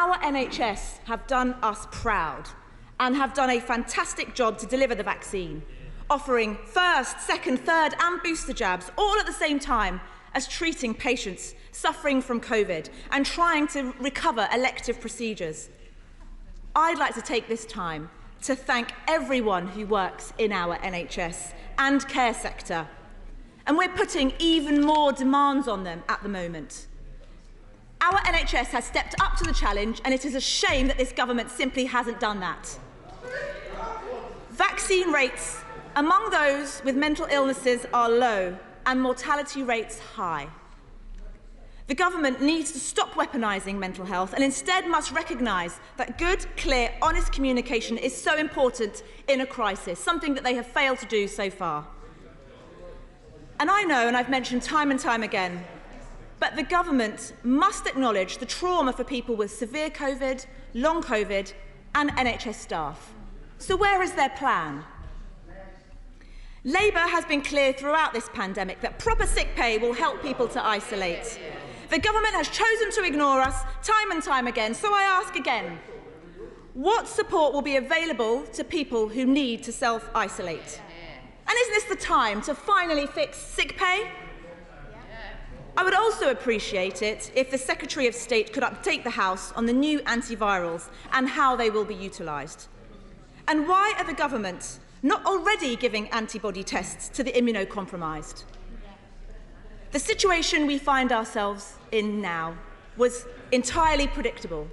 Our NHS have done us proud and have done a fantastic job to deliver the vaccine, offering first, second, third and booster jabs all at the same time as treating patients suffering from COVID and trying to recover elective procedures. I'd like to take this time to thank everyone who works in our NHS and care sector. And we're putting even more demands on them at the moment. Our NHS has stepped up to the challenge, and it is a shame that this government simply hasn't done that. Vaccine rates among those with mental illnesses are low and mortality rates high. The government needs to stop weaponising mental health and instead must recognise that good, clear, honest communication is so important in a crisis, something that they have failed to do so far. And I know, and I've mentioned time and time again, but the government must acknowledge the trauma for people with severe COVID, long COVID and NHS staff. So where is their plan? Labour has been clear throughout this pandemic that proper sick pay will help people to isolate. The government has chosen to ignore us time and time again, so I ask again, what support will be available to people who need to self-isolate? And isn't this the time to finally fix sick pay? I would also appreciate it if the Secretary of State could update the House on the new antivirals and how they will be utilised. And why are the government not already giving antibody tests to the immunocompromised? The situation we find ourselves in now was entirely predictable.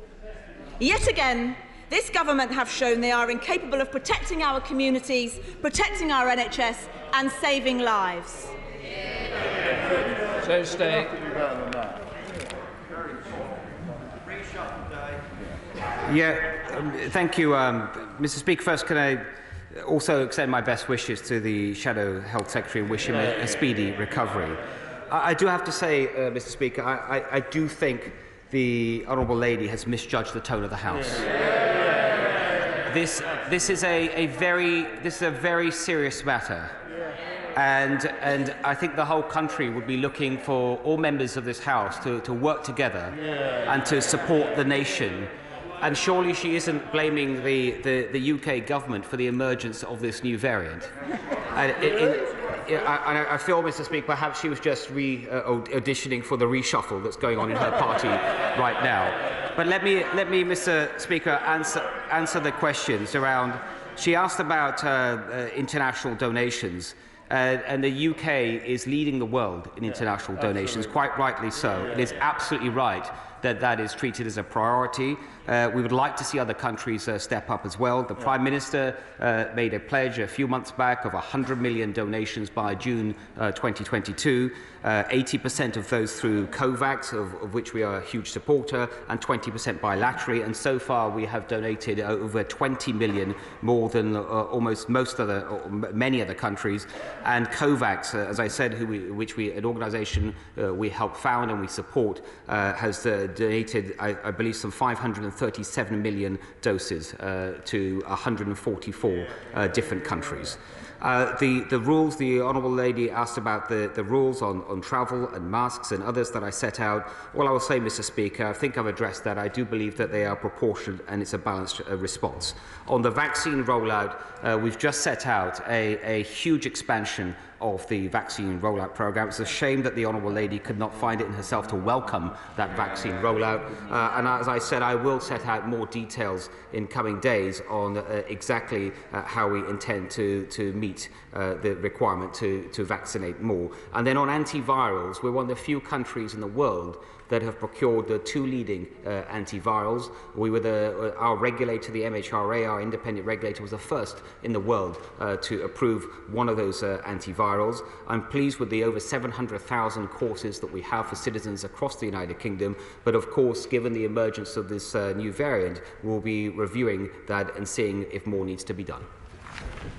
Yet again, this government have shown they are incapable of protecting our communities, protecting our NHS and saving lives. So stay. Thank you, Mr. Speaker. First, can I also extend my best wishes to the Shadow Health Secretary and wish him a speedy recovery. I do have to say, Mr. Speaker, I do think the Honourable Lady has misjudged the tone of the House. This is a very serious matter. And I think the whole country would be looking for all members of this House to work together and to support the nation. And surely she isn't blaming the UK government for the emergence of this new variant. I feel, Mr. Speaker, perhaps she was just auditioning for the reshuffle that's going on in her party right now. But let me, Mr. Speaker, answer the questions around. She asked about international donations. And the UK is leading the world in international donations, quite rightly so. It is absolutely right that that is treated as a priority. We would like to see other countries step up as well. The Prime Minister made a pledge a few months back of 100 million donations by June 2022, 80% of those through COVAX, of which we are a huge supporter, and 20% bilaterally. And so far we have donated over 20 million, more than many other countries. And COVAX, as I said, an organisation we help found and we support, has donated, I believe, some 537 million doses to 144 different countries. The rules, the Honourable Lady asked about the rules on travel and masks and others that I set out. Well, I will say, Mr. Speaker, I think I've addressed that. I do believe that they are proportionate and it's a balanced response. On the vaccine rollout, we've just set out a huge expansion of the vaccine rollout programme. It's a shame that the Honourable Lady could not find it in herself to welcome that vaccine rollout. And as I said, I will set out more details in coming days on exactly how we intend to meet the requirement to vaccinate more. And then on antivirals, we're one of the few countries in the world that have procured the two leading antivirals. We were our regulator, the MHRA, our independent regulator, was the first in the world to approve one of those antivirals. I'm pleased with the over 700,000 courses that we have for citizens across the United Kingdom, but of course, given the emergence of this new variant, we'll be reviewing that and seeing if more needs to be done.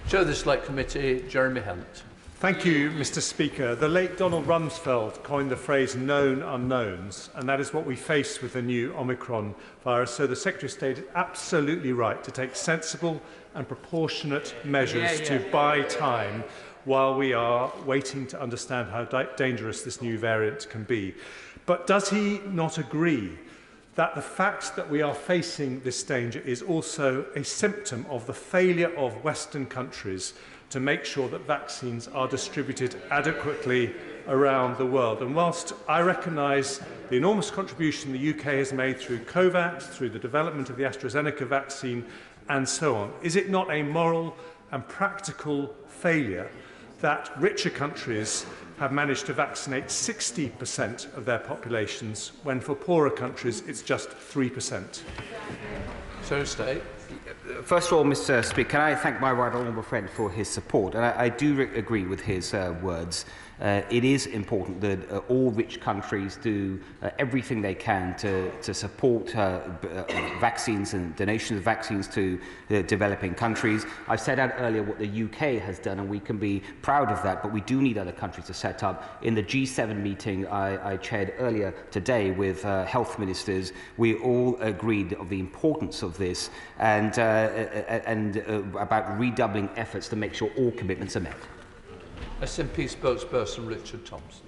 Chair of the Select Committee, Jeremy Hunt. Thank you, Mr. Speaker. The late Donald Rumsfeld coined the phrase known unknowns, and that is what we face with the new Omicron virus. So the Secretary of State is absolutely right to take sensible and proportionate measures to buy time while we are waiting to understand how dangerous this new variant can be. But does he not agree that the fact that we are facing this danger is also a symptom of the failure of Western countries to make sure that vaccines are distributed adequately around the world. And whilst I recognise the enormous contribution the UK has made through COVAX, through the development of the AstraZeneca vaccine, and so on, is it not a moral and practical failure that richer countries have managed to vaccinate 60% of their populations, when for poorer countries it's just 3%? So state. First of all, Mr. Speaker, can I thank my right honourable friend for his support? And I do agree with his words. It is important that all rich countries do everything they can to support vaccines and donations of vaccines to developing countries. I've set out earlier what the UK has done, and we can be proud of that, but we do need other countries to set up. In the G7 meeting I chaired earlier today with health ministers, we all agreed of the importance of this and about redoubling efforts to make sure all commitments are met. SNP spokesperson Richard Thompson.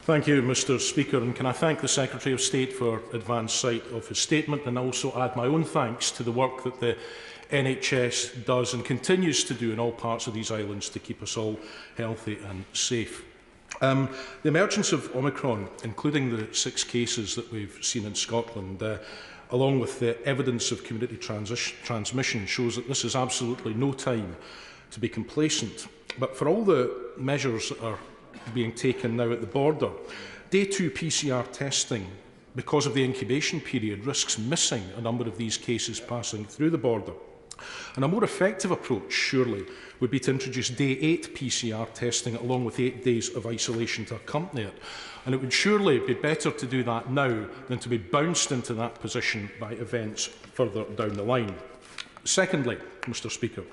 Thank you, Mr. Speaker, and can I thank the Secretary of State for advance sight of his statement, and also add my own thanks to the work that the NHS does and continues to do in all parts of these islands to keep us all healthy and safe. The emergence of Omicron, including the 6 cases that we've seen in Scotland, along with the evidence of community transmission, shows that this is absolutely no time to be complacent. But for all the measures that are being taken now at the border, day 2 PCR testing, because of the incubation period, risks missing a number of these cases passing through the border. And a more effective approach, surely, would be to introduce day 8 PCR testing along with 8 days of isolation to accompany it. And it would surely be better to do that now than to be bounced into that position by events further down the line. Secondly, Mr. Speaker,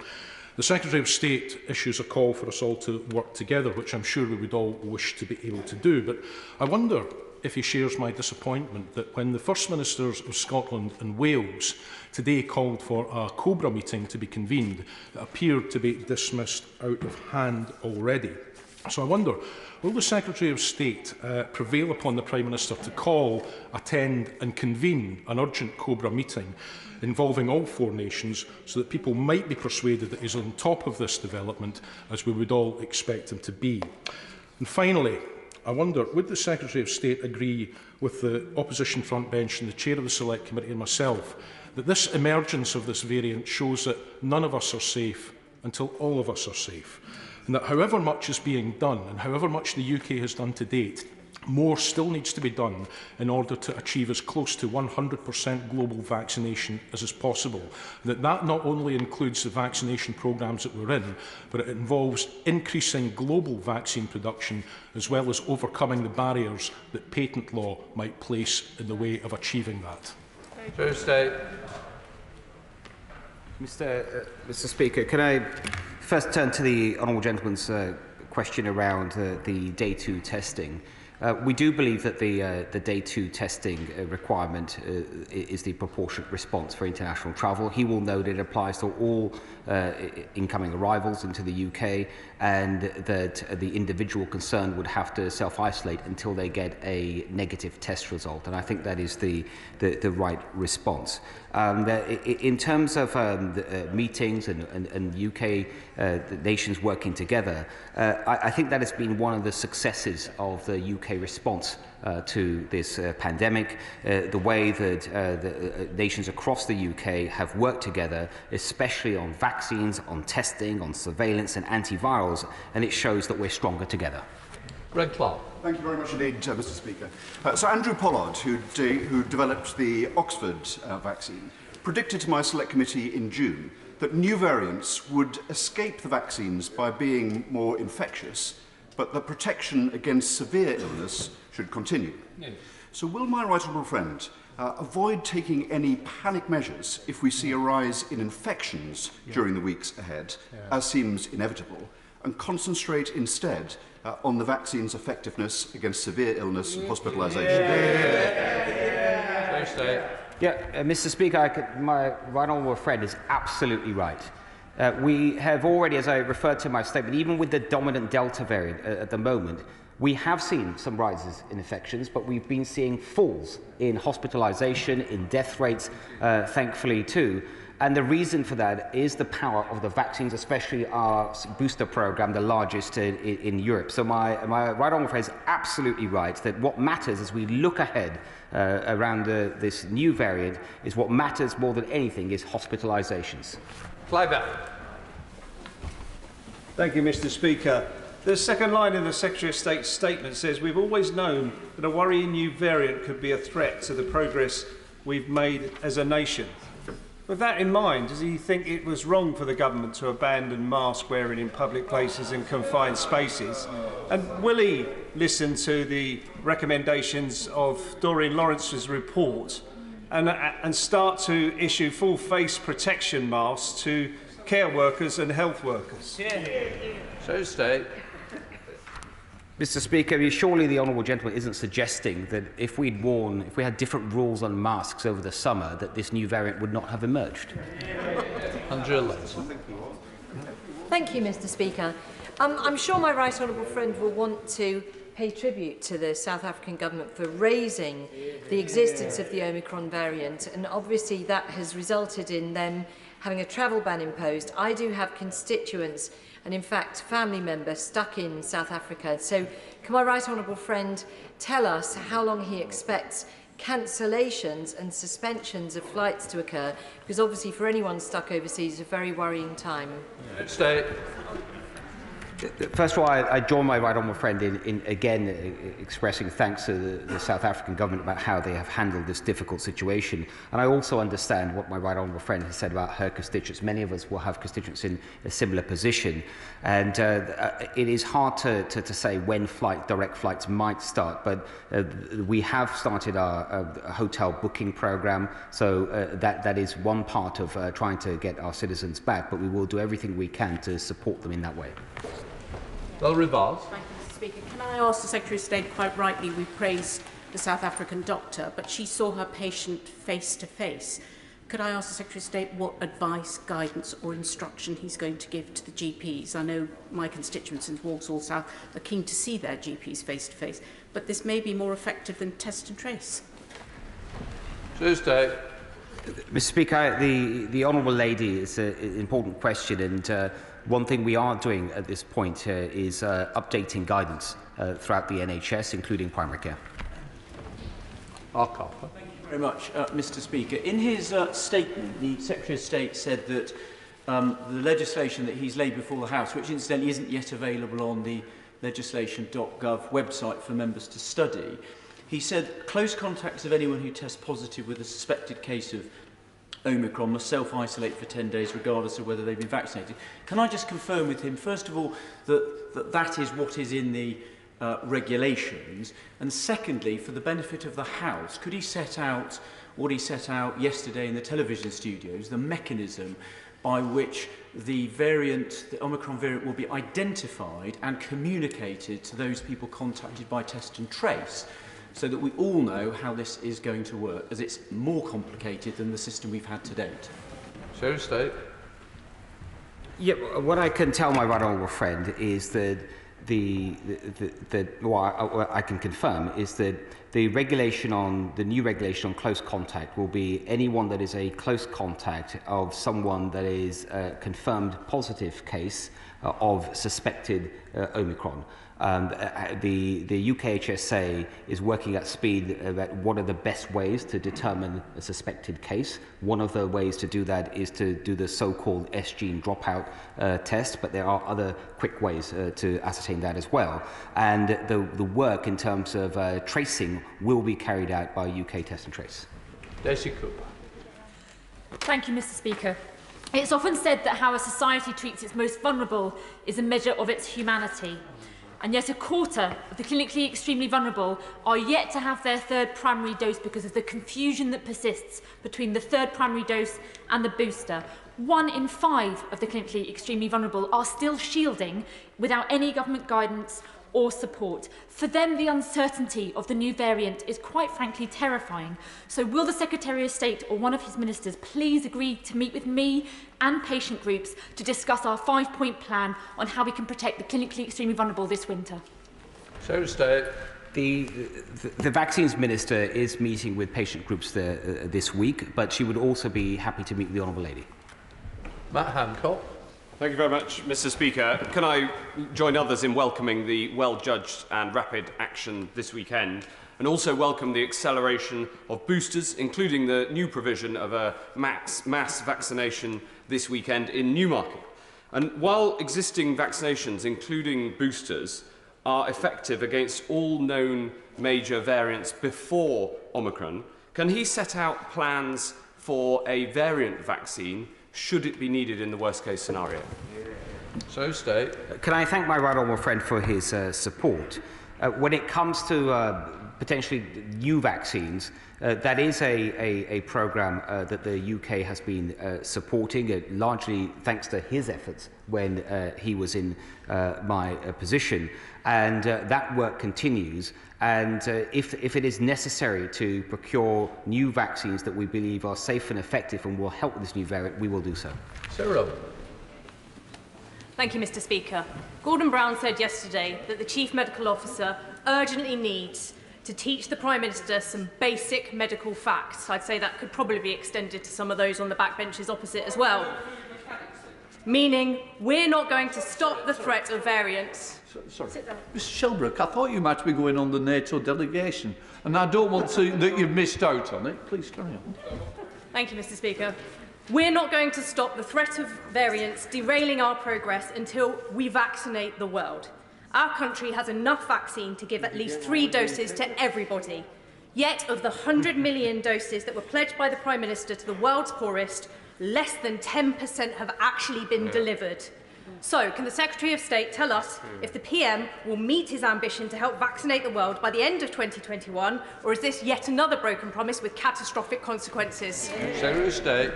the Secretary of State issues a call for us all to work together, which I'm sure we would all wish to be able to do. But I wonder if he shares my disappointment that when the First Ministers of Scotland and Wales today called for a COBRA meeting to be convened, it appeared to be dismissed out of hand already. So I wonder, will the Secretary of State prevail upon the Prime Minister to call, attend and convene an urgent COBRA meeting involving all 4 nations, so that people might be persuaded that he's on top of this development, as we would all expect him to be? And finally, I wonder, would the Secretary of State agree with the opposition front bench and the Chair of the Select Committee and myself that this emergence of this variant shows that none of us are safe until all of us are safe, and that however much is being done and however much the UK has done to date, more still needs to be done in order to achieve as close to 100% global vaccination as is possible. That not only includes the vaccination programmes that we're in, but it involves increasing global vaccine production as well as overcoming the barriers that patent law might place in the way of achieving that. Mr. Speaker, can I first turn to the honourable gentleman's question around the day 2 testing? We do believe that the day 2 testing requirement is the proportionate response for international travel. He will know that it applies to all incoming arrivals into the UK, and that the individual concerned would have to self-isolate until they get a negative test result. And I think that is the right response. In terms of meetings and UK nations working together, I think that has been one of the successes of the UK response to this pandemic, the way that the nations across the UK have worked together, especially on vaccines, on testing, on surveillance and antivirals, and it shows that we're stronger together. Greg Clark. Thank you very much indeed, Mr. Speaker. So Andrew Pollard, who developed the Oxford vaccine, predicted to my Select Committee in June that new variants would escape the vaccines by being more infectious, but that protection against severe illness should continue. Yes. So will my right honourable friend avoid taking any panic measures if we see a rise in infections during the weeks ahead, as seems inevitable, and concentrate instead on the vaccine's effectiveness against severe illness and hospitalisation? Mr. Speaker, my right honourable friend is absolutely right. We have already, as I referred to in my statement, even with the dominant Delta variant at the moment, We have seen some rises in infections, but we've been seeing falls in hospitalisation, in death rates, thankfully too. And the reason for that is the power of the vaccines, especially our booster program, the largest in Europe. So my right honourable friend is absolutely right that what matters as we look ahead around this new variant is what matters more than anything is hospitalisations. Flyback. Thank you, Mr. Speaker. The second line in the Secretary of State's statement says, "We've always known that a worrying new variant could be a threat to the progress we've made as a nation." With that in mind, does he think it was wrong for the government to abandon mask wearing in public places and confined spaces? And will he listen to the recommendations of Doreen Lawrence's report and start to issue full face protection masks to care workers and health workers? So state. Mr. Speaker, surely the honourable gentleman isn't suggesting that if we had different rules on masks over the summer, that this new variant would not have emerged. Thank you, Mr. Speaker. I'm sure my right honourable friend will want to pay tribute to the South African government for raising the existence of the Omicron variant, and obviously that has resulted in them having a travel ban imposed. I do have constituents and in fact family members stuck in South Africa. So can my right honourable friend tell us how long he expects cancellations and suspensions of flights to occur? Because obviously for anyone stuck overseas it's a very worrying time. State. First of all, I join my right honourable friend in again expressing thanks to the South African government about how they have handled this difficult situation. And I also understand what my right honourable friend has said about her constituents. Many of us will have constituents in a similar position. And it is hard to say when direct flights might start, but we have started our hotel booking programme, so that is one part of trying to get our citizens back, but we will do everything we can to support them in that way. Well, Rivals. Thank you, Mr. Speaker. Can I ask the Secretary of State, quite rightly, we praised the South African doctor, but she saw her patient face to face. Could I ask the Secretary of State what advice, guidance or instruction he's going to give to the GPs? I know my constituents in Walsall South are keen to see their GPs face to face, but this may be more effective than test and trace. Tuesday. Mr. Speaker, the honourable lady is an important question, and one thing we are doing at this point is updating guidance throughout the NHS, including primary care. Thank you very much, Mr. Speaker. In his statement, the Secretary of State said that the legislation that he's laid before the House, which incidentally isn't yet available on the legislation.gov website for members to study, he said close contacts of anyone who tests positive with a suspected case of Omicron must self-isolate for 10 days regardless of whether they've been vaccinated. Can I just confirm with him, first of all, that is what is in the regulations, and secondly, for the benefit of the House, could he set out what he set out yesterday in the television studios, the mechanism by which the Omicron variant will be identified and communicated to those people contacted by test and trace, so that we all know how this is going to work, as it's more complicated than the system we've had to date? Secretary of State. Yeah, what I can tell my right honourable friend is that what I can confirm is that the new regulation on close contact will be anyone that is a close contact of someone that is a confirmed positive case of suspected Omicron. The UKHSA is working at speed about what are the best ways to determine a suspected case. One of the ways to do that is to do the so-called S-gene dropout test, but there are other quick ways to ascertain that as well. And the work in terms of tracing will be carried out by UK Test and Trace. Daisy Cooper. Thank you, Mr. Speaker. It's often said that how a society treats its most vulnerable is a measure of its humanity. And yet a quarter of the clinically extremely vulnerable are yet to have their third primary dose because of the confusion that persists between the third primary dose and the booster. 1 in 5 of the clinically extremely vulnerable are still shielding without any government guidance or support. For them, the uncertainty of the new variant is quite frankly terrifying. So will the Secretary of State or one of his ministers please agree to meet with me and patient groups to discuss our 5-point plan on how we can protect the clinically extremely vulnerable this winter? So state. The Vaccines Minister is meeting with patient groups this week, but she would also be happy to meet with the Honourable Lady. Matt Hancock. Thank you very much, Mr. Speaker. Can I join others in welcoming the well-judged and rapid action this weekend, and also welcome the acceleration of boosters, including the new provision of a mass vaccination this weekend in Newmarket. And while existing vaccinations, including boosters, are effective against all known major variants before Omicron, can he set out plans for a variant vaccine should it be needed in the worst-case scenario? So state. Can I thank my right honourable friend for his support? When it comes to potentially new vaccines, that is a programme that the UK has been supporting, largely thanks to his efforts when he was in my position. And that work continues. And if it is necessary to procure new vaccines that we believe are safe and effective and will help with this new variant, we will do so. Sarah. Thank you, Mr. Speaker. Gordon Brown said yesterday that the Chief Medical Officer urgently needs to teach the Prime Minister some basic medical facts. I'd say that could probably be extended to some of those on the backbenches opposite as well. Meaning, we're not going to stop the threat of variants. Sorry. Mr Shelbrooke, I thought you might be going on the NATO delegation, and I don't want to that you've missed out on it. Please carry on. Thank you, Mr. Speaker. We're not going to stop the threat of variants derailing our progress until we vaccinate the world. Our country has enough vaccine to give at least 3 doses to everybody. Yet, of the 100 million doses that were pledged by the Prime Minister to the world's poorest, less than 10% have actually been delivered. So, can the Secretary of State tell us if the PM will meet his ambition to help vaccinate the world by the end of 2021, or is this yet another broken promise with catastrophic consequences? Secretary of State.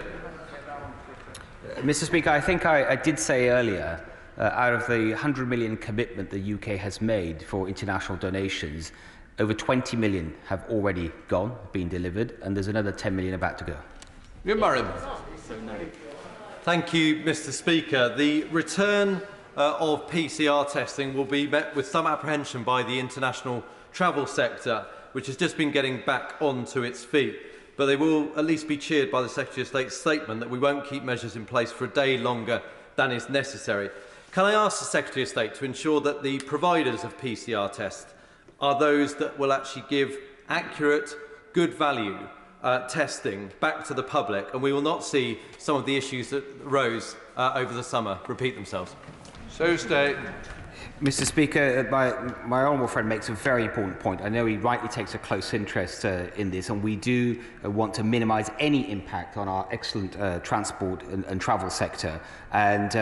Mr. Speaker, I think I did say earlier, out of the 100 million commitment the UK has made for international donations, over 20 million have already gone, been delivered, and there's another 10 million about to go. You're married. Thank you, Mr. Speaker. The return of PCR testing will be met with some apprehension by the international travel sector, which has just been getting back onto its feet. But they will at least be cheered by the Secretary of State's statement that we won't keep measures in place for a day longer than is necessary. Can I ask the Secretary of State to ensure that the providers of PCR tests are those that will actually give accurate, good value testing back to the public, and we will not see some of the issues that arose over the summer repeat themselves? So state. Mr. Speaker, my honourable friend makes a very important point. I know he rightly takes a close interest in this, and we do want to minimise any impact on our excellent transport and travel sector. And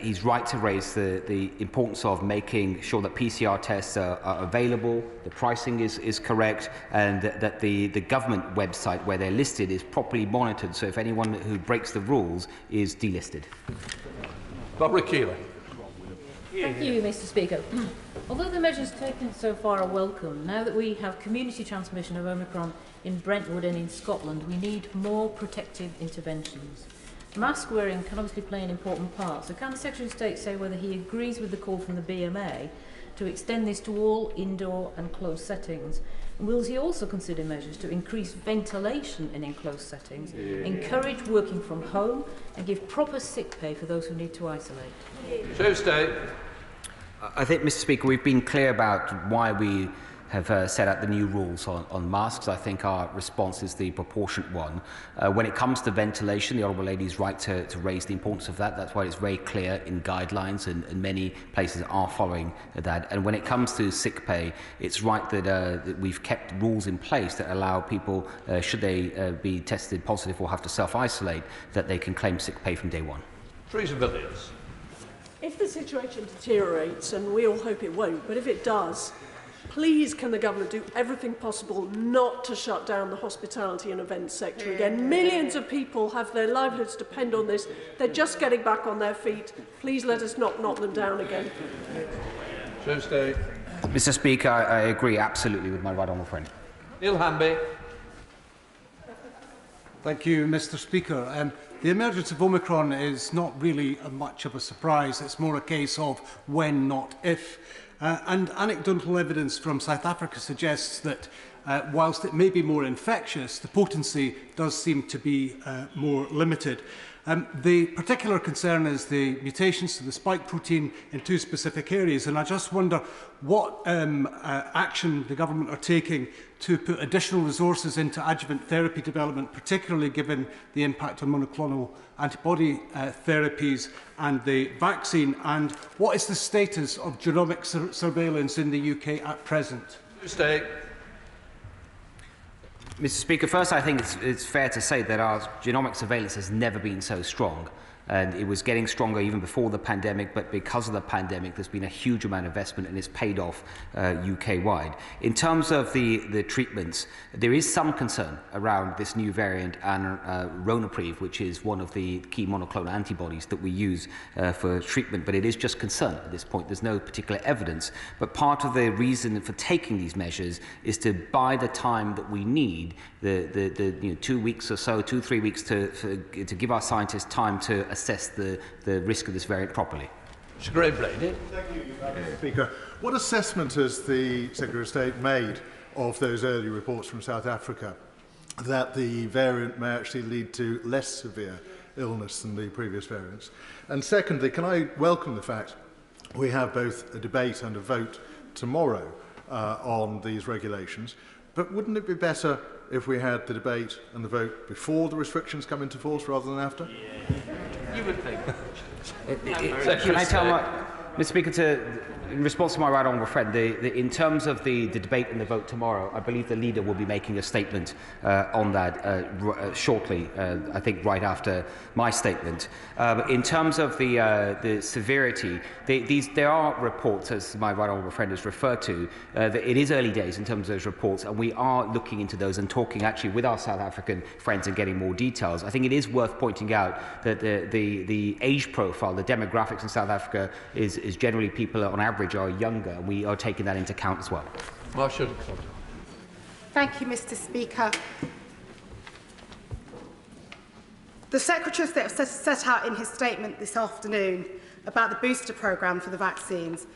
he's right to raise the importance of making sure that PCR tests are available, the pricing is correct, and that the government website where they're listed is properly monitored, so if anyone who breaks the rules is delisted. Barbara Keeler. Thank you, Mr. Speaker. Although the measures taken so far are welcome, now that we have community transmission of Omicron in Brentwood and in Scotland, we need more protective interventions. Mask wearing can obviously play an important part, so can the Secretary of State say whether he agrees with the call from the BMA to extend this to all indoor and closed settings? And will he also consider measures to increase ventilation in enclosed settings, encourage working from home, and give proper sick pay for those who need to isolate? So state. I think, Mr. Speaker, we've been clear about why we have set out the new rules on masks. I think our response is the proportionate one. When it comes to ventilation, the Honourable Lady is right to raise the importance of that. That's why it's very clear in guidelines, and many places are following that. And when it comes to sick pay, it's right that we've kept rules in place that allow people, should they be tested positive or have to self-isolate, that they can claim sick pay from day one. Teresa Villiers. If the situation deteriorates, and we all hope it won't, but if it does, please can the government do everything possible not to shut down the hospitality and events sector again? Millions of people have their livelihoods depend on this. They're just getting back on their feet. Please let us not knock them down again. So stay. Mr. Speaker, I agree absolutely with my right honourable friend. Neil Hamby. Thank you, Mr. Speaker. The emergence of Omicron is not really much of a surprise. It's more a case of when, not if. And anecdotal evidence from South Africa suggests that whilst it may be more infectious, the potency does seem to be more limited. The particular concern is the mutations to the spike protein in 2 specific areas, and I just wonder what action the government are taking to put additional resources into adjuvant therapy development, particularly given the impact on monoclonal antibody therapies and the vaccine, and what is the status of genomic surveillance in the UK at present? Mr. Speaker, first I think it's fair to say that our genomic surveillance has never been so strong. And it was getting stronger even before the pandemic, but because of the pandemic, there's been a huge amount of investment and it's paid off UK-wide. In terms of the treatments, there is some concern around this new variant and Ronapreve, which is one of the key monoclonal antibodies that we use for treatment, but it is just concern at this point. There's no particular evidence. But part of the reason for taking these measures is to buy the time that we need, the 2 weeks or so, 2-3 weeks to give our scientists time to assess the risk of this variant properly. Thank you, Speaker. What assessment has the Secretary of State made of those early reports from South Africa that the variant may actually lead to less severe illness than the previous variants? And secondly, can I welcome the fact we have both a debate and a vote tomorrow on these regulations, but wouldn't it be better if we had the debate and the vote before the restrictions come into force rather than after? You would think. Can I tell Mr. Speaker, in response to my right honourable friend, in terms of the debate and the vote tomorrow, I believe the leader will be making a statement on that shortly, I think right after my statement. In terms of the severity, there are reports, as my right honourable friend has referred to, that it is early days in terms of those reports, and we are looking into those and talking actually with our South African friends and getting more details. I think it is worth pointing out that the age profile, the demographics in South Africa is generally people on average are younger, and we are taking that into account as well. Thank you, Mr. Speaker. The Secretary of State set out in his statement this afternoon about the booster programme for the vaccines,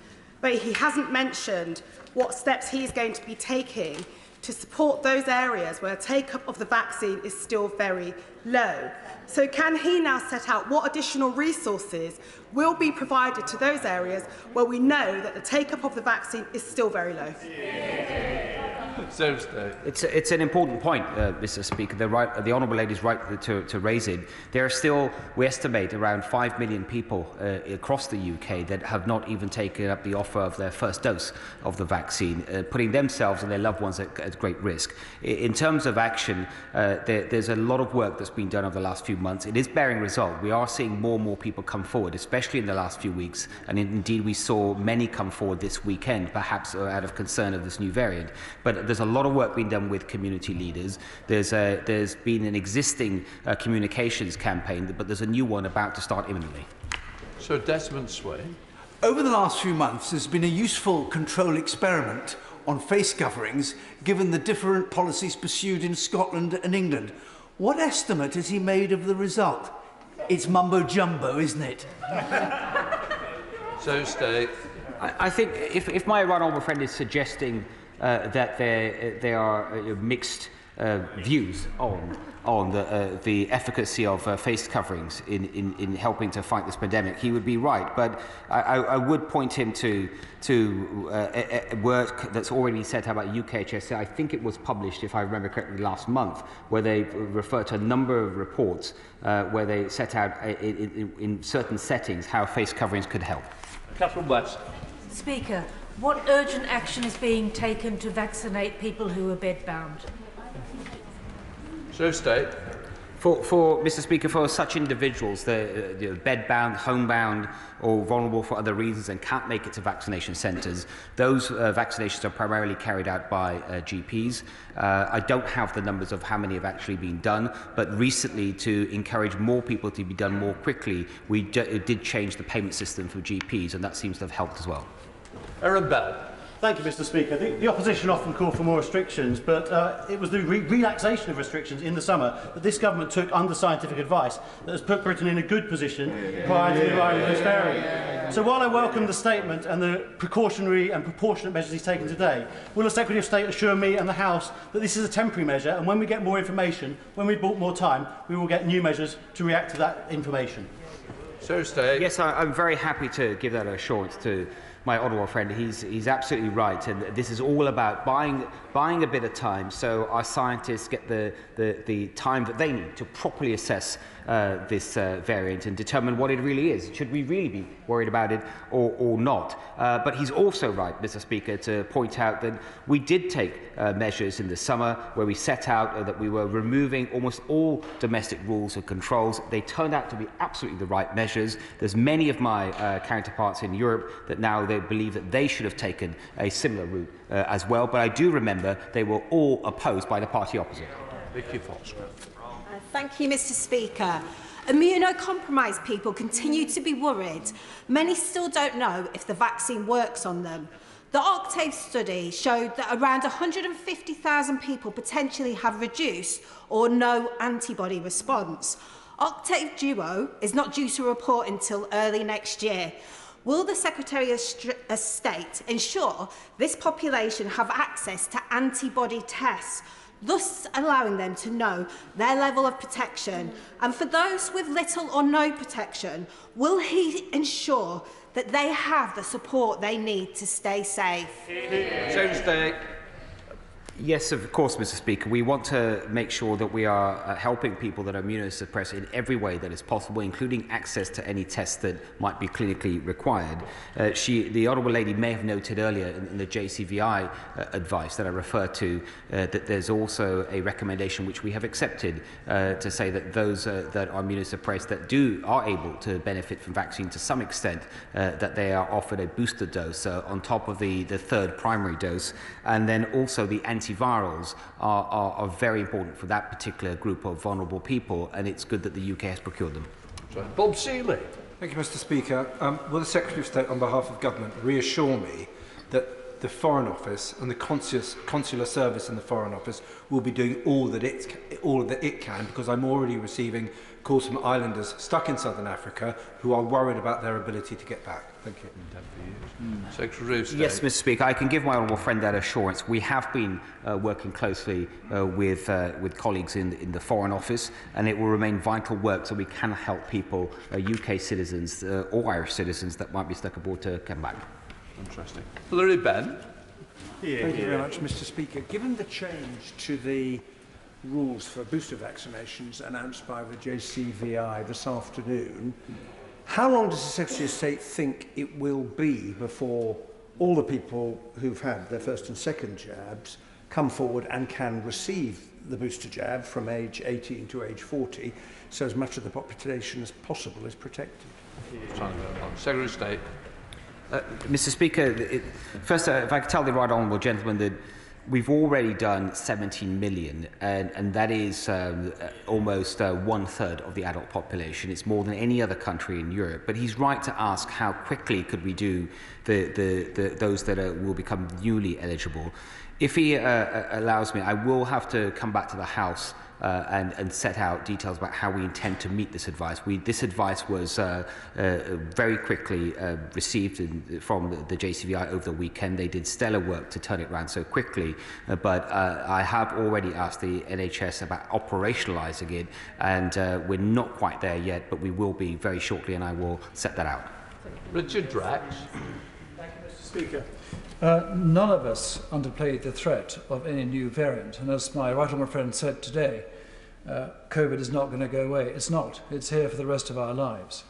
but he hasn't mentioned what steps he is going to be taking to support those areas where take-up of the vaccine is still very low. So can he now set out what additional resources will be provided to those areas where we know that the take-up of the vaccine is still very low? It's an important point, Mr. Speaker. The Honourable Lady is right to raise it. There are still, we estimate, around 5 million people across the UK that have not even taken up the offer of their first dose of the vaccine, putting themselves and their loved ones at great risk. In terms of action, there's a lot of work that's been done over the last few months. It is bearing result. We are seeing more and more people come forward, especially in the last few weeks, and indeed we saw many come forward this weekend, perhaps out of concern of this new variant. But there's a lot of work being done with community leaders. There's been an existing communications campaign, but there's a new one about to start imminently. So Desmond Sway. Over the last few months, there's been a useful control experiment on face coverings, given the different policies pursued in Scotland and England. What estimate has he made of the result? It's mumbo-jumbo, isn't it? So State. I think if my right honourable friend is suggesting that there are mixed views on the efficacy of face coverings in helping to fight this pandemic, he would be right. But I would point him to work that's already set out by UKHSA. I think it was published, if I remember correctly, last month, where they refer to a number of reports where they set out in certain settings how face coverings could help. Catherine West. Speaker, what urgent action is being taken to vaccinate people who are bedbound? So State. For Mr. Speaker, for such individuals, they're bedbound, homebound, or vulnerable for other reasons and can't make it to vaccination centres, those vaccinations are primarily carried out by GPs. I don't have the numbers of how many have actually been done, but recently, to encourage more people to be done more quickly, we did change the payment system for GPs, and that seems to have helped as well. Aaron Bell. Thank you, Mr. Speaker. The opposition often call for more restrictions, but it was the relaxation of restrictions in the summer that this government took under scientific advice that has put Britain in a good position prior to the arrival of this variant. So while I welcome the statement and the precautionary and proportionate measures he's taken today, will the Secretary of State assure me and the House that this is a temporary measure, and when we get more information, when we've bought more time, we will get new measures to react to that information? Yes, I'm very happy to give that assurance to my honourable friend. He's absolutely right, and this is all about buying a bit of time so our scientists get the time that they need to properly assess this variant and determine what it really is. Should we really be worried about it or not? But he's also right, Mr. Speaker, to point out that we did take measures in the summer where we set out that we were removing almost all domestic rules and controls. They turned out to be absolutely the right measures. There's many of my counterparts in Europe that now they believe that they should have taken a similar route as well, but I do remember they were all opposed by the party opposite. Vicky Fox. Thank you, Mr. Speaker. Immunocompromised people continue to be worried. Many still don't know if the vaccine works on them. The Octave study showed that around 150,000 people potentially have reduced or no antibody response. Octave Duo is not due to report until early next year. Will the Secretary of State ensure this population have access to antibody tests, thus allowing them to know their level of protection? And for those with little or no protection, will he ensure that they have the support they need to stay safe? Yes, of course, Mr. Speaker. We want to make sure that we are helping people that are immunosuppressed in every way that is possible, including access to any tests that might be clinically required. The Honourable Lady may have noted earlier in the JCVI advice that I referred to that there's also a recommendation which we have accepted to say that those that are immunosuppressed that are able to benefit from vaccine to some extent, that they are offered a booster dose on top of the third primary dose, and then also the antivirals are very important for that particular group of vulnerable people, and it's good that the UK has procured them. Bob Seeley. Thank you, Mr. Speaker. Will the Secretary of State, on behalf of Government, reassure me that the Foreign Office and the consular service in the Foreign Office will be doing all that it can, because I'm already receiving calls from islanders stuck in Southern Africa who are worried about their ability to get back. Thank you. Secretary of State. Yes, Mr. Speaker, I can give my honourable friend that assurance. We have been working closely with colleagues in the Foreign Office, and it will remain vital work so we can help people, UK citizens or Irish citizens that might be stuck aboard to come back. Interesting. Hilary Benn. Thank you very much, Mr. Speaker. Given the change to the rules for booster vaccinations announced by the JCVI this afternoon, how long does the Secretary of State think it will be before all the people who've had their first and second jabs come forward and can receive the booster jab from age 18 to age 40, so as much of the population as possible is protected? Secretary of State. Mr. Speaker, first, if I could tell the right honourable gentleman that we've already done 17 million, and that is almost 1/3 of the adult population. It's more than any other country in Europe. But he's right to ask how quickly could we do those that will become newly eligible. If he allows me, I will have to come back to the House and set out details about how we intend to meet this advice. This advice was very quickly received from the JCVI over the weekend. They did stellar work to turn it around so quickly, but I have already asked the NHS about operationalising it, and we're not quite there yet, but we will be very shortly, and I will set that out. Richard Drax. Thank you, Mr. Speaker. None of us underplayed the threat of any new variant, and as my right honourable friend said today, COVID is not going to go away. It's not. It's here for the rest of our lives.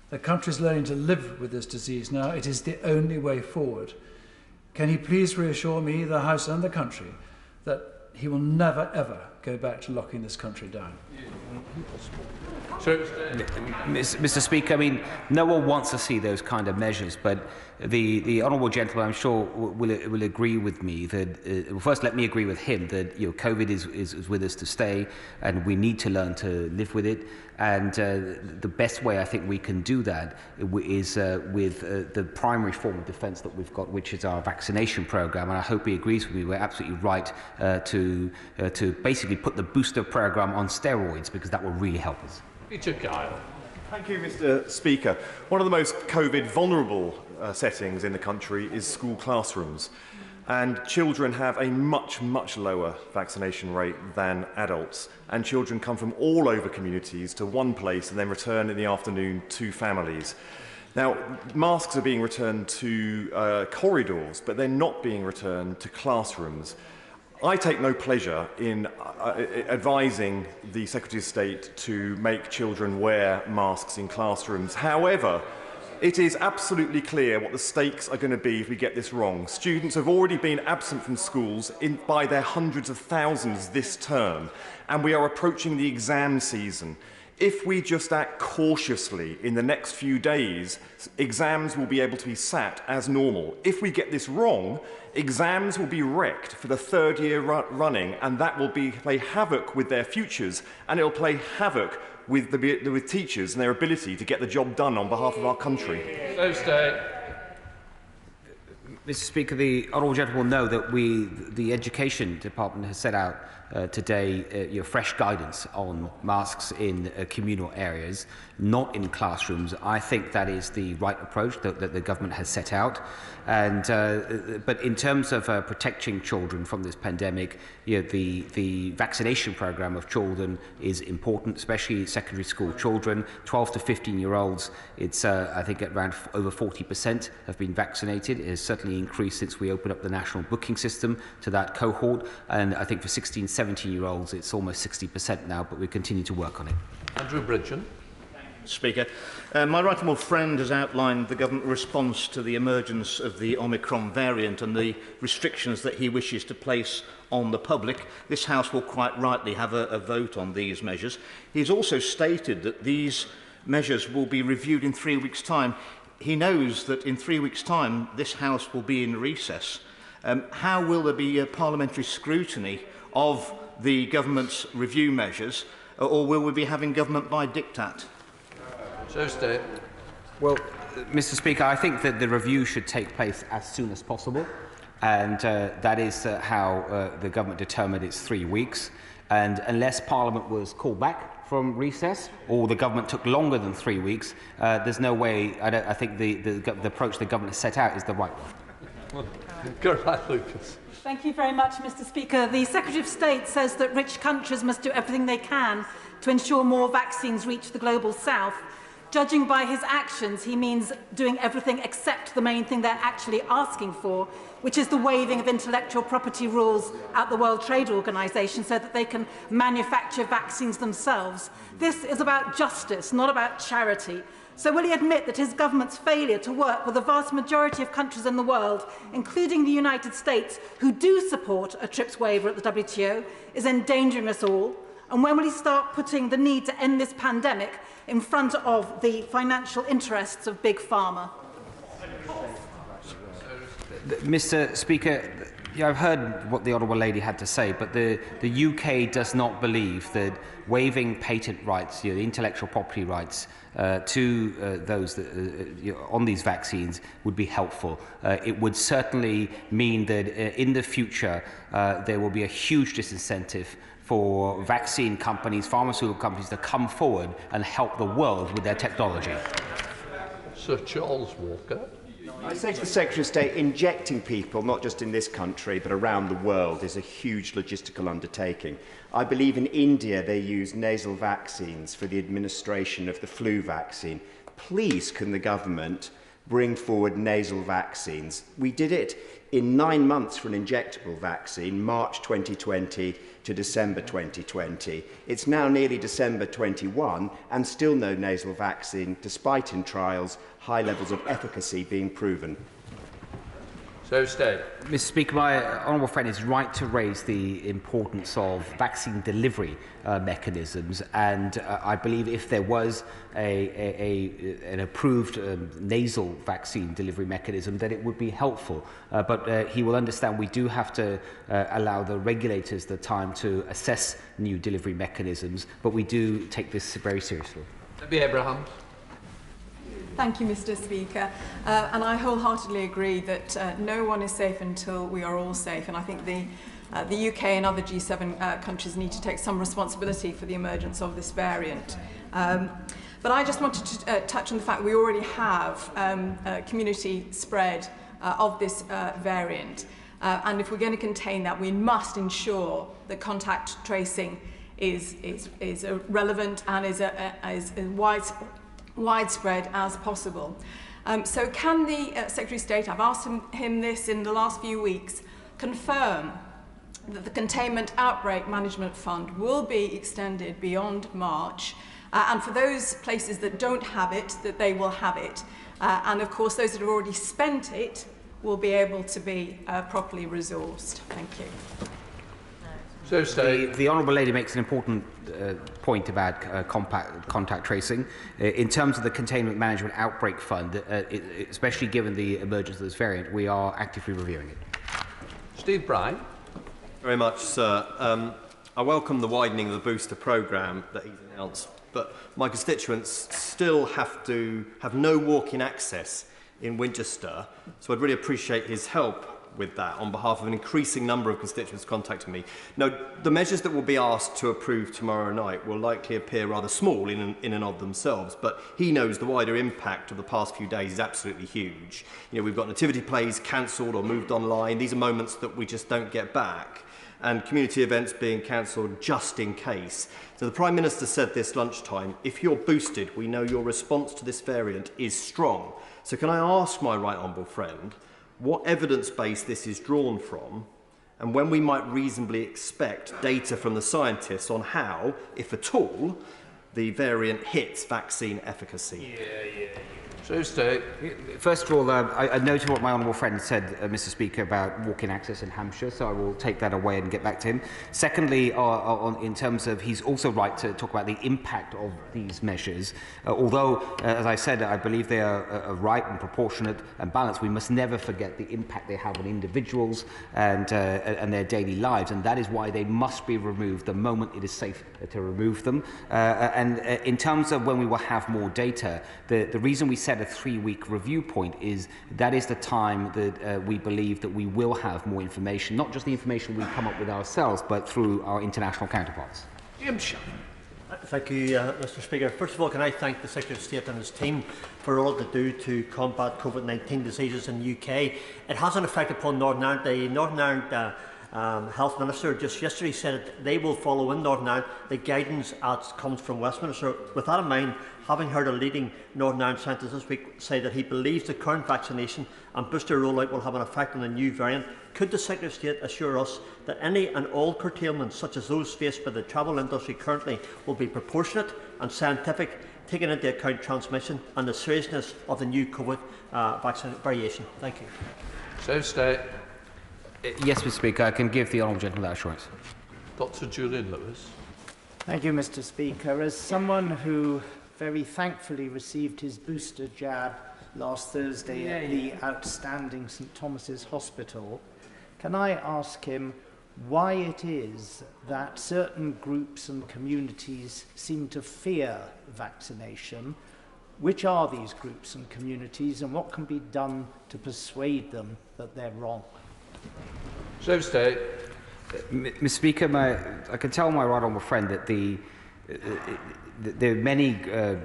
The country is learning to live with this disease now. It is the only way forward. Can he please reassure me, the House and the country, that he will never, ever go back to locking this country down. Mr. Speaker, I mean, no one wants to see those kind of measures, but the honourable gentleman, I'm sure, will agree with me that, well, first let me agree with him that COVID is with us to stay, and we need to learn to live with it. And the best way I think we can do that is with the primary form of defence that we've got, which is our vaccination programme. And I hope he agrees with me. We're absolutely right to basically put the booster programme on steroids, because that will really help us. Peter Kyle. Thank you, Mr. Speaker. One of the most COVID vulnerable settings in the country is school classrooms. And children have a much, much lower vaccination rate than adults. And children come from all over communities to one place and then return in the afternoon to families. Now, masks are being returned to corridors, but they're not being returned to classrooms. I take no pleasure in advising the Secretary of State to make children wear masks in classrooms. However, it is absolutely clear what the stakes are going to be if we get this wrong. Students have already been absent from schools by their hundreds of thousands this term, and we are approaching the exam season. If we just act cautiously in the next few days, exams will be able to be sat as normal. If we get this wrong, exams will be wrecked for the third year running, and that will play havoc with their futures, and it will play havoc with teachers and their ability to get the job done on behalf of our country. Mr. Speaker, the honourable gentleman will know that the Education Department has set out today fresh guidance on masks in communal areas, not in classrooms. I think that is the right approach that the government has set out. And but in terms of protecting children from this pandemic, the vaccination programme of children is important, especially secondary school children, 12 to 15-year-olds. It's I think around over 40% have been vaccinated. It has certainly increased since we opened up the national booking system to that cohort, and I think for 16, 17-year-olds it's almost 60% now, but we continue to work on it. Andrew Bridgen. Speaker. My right honourable friend has outlined the government response to the emergence of the Omicron variant and the restrictions that he wishes to place on the public. This House will quite rightly have a vote on these measures. He's also stated that these measures will be reviewed in 3 weeks' time. He knows that in 3 weeks' time this House will be in recess. How will there be parliamentary scrutiny of the government's review measures, or will we be having government by diktat? Well, Mr. Speaker, I think that the review should take place as soon as possible, and that is how the government determined it's 3 weeks. And unless Parliament was called back from recess, or the government took longer than 3 weeks, there's no way. I think the approach the government has set out is the right one. Lucas. Thank you very much, Mr. Speaker. The Secretary of State says that rich countries must do everything they can to ensure more vaccines reach the global south. Judging by his actions, he means doing everything except the main thing they're actually asking for, which is the waiving of intellectual property rules at the World Trade Organization so that they can manufacture vaccines themselves. This is about justice, not about charity. So will he admit that his government's failure to work with the vast majority of countries in the world, including the United States, who do support a TRIPS waiver at the WTO, is endangering us all? And when will he start putting the need to end this pandemic in front of the financial interests of Big Pharma? Mr. Speaker, I've heard what the Honourable Lady had to say, but the UK does not believe that waiving patent rights, the intellectual property rights to those that, on these vaccines would be helpful. It would certainly mean that in the future there will be a huge disincentive for vaccine companies, pharmaceutical companies to come forward and help the world with their technology. Sir Charles Walker. I say to the Secretary of State, injecting people, not just in this country, but around the world, is a huge logistical undertaking. I believe in India they use nasal vaccines for the administration of the flu vaccine. Please, can the government bring forward nasal vaccines? We did it in 9 months for an injectable vaccine, March 2020 to December 2020. It's now nearly December 21 and still no nasal vaccine, despite in trials high levels of efficacy being proven. So stay. Mr. Speaker, my honourable friend is right to raise the importance of vaccine delivery mechanisms, and I believe if there was an approved nasal vaccine delivery mechanism, then it would be helpful. But he will understand we do have to allow the regulators the time to assess new delivery mechanisms, but we do take this very seriously. Debbie Abraham. Thank you, Mr. Speaker. And I wholeheartedly agree that no one is safe until we are all safe. And I think the UK and other G7 countries need to take some responsibility for the emergence of this variant. But I just wanted to touch on the fact we already have community spread of this variant. And if we're going to contain that, we must ensure that contact tracing is relevant and is widespread as possible. So can the Secretary of State, I've asked him this in the last few weeks, confirm that the Containment Outbreak Management Fund will be extended beyond March, and for those places that don't have it, that they will have it. And of course, those that have already spent it will be able to be properly resourced. Thank you. So the Honourable Lady makes an important point about contact tracing. In terms of the Containment Management Outbreak Fund, especially given the emergence of this variant, we are actively reviewing it. Steve Bryan. Very much, sir. I welcome the widening of the booster programme that he's announced, but my constituents still have to have no walk-in access in Winchester, so I'd really appreciate his help with that on behalf of an increasing number of constituents contacting me. Now, the measures that will be asked to approve tomorrow night will likely appear rather small in and of themselves, but he knows the wider impact of the past few days is absolutely huge. You know, we've got nativity plays cancelled or moved online. These are moments that we just don't get back, and community events being cancelled just in case. So the Prime Minister said this lunchtime, if you're boosted, we know your response to this variant is strong. So can I ask my right honourable friend what evidence base this is drawn from, and when we might reasonably expect data from the scientists on how, if at all, the variant hits vaccine efficacy? So stay. First of all, I noted what my honourable friend said, Mr. Speaker, about walk-in access in Hampshire, so I will take that away and get back to him. Secondly, in terms of, he's also right to talk about the impact of these measures. Although, as I said, I believe they are right and proportionate and balanced, we must never forget the impact they have on individuals and their daily lives, and that is why they must be removed the moment it is safe to remove them. And in terms of when we will have more data, the reason we set a 3-week review point is that is the time that we believe that we will have more information, not just the information we come up with ourselves, but through our international counterparts. Thank you, Mr. Speaker. First of all, can I thank the Secretary of State and his team for all they do to combat COVID-19 diseases in the UK. It has an effect upon Northern Ireland. The Northern Ireland Health Minister just yesterday said that they will follow in Northern Ireland the guidance that comes from Westminster. With that in mind, having heard a leading Northern Ireland scientist this week say that he believes the current vaccination and booster rollout will have an effect on the new variant, could the Secretary of State assure us that any and all curtailments, such as those faced by the travel industry currently, will be proportionate and scientific, taking into account transmission and the seriousness of the new COVID vaccine variation? Thank you. So stay. Yes, Mr. Speaker, I can give the honourable gentleman that assurance. Dr. Julian Lewis. Thank you, Mr. Speaker. As someone who very thankfully received his booster jab last Thursday at the outstanding St Thomas's Hospital, can I ask him why it is that certain groups and communities seem to fear vaccination? Which are these groups and communities, and what can be done to persuade them that they're wrong? So stay. Mr. Speaker, I can tell my right honourable friend that there are many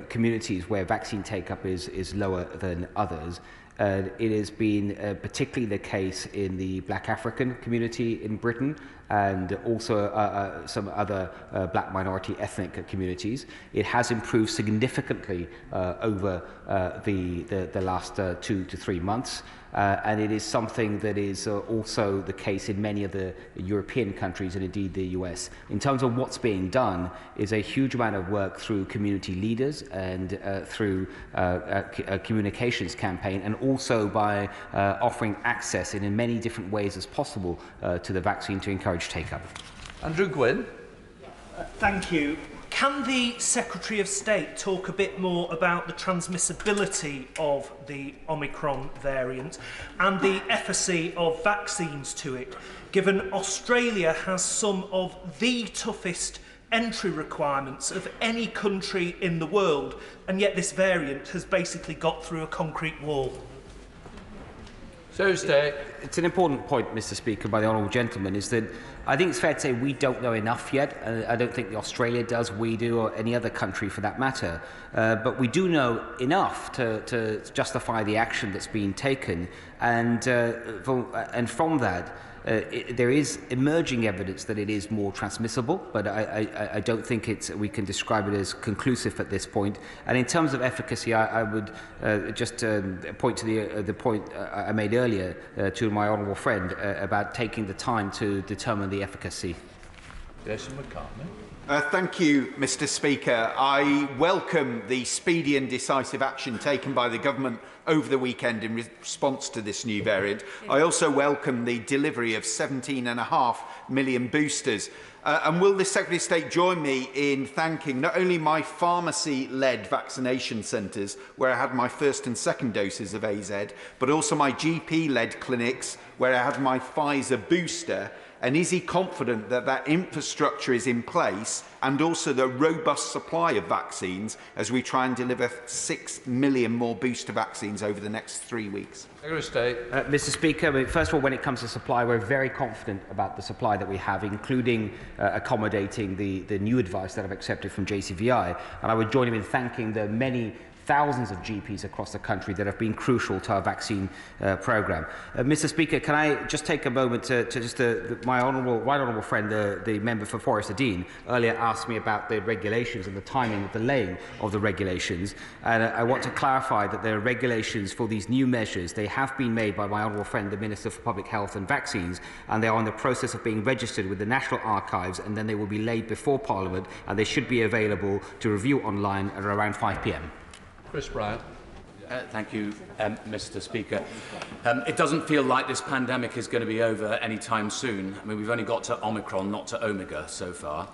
communities where vaccine take-up is lower than others. It has been particularly the case in the Black African community in Britain and also some other black minority ethnic communities. It has improved significantly over the last 2 to 3 months. And it is something that is also the case in many of the European countries and indeed the US. In terms of what's being done is a huge amount of work through community leaders and through a communications campaign, and also by offering access in many different ways as possible to the vaccine to encourage take-up. Andrew Gwynn. Thank you. Can the Secretary of State talk a bit more about the transmissibility of the Omicron variant and the efficacy of vaccines to it, given Australia has some of the toughest entry requirements of any country in the world, and yet this variant has basically got through a concrete wall? It's an important point, Mr. Speaker, by the honourable gentleman, is that I think it's fair to say we don't know enough yet. I don't think Australia does, we do, or any other country for that matter. But we do know enough to justify the action that's been taken, and from that, there is emerging evidence that it is more transmissible, but I don't think we can describe it as conclusive at this point. And in terms of efficacy, I would just point to the point I made earlier to my honourable friend about taking the time to determine the efficacy. Jason McCartney. Thank you, Mr. Speaker. I welcome the speedy and decisive action taken by the government over the weekend in response to this new variant. I also welcome the delivery of 17.5 million boosters. And will the Secretary of State join me in thanking not only my pharmacy-led vaccination centres, where I had my first and second doses of AZ, but also my GP-led clinics, where I had my Pfizer booster? And is he confident that that infrastructure is in place, and also the robust supply of vaccines as we try and deliver 6 million more booster vaccines over the next 3 weeks? Mr. Speaker, first of all, when it comes to supply, we're very confident about the supply that we have, including accommodating the new advice that I've accepted from JCVI. And I would join him in thanking the many thousands of GPs across the country that have been crucial to our vaccine programme. Mr. Speaker, can I just take a moment to just my honourable friend, the member for Forest Dean, earlier asked me about the regulations and the timing of the laying of the regulations, and I want to clarify that the regulations for these new measures, they have been made by my honourable friend, the Minister for Public Health and Vaccines, and they are in the process of being registered with the National Archives, and then they will be laid before Parliament, and they should be available to review online at around 5 p.m. Chris Bryant. Thank you, Mr. Speaker. It doesn't feel like this pandemic is going to be over anytime soon. I mean, we've only got to Omicron, not to Omega so far.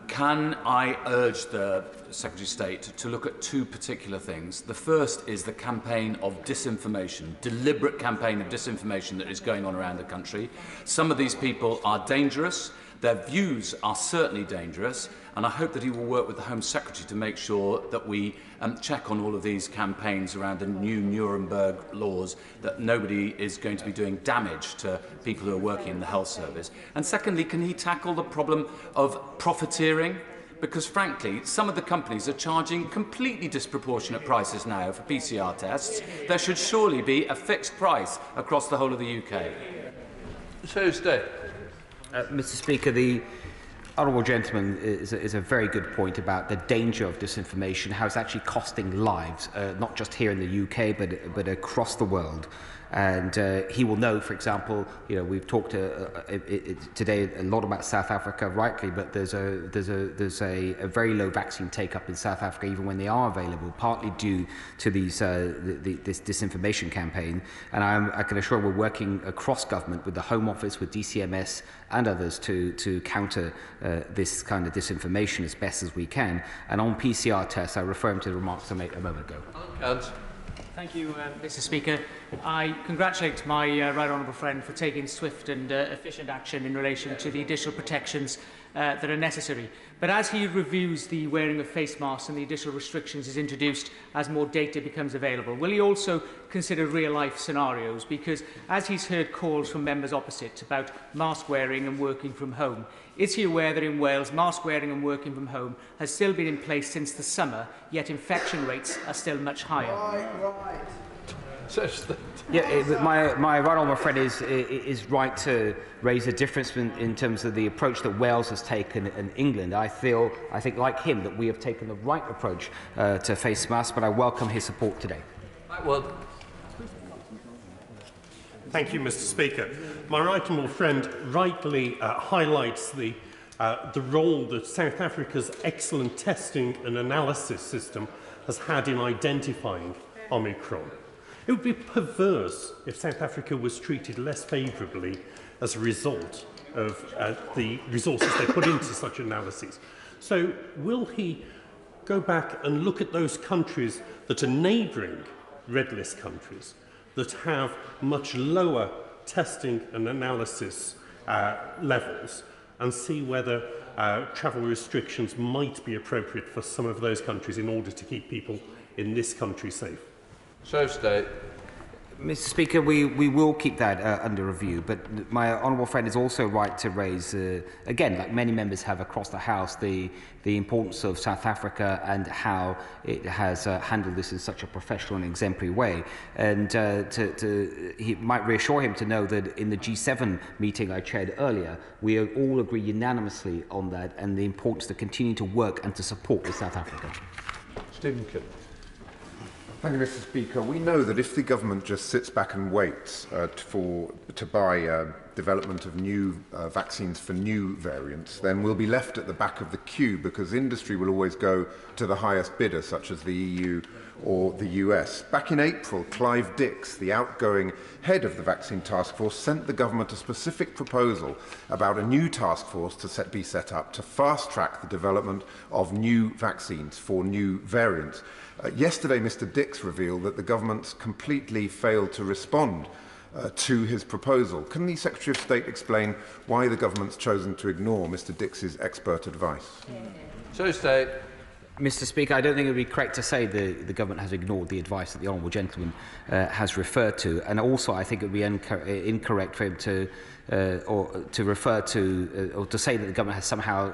Can I urge the Secretary of State to look at two particular things? The first is the campaign of disinformation, deliberate campaign of disinformation that is going on around the country. Some of these people are dangerous. Their views are certainly dangerous, and I hope that he will work with the Home Secretary to make sure that we check on all of these campaigns around the new Nuremberg laws, that nobody is going to be doing damage to people who are working in the health service. And secondly, can he tackle the problem of profiteering? Because frankly, some of the companies are charging completely disproportionate prices now for PCR tests. There should surely be a fixed price across the whole of the UK. Mr. Speaker, the honourable gentleman is a very good point about the danger of disinformation, how it's actually costing lives, not just here in the UK, but across the world. And he will know, for example, we've talked today a lot about South Africa, rightly, but there's a very low vaccine take-up in South Africa, even when they are available, partly due to this disinformation campaign. And I can assure we're working across government with the Home Office, with DCMS and others to counter this kind of disinformation as best as we can. And on PCR tests, I refer him to the remarks I made a moment ago. Thank you, Mr. Speaker. I congratulate my right honourable friend for taking swift and efficient action in relation to the additional protections that are necessary. But as he reviews the wearing of face masks and the additional restrictions is introduced as more data becomes available, will he also consider real-life scenarios? Because as he's heard calls from members opposite about mask wearing and working from home, is he aware that in Wales, mask wearing and working from home has still been in place since the summer, yet infection rates are still much higher? Yeah, my right honourable friend is right to raise a difference in terms of the approach that Wales has taken in England. I think like him that we have taken the right approach to face masks, but I welcome his support today. Thank you, Mr. Speaker. My right honourable friend rightly highlights the role that South Africa's excellent testing and analysis system has had in identifying Omicron. It would be perverse if South Africa was treated less favourably as a result of the resources they put into such analyses. So will he go back and look at those countries that are neighbouring red list countries that have much lower testing and analysis levels and see whether travel restrictions might be appropriate for some of those countries in order to keep people in this country safe? Mr. Speaker, we will keep that under review, but my honourable friend is also right to raise, again, like many members have across the House, the importance of South Africa and how it has handled this in such a professional and exemplary way. And he might reassure him to know that in the G7 meeting I chaired earlier, we all agree unanimously on that and the importance to continue to work and to support with South Africa. Stephen Kidd. Thank you, Mr. Speaker. We know that if the government just sits back and waits to buy development of new vaccines for new variants, then we'll be left at the back of the queue because industry will always go to the highest bidder, such as the EU or the US. Back in April, Clive Dix, the outgoing head of the Vaccine Task Force, sent the government a specific proposal about a new task force to be set up to fast-track the development of new vaccines for new variants. Yesterday, Mr. Dix revealed that the government's completely failed to respond to his proposal. Can the Secretary of State explain why the government's chosen to ignore Mr. Dix's expert advice? Mr. Speaker, I don't think it would be correct to say the government has ignored the advice that the honourable gentleman has referred to, and also I think it would be incorrect for him to refer to or to say that the government has somehow,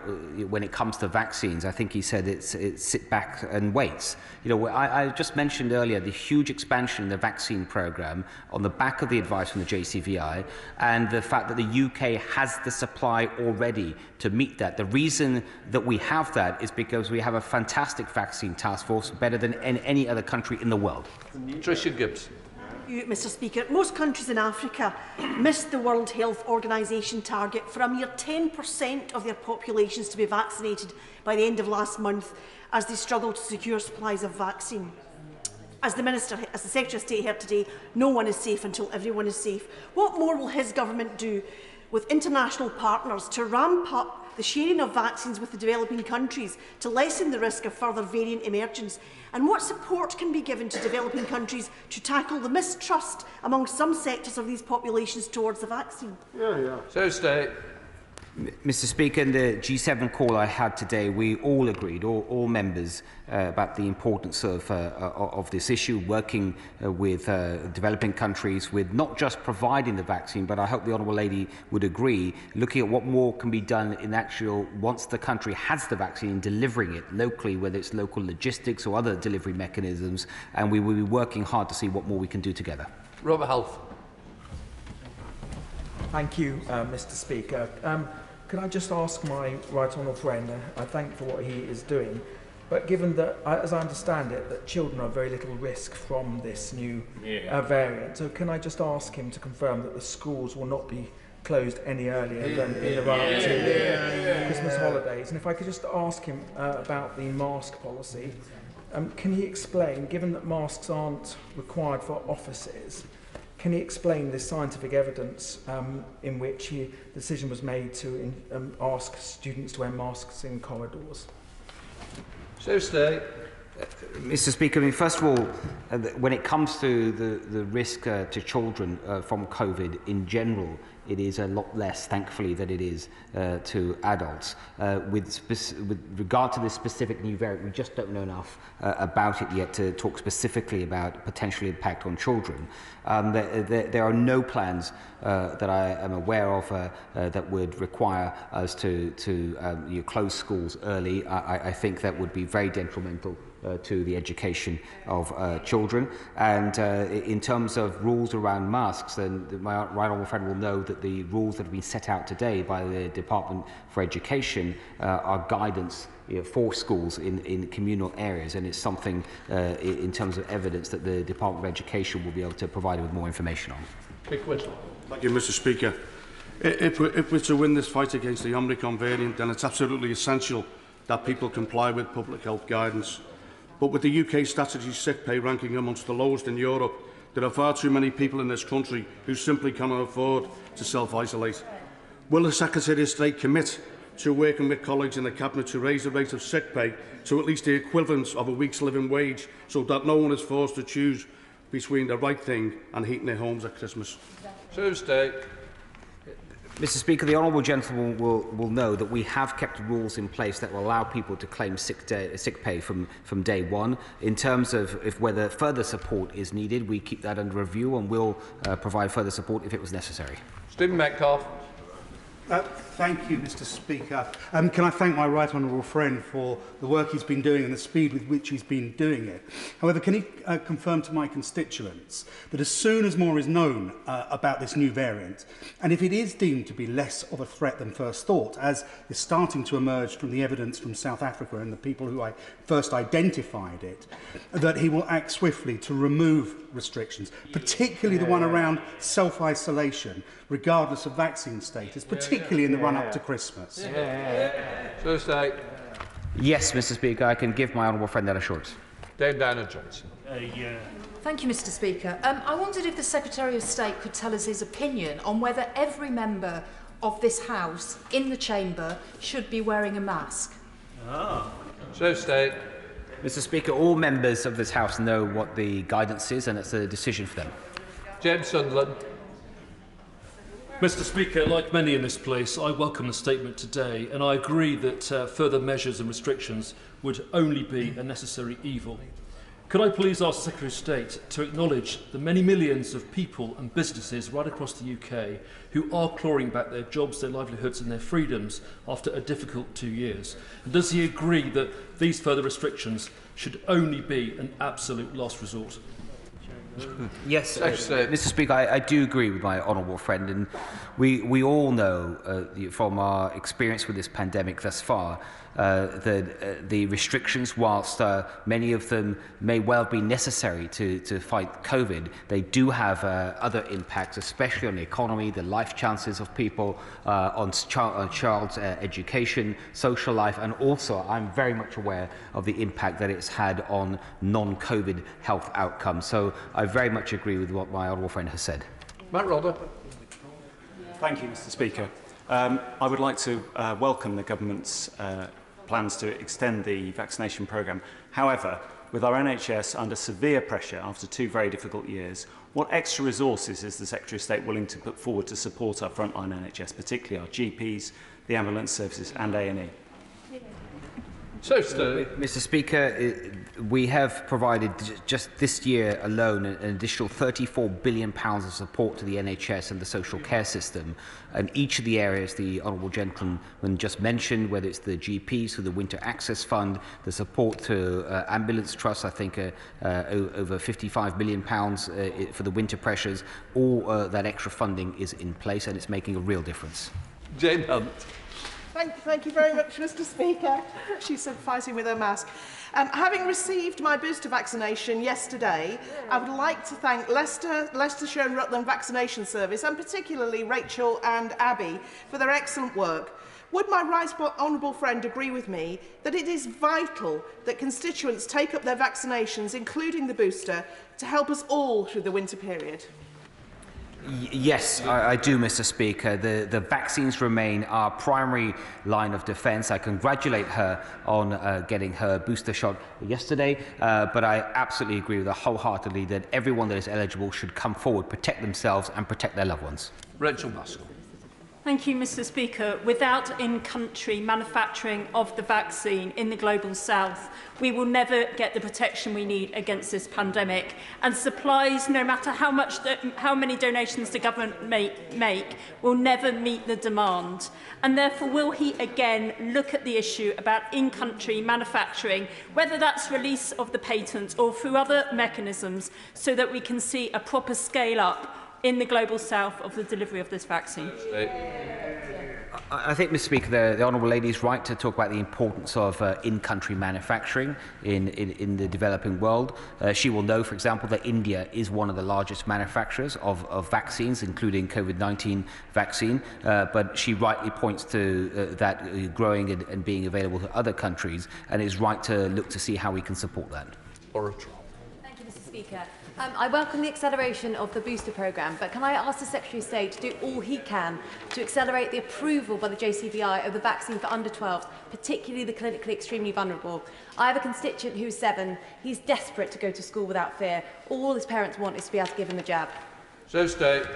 when it comes to vaccines, I think he said it's sit back and waits. You know, I just mentioned earlier the huge expansion in the vaccine programme on the back of the advice from the JCVI, and the fact that the UK has the supply already to meet that. The reason that we have that is because we have a fantastic vaccine task force, better than any other country in the world. Tricia Gibbs. Mr. Speaker, most countries in Africa missed the World Health Organization target for a mere 10% of their populations to be vaccinated by the end of last month as they struggle to secure supplies of vaccine. As the Secretary of State heard today, no one is safe until everyone is safe. What more will his government do with international partners to ramp up the sharing of vaccines with the developing countries to lessen the risk of further variant emergence? And what support can be given to developing countries to tackle the mistrust among some sectors of these populations towards the vaccine? Mr. Speaker, in the G7 call I had today, we all agreed, all members, about the importance of this issue, working with developing countries with not just providing the vaccine, but I hope the Honourable Lady would agree, looking at what more can be done in actual, once the country has the vaccine, delivering it locally, whether it's local logistics or other delivery mechanisms, and we will be working hard to see what more we can do together. Robert Health. Thank you, Mr. Speaker. Can I just ask my right honourable friend, I thank for what he is doing, but given that, as I understand it, that children are very little risk from this new variant, so can I just ask him to confirm that the schools will not be closed any earlier than in the run-up to the Christmas holidays? And if I could just ask him about the mask policy, can he explain, given that masks aren't required for offices, can he explain the scientific evidence in which the decision was made to ask students to wear masks in corridors? Mr. Speaker, I mean, first of all, when it comes to the risk to children from COVID in general, it is a lot less, thankfully, than it is to adults. With regard to this specific new variant, we just don't know enough about it yet to talk specifically about potential impact on children. There are no plans that I am aware of that would require us to close schools early. I think that would be very detrimental to the education of children. And in terms of rules around masks, then my right honourable friend will know that the rules that have been set out today by the Department for Education are guidance for schools in communal areas, and it's something in terms of evidence that the Department of Education will be able to provide with more information on. Thank you, Mr. Speaker. If we're to win this fight against the Omicron variant, then it's absolutely essential that people comply with public health guidance. But with the UK statutory sick pay ranking amongst the lowest in Europe, there are far too many people in this country who simply cannot afford to self-isolate. Will the Secretary of State commit to working with colleagues in the Cabinet to raise the rate of sick pay to at least the equivalent of a week's living wage, so that no one is forced to choose between the right thing and heating their homes at Christmas? Tuesday. Mr. Speaker, the honourable gentleman will know that we have kept rules in place that will allow people to claim sick pay from day one. In terms of whether further support is needed, we keep that under review and will provide further support if it was necessary. Stephen Metcalfe. Thank you, Mr. Speaker. Can I thank my right honourable friend for the work he's been doing and the speed with which he's been doing it. However, can he confirm to my constituents that as soon as more is known about this new variant, and if it is deemed to be less of a threat than first thought, as is starting to emerge from the evidence from South Africa and the people who I first identified it, that he will act swiftly to remove restrictions, particularly the one around self-isolation, regardless of vaccine status, particularly in the run-up to Christmas? Tuesday. Yes, Mr. Speaker, I can give my honourable friend that assurance. Dame Diana Johnson. Thank you, Mr. Speaker. I wondered if the Secretary of State could tell us his opinion on whether every member of this House in the chamber should be wearing a mask. Tuesday. Mr. Speaker, all members of this House know what the guidance is, and it's a decision for them. James Sunderland. Mr. Speaker, like many in this place, I welcome the statement today, and I agree that further measures and restrictions would only be a necessary evil. Could I please ask the Secretary of State to acknowledge the many millions of people and businesses right across the UK who are clawing back their jobs, their livelihoods and their freedoms after a difficult 2 years? And does he agree that these further restrictions should only be an absolute last resort? Yes, Mr. Speaker, I do agree with my honourable friend, and we all know from our experience with this pandemic thus far that the restrictions, whilst many of them may well be necessary to fight COVID, they do have other impacts, especially on the economy, the life chances of people, on child's education, social life, and also I'm very much aware of the impact that it's had on non-COVID health outcomes. So I very much agree with what my honourable friend has said. Matt Rodder. Thank you, Mr. Speaker. I would like to welcome the government's plans to extend the vaccination programme. However, with our NHS under severe pressure after 2 very difficult years, what extra resources is the Secretary of State willing to put forward to support our frontline NHS, particularly our GPs, the ambulance services and A&E? Mr. Speaker, we have provided just this year alone an additional £34 billion of support to the NHS and the social care system. And each of the areas the honourable gentleman just mentioned, whether it's the GPs through the Winter Access Fund, the support to ambulance trusts, I think over £55 million for the winter pressures, all that extra funding is in place and it's making a real difference. Jane Hunt. Thank you very much, Mr. Speaker. She's fighting with her mask. Having received my booster vaccination yesterday, I would like to thank Leicestershire and Rutland Vaccination Service, and particularly Rachel and Abby, for their excellent work. Would my right honourable friend agree with me that it is vital that constituents take up their vaccinations, including the booster, to help us all through the winter period? Yes, I do, Mr. Speaker. The vaccines remain our primary line of defence. I congratulate her on getting her booster shot yesterday, but I absolutely agree with her wholeheartedly that everyone that is eligible should come forward, protect themselves and protect their loved ones. Rachel Maskell. Thank you, Mr. Speaker. Without in-country manufacturing of the vaccine in the global south, we will never get the protection we need against this pandemic. And supplies, no matter how many donations the government make, will never meet the demand. And therefore, will he again look at the issue about in-country manufacturing, whether that's release of the patent or through other mechanisms, so that we can see a proper scale-up in the global south of the delivery of this vaccine? I think, Mr. Speaker, the Honourable Lady is right to talk about the importance of in-country manufacturing in the developing world. She will know, for example, that India is one of the largest manufacturers of vaccines, including COVID-19 vaccine, but she rightly points to that growing and being available to other countries, and is right to look to see how we can support that. Thank you, Mr. Speaker. I welcome the acceleration of the booster programme, but can I ask the Secretary of State to do all he can to accelerate the approval by the JCVI of the vaccine for under 12s, particularly the clinically extremely vulnerable? I have a constituent who is 7. He's desperate to go to school without fear. All his parents want is to be able to give him the jab. So state.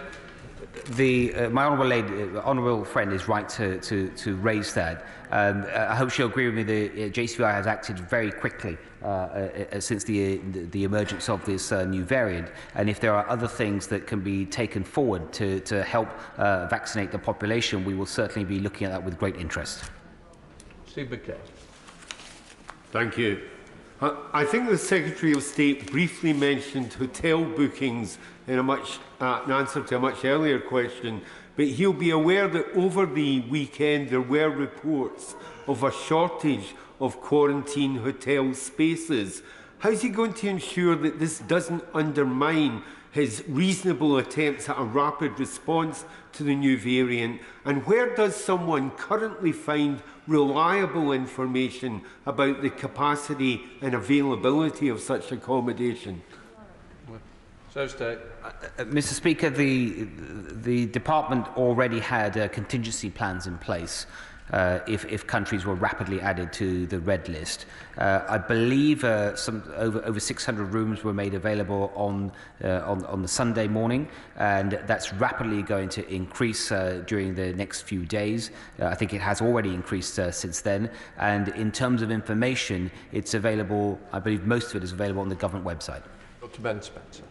My honourable friend is right to raise that. I hope she'll agree with me. The JCVI has acted very quickly since the emergence of this new variant, and if there are other things that can be taken forward to help vaccinate the population, we will certainly be looking at that with great interest. Steve McKay. Thank you. I think the Secretary of State briefly mentioned hotel bookings in an answer to a much earlier question, but he'll be aware that over the weekend there were reports of a shortage of quarantine hotel spaces. How's he going to ensure that this doesn't undermine his reasonable attempts at a rapid response to the new variant? And where does someone currently find reliable information about the capacity and availability of such accommodation? So state. Mr. Speaker, the department already had contingency plans in place if countries were rapidly added to the red list. I believe over 600 rooms were made available on the Sunday morning, and that's rapidly going to increase during the next few days. I think it has already increased since then. And in terms of information, it's available, I believe most of it is available on the government website. Dr. Ben Spencer.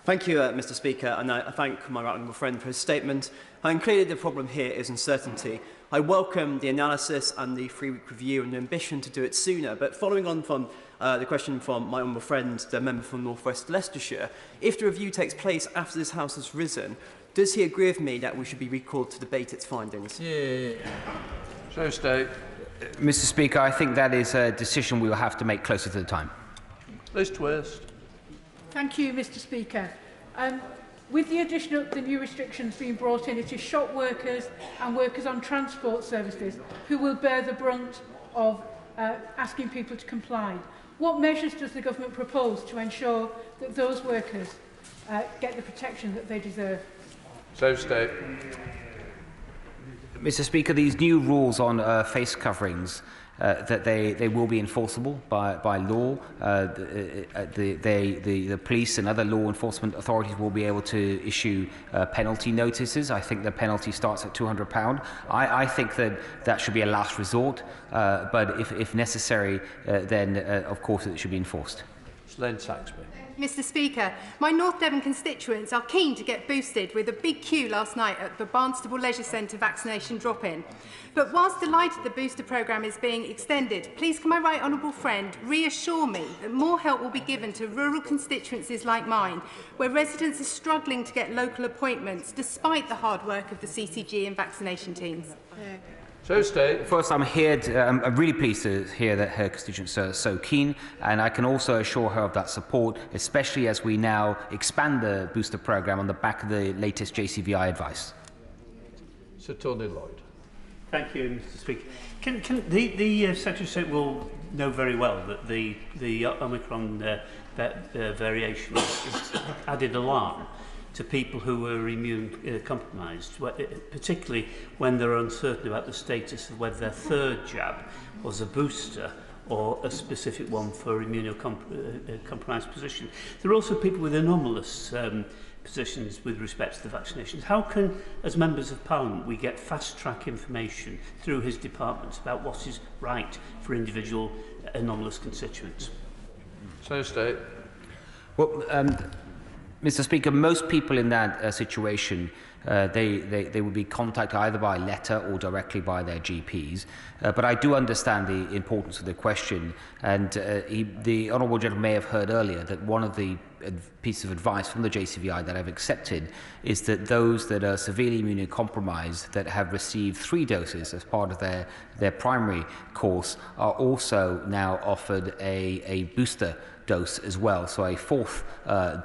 Thank you, Mr. Speaker, and I thank my right honourable friend for his statement. And clearly the problem here is uncertainty. I welcome the analysis and the 3-week review and the ambition to do it sooner, but following on from the question from my honourable friend, the member from North West Leicestershire, if the review takes place after this House has risen, does he agree with me that we should be recalled to debate its findings? Yeah. So state. Mr. Speaker, I think that is a decision we will have to make closer to the time. Liz Twist. Thank you, Mr. Speaker. With the new restrictions being brought in, it is shop workers and workers on transport services who will bear the brunt of asking people to comply. What measures does the government propose to ensure that those workers get the protection that they deserve? So state. Mr. Speaker, these new rules on face coverings that they will be enforceable by law. The police and other law enforcement authorities will be able to issue penalty notices. I think the penalty starts at £200. I think that should be a last resort, but if necessary, then of course it should be enforced. Len Saxby. Mr. Speaker, my North Devon constituents are keen to get boosted with a big queue last night at the Barnstable Leisure Centre vaccination drop-in. But whilst delighted the booster programme is being extended, please can my right honourable friend reassure me that more help will be given to rural constituencies like mine, where residents are struggling to get local appointments despite the hard work of the CCG and vaccination teams. So state. First, I'm really pleased to hear that her constituents are so keen, and I can also assure her of that support, especially as we now expand the booster programme on the back of the latest JCVI advice. Sir Tony Lloyd. Thank you, Mr. Speaker. The Secretary of State will know very well that the Omicron variation has added alarm to people who are immune compromised, particularly when they're uncertain about the status of whether their third jab was a booster or a specific one for immunocompromised position. There are also people with anomalous positions with respect to the vaccinations. How can, as members of Parliament, we get fast-track information through his departments about what is right for individual anomalous constituents? So state. Well, Mr. Speaker, most people in that situation, they would be contacted either by letter or directly by their GPs. But I do understand the importance of the question, and the honourable gentleman may have heard earlier that one of the pieces of advice from the JCVI that I've accepted is that those that are severely immunocompromised that have received 3 doses as part of their primary course are also now offered a booster dose as well, so a 4th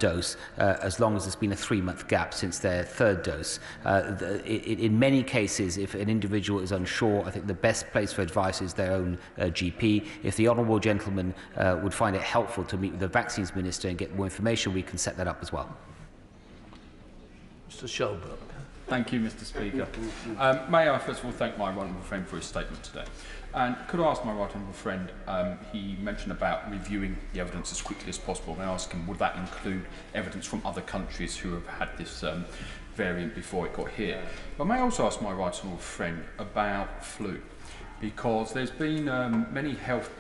dose, as long as there's been a 3-month gap since their 3rd dose. In many cases, if an individual is unsure, I think the best place for advice is their own GP. If the honourable gentleman would find it helpful to meet with the vaccines minister and get more information, we can set that up as well. Mr. Shelbrooke. Thank you, Mr. Speaker. May I first of all thank my right honourable friend for his statement today. And could I ask my right honourable friend, he mentioned about reviewing the evidence as quickly as possible. May I ask him, would that include evidence from other countries who have had this variant before it got here? But may I also ask my right honourable friend about flu? Because there's been many health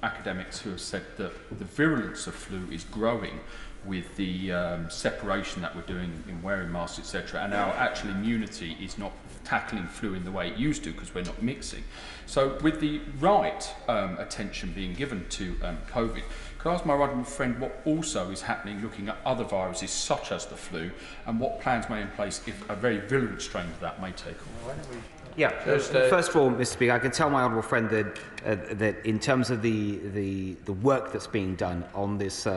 academics who have said that the virulence of flu is growing with the separation that we're doing in wearing masks, etc., and our actual immunity is not tackling flu in the way it used to because we're not mixing. So with the right attention being given to COVID, could I ask my right honourable friend what also is happening looking at other viruses such as the flu, and what plans may in place if a very virulent strain of that may take on? Yeah, first of all, Mr. Speaker, I can tell my honourable friend that in terms of the work that's being done on this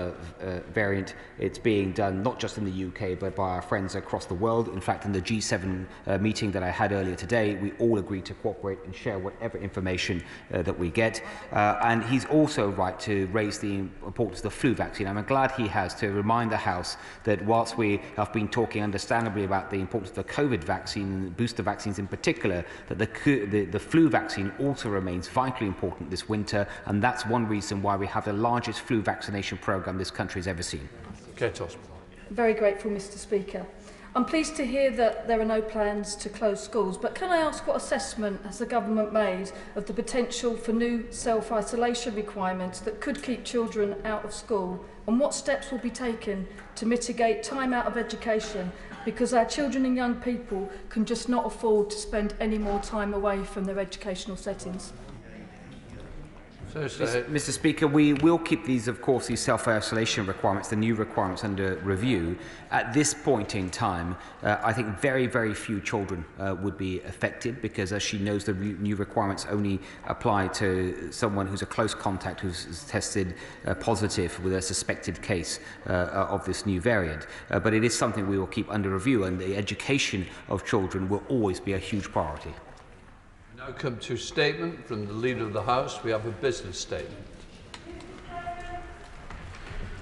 variant, it's being done not just in the UK but by our friends across the world. In fact, in the G7 meeting that I had earlier today, we all agreed to cooperate and share whatever information that we get. And he's also right to raise the importance of the flu vaccine. I'm glad he has, to remind the House that whilst we have been talking understandably about the importance of the COVID vaccine, booster vaccines in particular, that the flu vaccine also remains vitally important this winter, and that's one reason why we have the largest flu vaccination programme this country has ever seen. Very grateful, Mr. Speaker. I'm pleased to hear that there are no plans to close schools, but can I ask what assessment has the government made of the potential for new self-isolation requirements that could keep children out of school, and what steps will be taken to mitigate time out of education, because our children and young people can just not afford to spend any more time away from their educational settings? Mr. Speaker, we will keep these self-isolation requirements, the new requirements, under review. At this point in time, I think very, very few children would be affected because, as she knows, the new requirements only apply to someone who's a close contact who's tested positive with a suspected case of this new variant. But it is something we will keep under review, and the education of children will always be a huge priority. Now come to a statement from the Leader of the House. We have a business statement.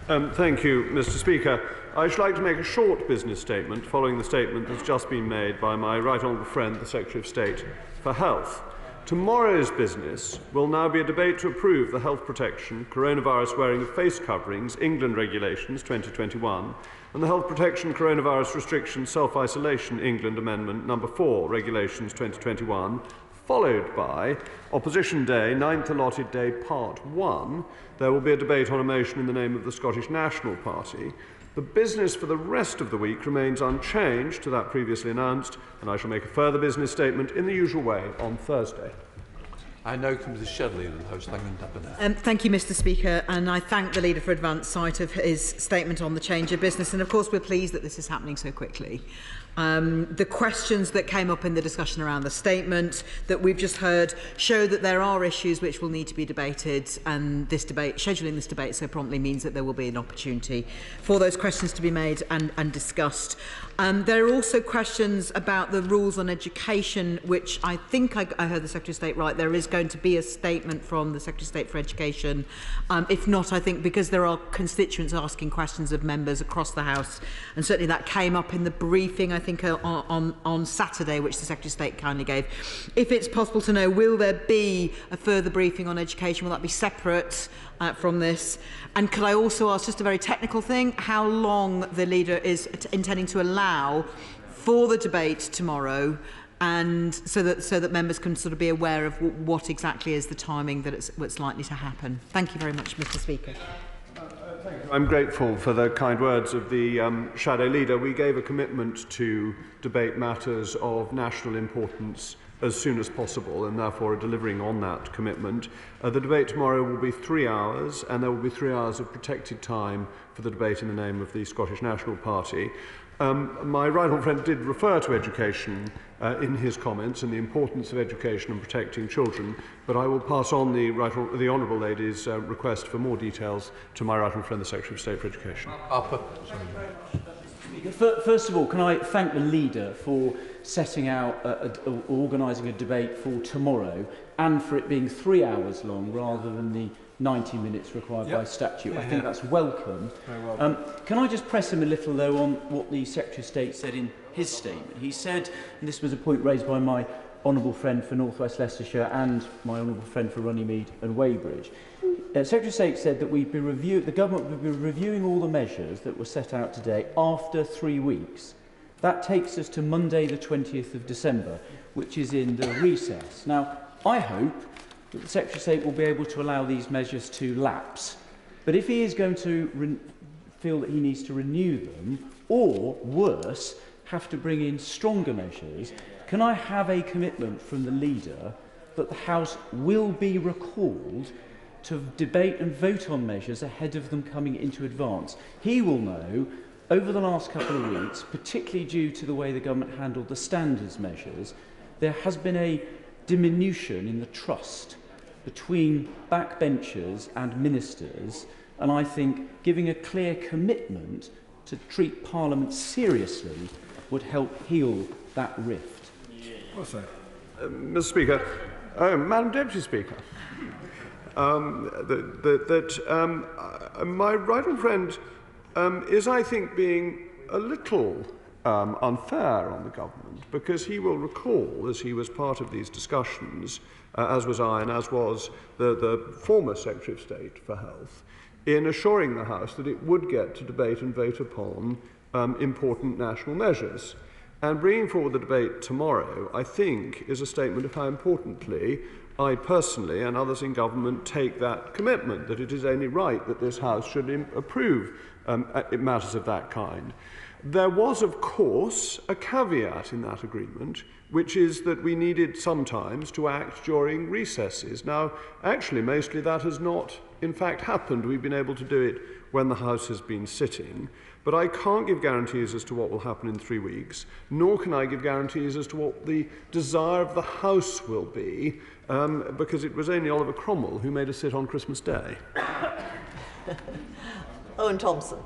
Thank you, Mr. Speaker. I should like to make a short business statement following the statement that's just been made by my right honourable friend, the Secretary of State for Health. Tomorrow's business will now be a debate to approve the health protection, coronavirus wearing of face coverings, England regulations 2021, and the health protection, coronavirus restrictions, self-isolation, England amendment number 4, regulations 2021, followed by Opposition Day, 9th allotted day, Part 1. There will be a debate on a motion in the name of the Scottish National Party. The business for the rest of the week remains unchanged to that previously announced, and I shall make a further business statement in the usual way on Thursday. I now come to the Leader of the House. Thank you, Mr. Speaker, and I thank the Leader for advance sight of his statement on the change of business, and of course we're pleased that this is happening so quickly. The questions that came up in the discussion around the statement that we've just heard show that there are issues which will need to be debated, and scheduling this debate so promptly means that there will be an opportunity for those questions to be made and discussed. There are also questions about the rules on education, which I think I heard the Secretary of State right. There is going to be a statement from the Secretary of State for Education. If not, I think because there are constituents asking questions of members across the House, and certainly that came up in the briefing, I think, on Saturday, which the Secretary of State kindly gave. If it's possible to know, will there be a further briefing on education? Will that be separate from this? And could I also ask just a very technical thing, how long the leader is intending to allow for the debate tomorrow, and so that members can sort of be aware of what exactly is the timing that it's likely to happen. Thank you very much, Mr. Speaker. I'm grateful for the kind words of the shadow leader. We gave a commitment to debate matters of national importance as soon as possible, and therefore are delivering on that commitment. The debate tomorrow will be 3 hours, and there will be 3 hours of protected time for the debate in the name of the Scottish National Party. My right honourable friend did refer to education in his comments and the importance of education and protecting children, but I will pass on the honourable lady's request for more details to my right honourable friend, the Secretary of State for Education. First of all, can I thank the leader for setting out, organising a debate for tomorrow, and for it being 3 hours long rather than the 90 minutes required by statute. I think that's welcome. Can I just press him a little, though, on what the Secretary of State said in his statement? He said, and this was a point raised by my honourable friend for North West Leicestershire and my honourable friend for Runnymede and Weybridge. Secretary of State said that the government would be reviewing all the measures that were set out today after 3 weeks. That takes us to Monday the 20th of December, which is in the recess. Now, I hope that the Secretary of State will be able to allow these measures to lapse. But if he is going to feel that he needs to renew them, or worse, have to bring in stronger measures, can I have a commitment from the leader that the House will be recalled to debate and vote on measures ahead of them coming into advance? He will know, over the last couple of weeks, particularly due to the way the government handled the standards measures, there has been a diminution in the trust between backbenchers and ministers, and I think giving a clear commitment to treat Parliament seriously would help heal that rift. What's that? Mr. Speaker, Madam Deputy Speaker, my right honourable friend is, I think, being a little unfair on the government, because he will recall, as he was part of these discussions, as was I and as was the former Secretary of State for Health, in assuring the House that it would get to debate and vote upon important national measures. And bringing forward the debate tomorrow, I think, is a statement of how importantly I personally and others in government take that commitment, that it is only right that this House should approve matters of that kind. There was, of course, a caveat in that agreement, which is that we needed sometimes to act during recesses. Now, actually, mostly that has not, in fact, happened. We've been able to do it when the House has been sitting. But I can't give guarantees as to what will happen in 3 weeks, nor can I give guarantees as to what the desire of the House will be, because it was only Oliver Cromwell who made us sit on Christmas Day. Owen Thompson.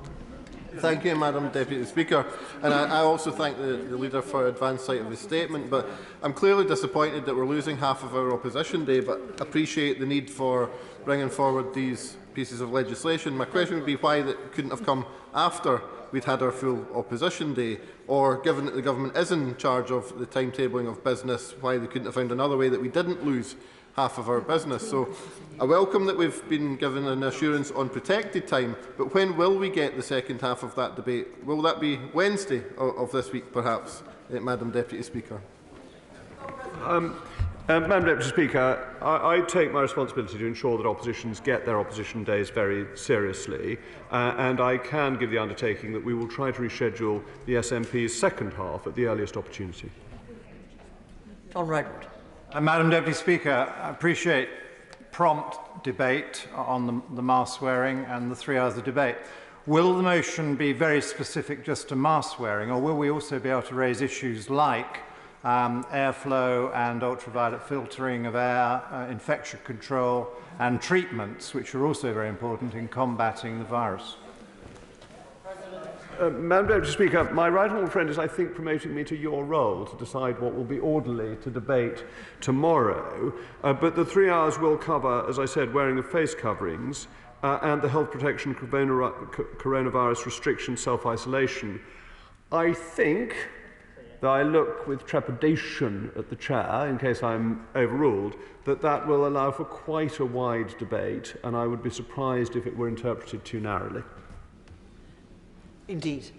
Thank you, Madam Deputy Speaker. And I also thank the Leader for advance sight of his statement, but I'm clearly disappointed that we're losing half of our opposition day, but appreciate the need for bringing forward these pieces of legislation. My question would be why that couldn't have come after we'd had our full opposition day, or given that the government is in charge of the timetabling of business, why they couldn't have found another way that we didn't lose half of our business. So I welcome that we've been given an assurance on protected time, but when will we get the second half of that debate? Will that be Wednesday of this week, perhaps, Madam Deputy Speaker? Madam Deputy Speaker, I take my responsibility to ensure that oppositions get their opposition days very seriously, and I can give the undertaking that we will try to reschedule the SNP's second half at the earliest opportunity. John Redwood. Madam Deputy Speaker, I appreciate prompt debate on the mask wearing and the 3 hours of debate. Will the motion be very specific just to mask wearing, or will we also be able to raise issues like airflow and ultraviolet filtering of air, infection control and treatments, which are also very important in combating the virus? Madam Deputy Speaker, my right honourable friend is, I think, promoting me to your role to decide what will be orderly to debate tomorrow. But the 3 hours will cover, as I said, wearing of face coverings and the health protection coronavirus restriction self-isolation. I think though I look with trepidation at the chair, in case I'm overruled, that will allow for quite a wide debate, and I would be surprised if it were interpreted too narrowly. Indeed.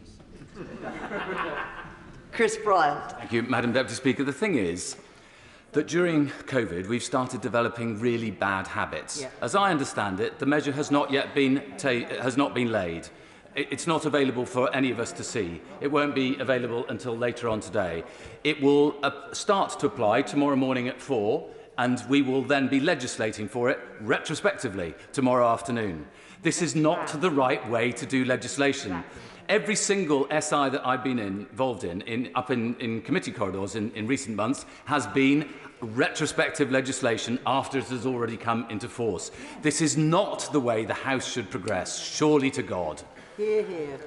Chris Bryant. Thank you, Madam Deputy Speaker. The thing is that during COVID, we've started developing really bad habits. Yeah. As I understand it, the measure has not yet been laid. It's not available for any of us to see. It won't be available until later on today. It will start to apply tomorrow morning at 4, and we will then be legislating for it retrospectively tomorrow afternoon. This is not the right way to do legislation. Every single SI that I've been involved in committee corridors in recent months has been retrospective legislation after it has already come into force. This is not the way the House should progress, surely to God. Hear, hear.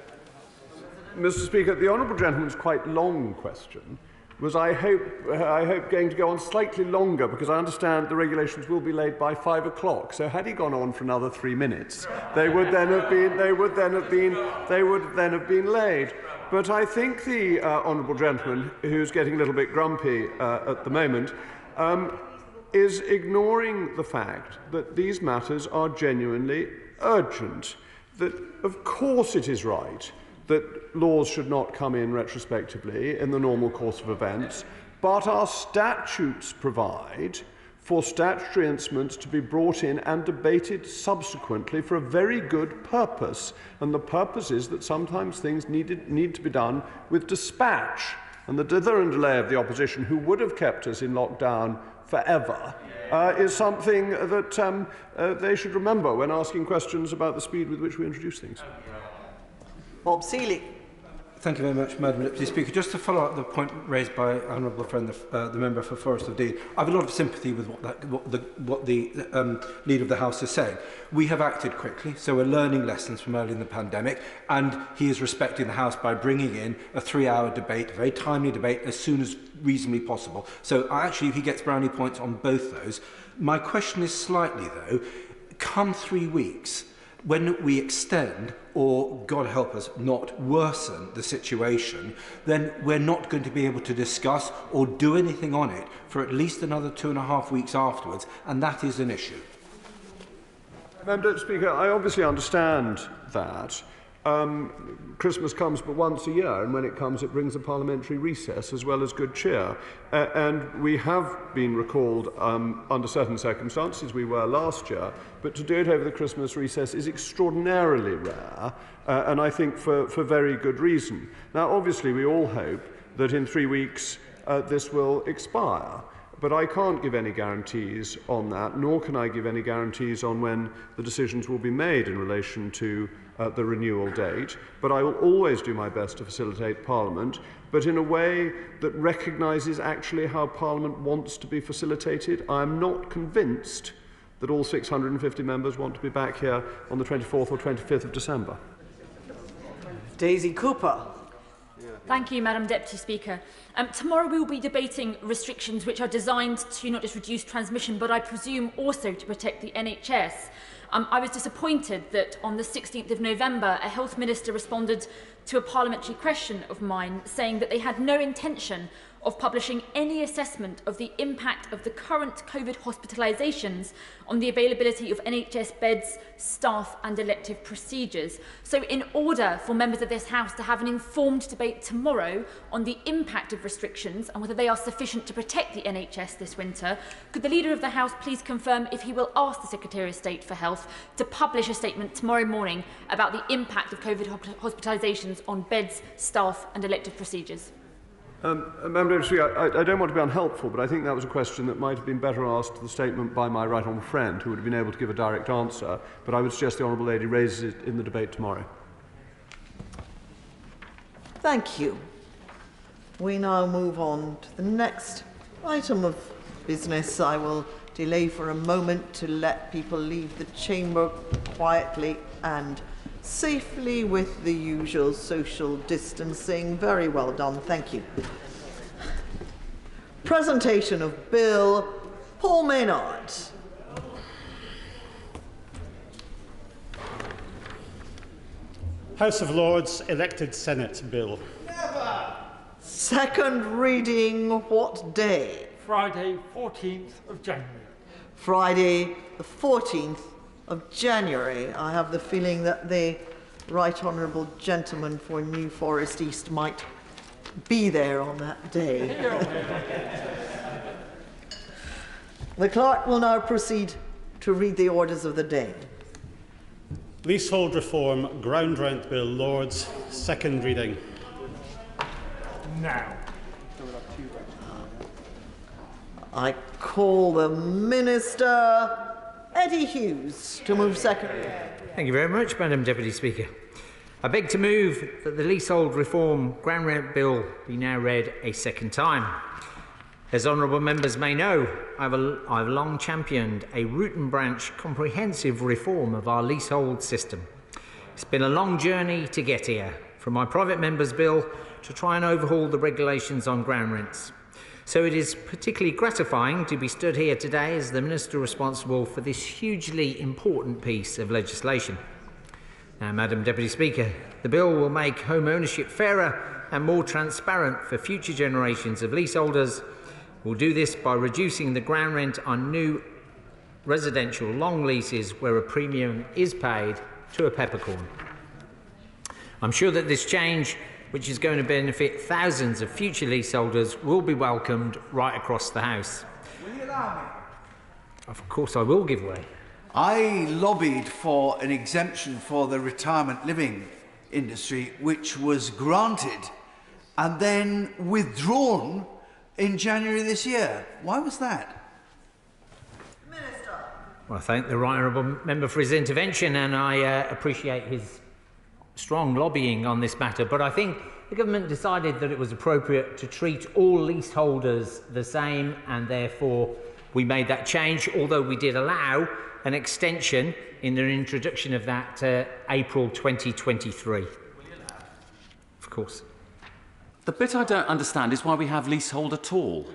Mr. Speaker, the honourable gentleman's quite long question was, I hope, going to go on slightly longer, because I understand the regulations will be laid by 5 o'clock. So had he gone on for another 3 minutes, they would then have been laid. But I think the honourable gentleman, who's getting a little bit grumpy at the moment, is ignoring the fact that these matters are genuinely urgent. That, of course, it is right that laws should not come in retrospectively in the normal course of events, but our statutes provide for statutory instruments to be brought in and debated subsequently for a very good purpose. And the purpose is that sometimes things need to be done with dispatch. And the dither and delay of the opposition, who would have kept us in lockdown forever, is something that they should remember when asking questions about the speed with which we introduce things. Bob Seeley. Thank you very much, Madam Deputy Speaker. Just to follow up the point raised by honourable friend, the member for Forest of Dean, I have a lot of sympathy with what the Leader of the House is saying. We have acted quickly, so we're learning lessons from early in the pandemic, and he is respecting the House by bringing in a 3-hour debate, a very timely debate, as soon as reasonably possible. So actually, he gets brownie points on both those. My question is slightly, though, come 3 weeks, when we extend, or God help us, not worsen the situation, then we're not going to be able to discuss or do anything on it for at least another 2.5 weeks afterwards, and that is an issue. Madam Speaker, I obviously understand that. Christmas comes but once a year, and when it comes it brings a parliamentary recess as well as good cheer. And we have been recalled under certain circumstances, we were last year, but to do it over the Christmas recess is extraordinarily rare, and I think for very good reason. Now, obviously, we all hope that in 3 weeks this will expire. But I can't give any guarantees on that, nor can I give any guarantees on when the decisions will be made in relation to the renewal date. But I will always do my best to facilitate Parliament, but in a way that recognises actually how Parliament wants to be facilitated. I am not convinced that all 650 members want to be back here on the 24th or 25th of December. Daisy Cooper. Thank you, Madam Deputy Speaker. Tomorrow we will be debating restrictions which are designed to not just reduce transmission, but I presume also to protect the NHS. I was disappointed that on the 16th of November, a health minister responded to a parliamentary question of mine saying that they had no intention of publishing any assessment of the impact of the current COVID hospitalisations on the availability of NHS beds, staff and elective procedures. So in order for members of this House to have an informed debate tomorrow on the impact of restrictions and whether they are sufficient to protect the NHS this winter, could the Leader of the House please confirm if he will ask the Secretary of State for Health to publish a statement tomorrow morning about the impact of COVID hospitalisations on beds, staff and elective procedures? Madam Deputy Speaker, I don't want to be unhelpful, but I think that was a question that might have been better asked to the statement by my right honourable friend, who would have been able to give a direct answer. But I would suggest the honourable lady raises it in the debate tomorrow. Thank you. We now move on to the next item of business. I will delay for a moment to let people leave the chamber quietly and safely with the usual social distancing. Very well done, thank you. Presentation of Bill. Paul Maynard. House of Lords Elected Senate Bill. Second reading what day? Friday, 14th of January. Friday, the 14th of January. I have the feeling that the Right Honourable Gentleman for New Forest East might be there on that day. The clerk will now proceed to read the orders of the day. Leasehold Reform Ground Rent Bill, Lords, second reading. Now. I call the Minister, Eddie Hughes, to move second. Thank you very much, Madam Deputy Speaker. I beg to move that the Leasehold Reform Ground Rent Bill be now read a second time. As honourable members may know, I've long championed a root and branch comprehensive reform of our leasehold system. It's been a long journey to get here, from my private member's bill to try and overhaul the regulations on ground rents. So it is particularly gratifying to be stood here today as the Minister responsible for this hugely important piece of legislation. Now, Madam Deputy Speaker, the bill will make home ownership fairer and more transparent for future generations of leaseholders. We'll do this by reducing the ground rent on new residential long leases where a premium is paid to a peppercorn. I'm sure that this change, which is going to benefit thousands of future leaseholders, will be welcomed right across the House. Will you allow me? Of course I will give way. I lobbied for an exemption for the retirement living industry, which was granted and then withdrawn in January this year. Why was that? Well, I thank the Right Honourable Member for his intervention, and I appreciate his strong lobbying on this matter, but I think the government decided that it was appropriate to treat all leaseholders the same, and therefore we made that change, although we did allow an extension in the introduction of that April 2023. Of course. The bit I don't understand is why we have leasehold at all,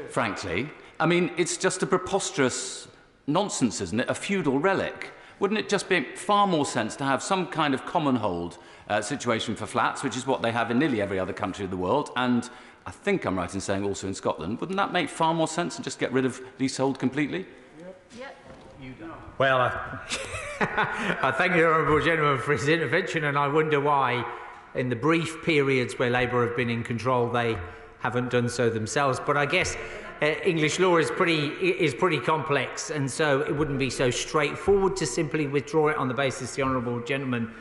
frankly. I mean, it's just a preposterous nonsense, isn't it? A feudal relic. Wouldn't it just make far more sense to have some kind of common hold situation for flats, which is what they have in nearly every other country of the world, and I think I'm right in saying also in Scotland. Wouldn't that make far more sense than just get rid of leasehold completely? Well, I thank the Honourable Gentleman for his intervention, and I wonder why, in the brief periods where Labour have been in control, they haven't done so themselves. But I guess English law is pretty complex, and so it wouldn't be so straightforward to simply withdraw it on the basis the Honourable Gentleman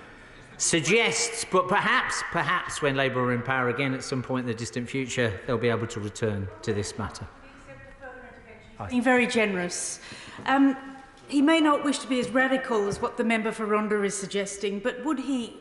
suggests. But perhaps when Labour are in power again at some point in the distant future, they'll be able to return to this matter. Being very generous. He may not wish to be as radical as what the member for Rhondda is suggesting, but would he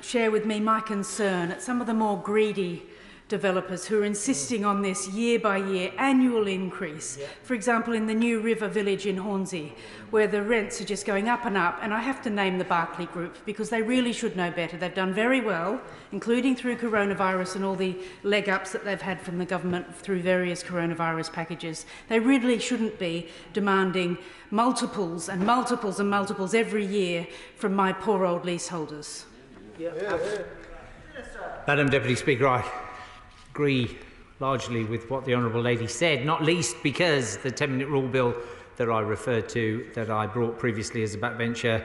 share with me my concern at some of the more greedy developers who are insisting on this year-by-year annual increase? For example, in the New River Village in Hornsey, where the rents are just going up and up, and I have to name the Barclay Group because they really should know better. They've done very well, including through coronavirus and all the leg-ups that they've had from the government through various coronavirus packages. They really shouldn't be demanding multiples and multiples and multiples every year from my poor old leaseholders. Madam Deputy Speaker, I agree largely with what the Honourable Lady said, not least because the 10-minute rule bill that I referred to, that I brought previously as a backbencher,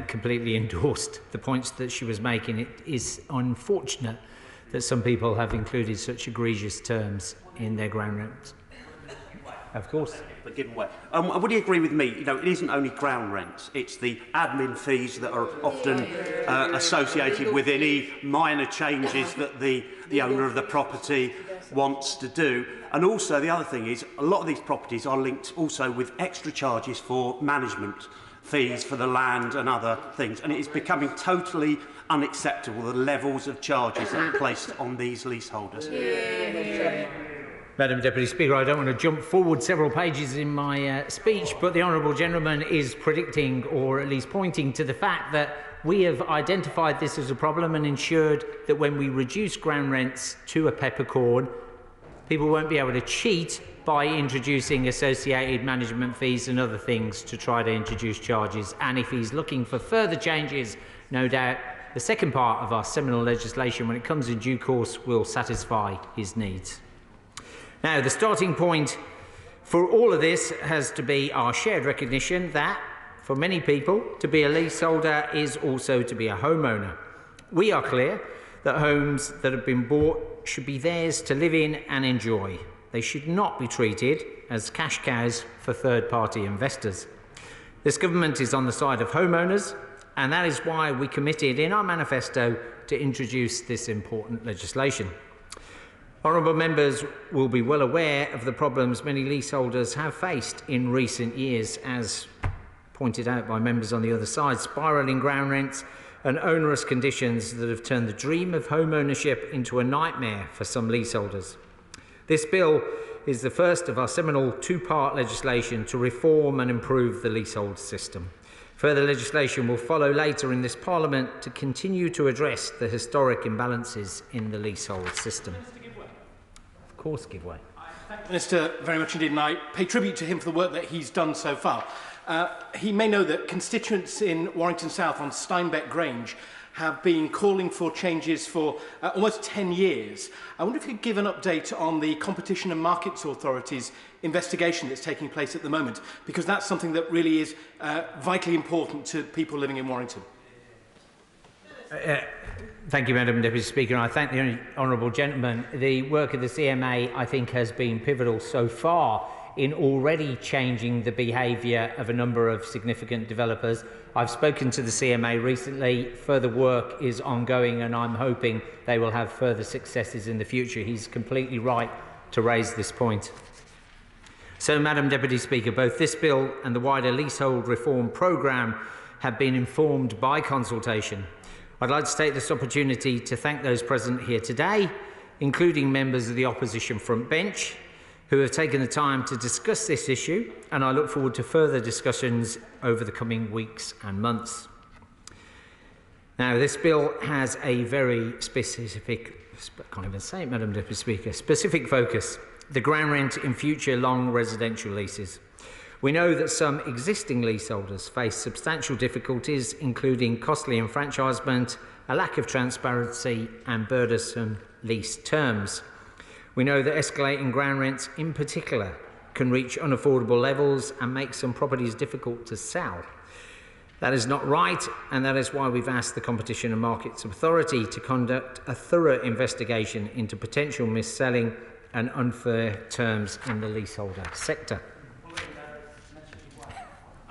completely endorsed the points that she was making. It is unfortunate that some people have included such egregious terms in their ground rents. Of course. But given way. Would you agree with me? You know, it isn't only ground rents; it's the admin fees that are often associated with any minor changes that the owner of the property wants to do. And also, the other thing is, a lot of these properties are linked also with extra charges for management fees for the land and other things. And it is becoming totally unacceptable, the levels of charges that are placed on these leaseholders. Madam Deputy Speaker, I don't want to jump forward several pages in my speech, but the Honourable Gentleman is predicting, or at least pointing to the fact that we have identified this as a problem and ensured that when we reduce ground rents to a peppercorn, people won't be able to cheat by introducing associated management fees and other things to try to introduce charges. And if he's looking for further changes, no doubt the second part of our seminal legislation, when it comes in due course, will satisfy his needs. Now, the starting point for all of this has to be our shared recognition that, for many people, to be a leaseholder is also to be a homeowner. We are clear that homes that have been bought should be theirs to live in and enjoy. They should not be treated as cash cows for third-party investors. This government is on the side of homeowners, and that is why we committed in our manifesto to introduce this important legislation. Honourable members will be well aware of the problems many leaseholders have faced in recent years, as pointed out by members on the other side, spiralling ground rents and onerous conditions that have turned the dream of home ownership into a nightmare for some leaseholders. This bill is the first of our seminal two-part legislation to reform and improve the leasehold system. Further legislation will follow later in this Parliament to continue to address the historic imbalances in the leasehold system. Of course, give way. Thank the Minister very much indeed, and I pay tribute to him for the work that he's done so far. He may know that constituents in Warrington South on Steinbeck Grange have been calling for changes for almost 10 years. I wonder if you could give an update on the Competition and Markets Authority's investigation that's taking place at the moment, because that's something that really is vitally important to people living in Warrington. Thank you, Madam Deputy Speaker. I thank the honourable gentleman. The work of the CMA, I think, has been pivotal so far in already changing the behaviour of a number of significant developers. I've spoken to the CMA recently. Further work is ongoing, and I'm hoping they will have further successes in the future. He's completely right to raise this point. So, Madam Deputy Speaker, both this bill and the wider leasehold reform programme have been informed by consultation. I'd like to take this opportunity to thank those present here today, including members of the opposition front bench, who have taken the time to discuss this issue, and I look forward to further discussions over the coming weeks and months. Now, this bill has a very specific, I can't even say it, Madam Deputy Speaker, specific focus: the ground rent in future long residential leases. We know that some existing leaseholders face substantial difficulties, including costly enfranchisement, a lack of transparency, and burdensome lease terms. We know that escalating ground rents in particular can reach unaffordable levels and make some properties difficult to sell. That is not right, and that is why we've asked the Competition and Markets Authority to conduct a thorough investigation into potential mis-selling and unfair terms in the leaseholder sector.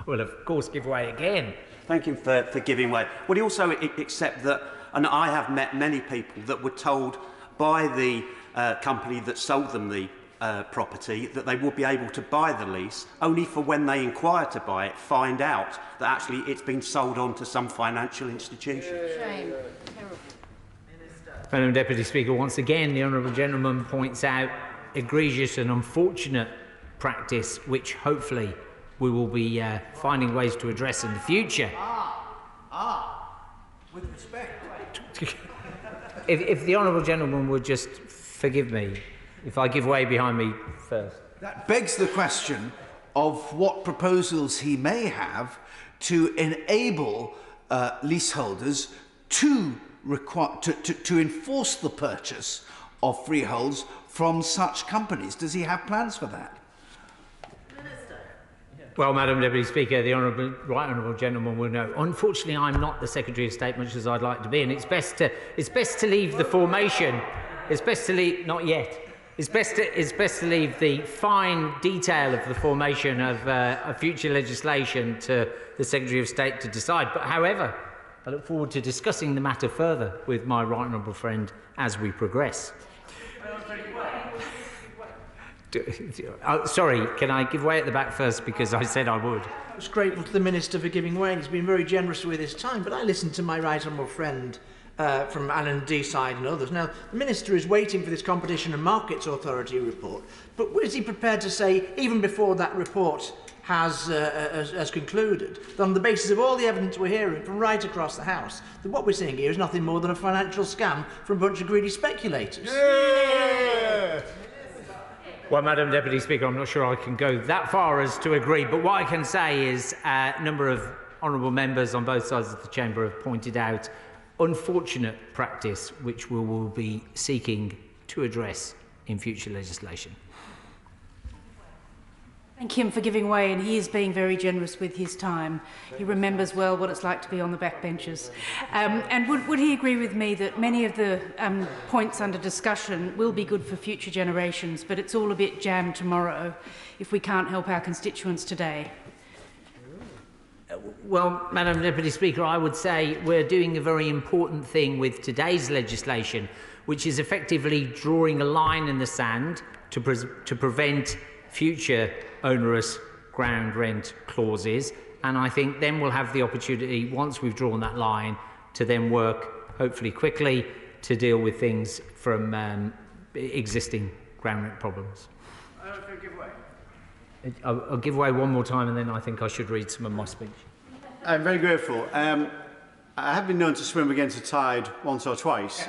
Well, of course, give way again. Thank him for giving way. Would he also accept that, and I have met many people that were told by the company that sold them the property that they would be able to buy the lease, only for when they inquire to buy it, find out that actually it's been sold on to some financial institution. Shame. Madam Deputy Speaker, once again, the honourable gentleman points out egregious and unfortunate practice, which hopefully we will be finding ways to address in the future. With respect. If the honourable gentleman would just forgive me if I give way behind me first. That begs the question of what proposals he may have to enable leaseholders to enforce the purchase of freeholds from such companies. Does he have plans for that? Well, Madam Deputy Speaker, the right honourable gentleman will know. Unfortunately, I'm not the Secretary of State, much as I'd like to be, and it's best to leave the formation. It's best to leave, not yet. It's best to leave the fine detail of the formation of future legislation to the Secretary of State to decide. But, however, I look forward to discussing the matter further with my right honourable friend as we progress. Sorry, can I give way at the back first, because I said I would? I was grateful to the Minister for giving way, and he's been very generous with his time, but I listened to my right honourable friend from L&D side and others. Now, the Minister is waiting for this Competition and Markets Authority report, but is he prepared to say, even before that report has concluded, that on the basis of all the evidence we're hearing from right across the House, that what we're seeing here is nothing more than a financial scam from a bunch of greedy speculators? Yeah! Well, Madam Deputy Speaker, I'm not sure I can go that far as to agree, but what I can say is a number of honourable members on both sides of the chamber have pointed out unfortunate practice which we will be seeking to address in future legislation. Thank him for giving way, and he is being very generous with his time. He remembers well what it's like to be on the backbenches. And would he agree with me that many of the points under discussion will be good for future generations, but it's all a bit jammed tomorrow if we can't help our constituents today? Well, Madam Deputy Speaker, I would say we're doing a very important thing with today's legislation, which is effectively drawing a line in the sand to prevent future onerous ground rent clauses, and I think then we'll have the opportunity, once we've drawn that line, to then work, hopefully quickly, to deal with things from existing ground rent problems. I'll give way one more time, and then I think I should read some of my speech. I'm very grateful. I have been known to swim against the tide once or twice.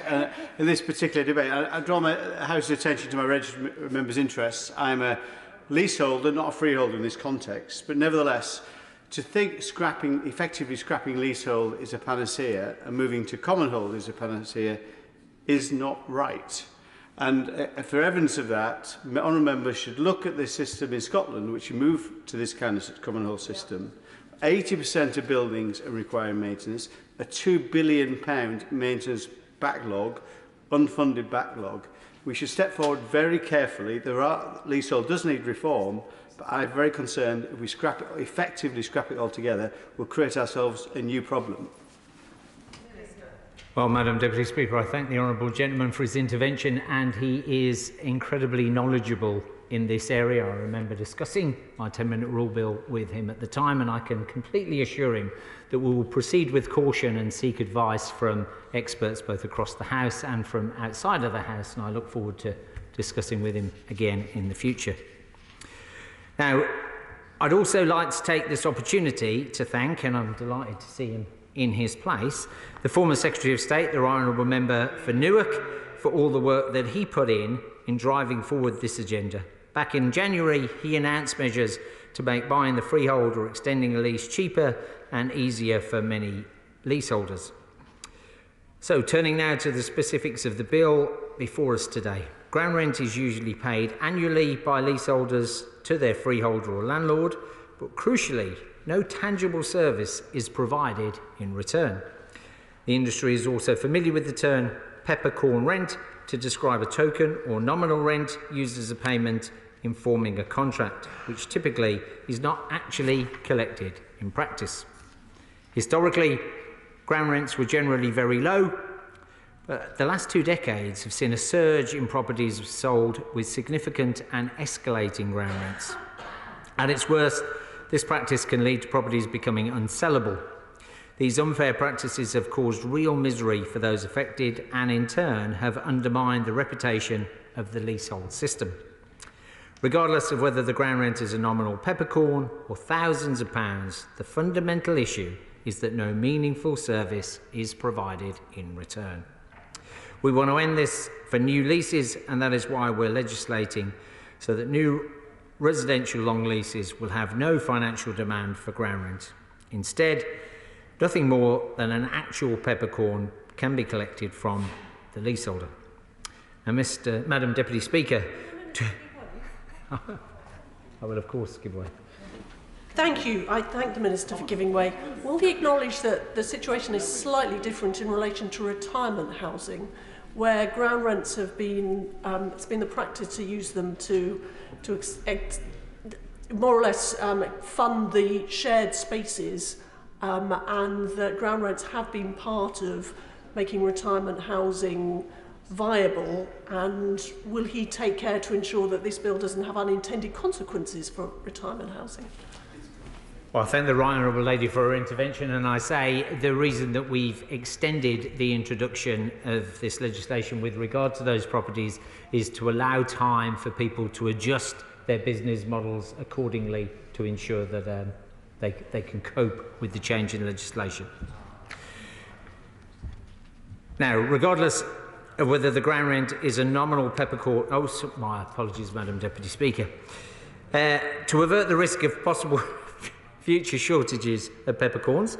In this particular debate, I draw my House's attention to my registered members' interests. I'm a leaseholder, not a freeholder in this context, but nevertheless, to think effectively scrapping leasehold is a panacea and moving to common hold is a panacea is not right. And for evidence of that, honourable members should look at the system in Scotland, which moved to this kind of common hold system. 80% of buildings are requiring maintenance, a £2 billion maintenance backlog, unfunded backlog. We should step forward very carefully. Leasehold does need reform, but I'm very concerned if we effectively scrap it altogether, we'll create ourselves a new problem. Well, Madam Deputy Speaker, I thank the honourable gentleman for his intervention, and he is incredibly knowledgeable in this area. I remember discussing my 10-minute rule bill with him at the time, and I can completely assure him that we will proceed with caution and seek advice from experts both across the House and from outside of the House, and I look forward to discussing with him again in the future. Now, I'd also like to take this opportunity to thank, and I'm delighted to see him in his place, the former Secretary of State, the Right Honourable Member for Newark, for all the work that he put in driving forward this agenda. Back in January, he announced measures to make buying the freehold or extending a lease cheaper and easier for many leaseholders. So, turning now to the specifics of the bill before us today. Ground rent is usually paid annually by leaseholders to their freeholder or landlord, but crucially, no tangible service is provided in return. The industry is also familiar with the term peppercorn rent to describe a token or nominal rent used as a payment in forming a contract, which typically is not actually collected in practice. Historically, ground rents were generally very low, but the last 2 decades have seen a surge in properties sold with significant and escalating ground rents. At its worst, this practice can lead to properties becoming unsellable. These unfair practices have caused real misery for those affected and in turn have undermined the reputation of the leasehold system. Regardless of whether the ground rent is a nominal peppercorn or thousands of pounds, the fundamental issue is that no meaningful service is provided in return. We want to end this for new leases, and that is why we're legislating so that new residential long leases will have no financial demand for ground rent. Instead, nothing more than an actual peppercorn can be collected from the leaseholder. Now, Madam Deputy Speaker, I will of course give way. Thank you. I thank the Minister for giving way. Will he acknowledge that the situation is slightly different in relation to retirement housing, where ground rents have been, it's been the practice to use them to more or less fund the shared spaces, and that ground rents have been part of making retirement housing viable, and will he take care to ensure that this bill doesn't have unintended consequences for retirement housing? Well, I thank the Right Honourable Lady for her intervention, and I say the reason that we've extended the introduction of this legislation with regard to those properties is to allow time for people to adjust their business models accordingly to ensure that they can cope with the change in legislation. Now, regardless of whether the ground rent is a nominal peppercorn... Oh, my apologies, Madam Deputy Speaker. To avert the risk of possible future shortages of peppercorns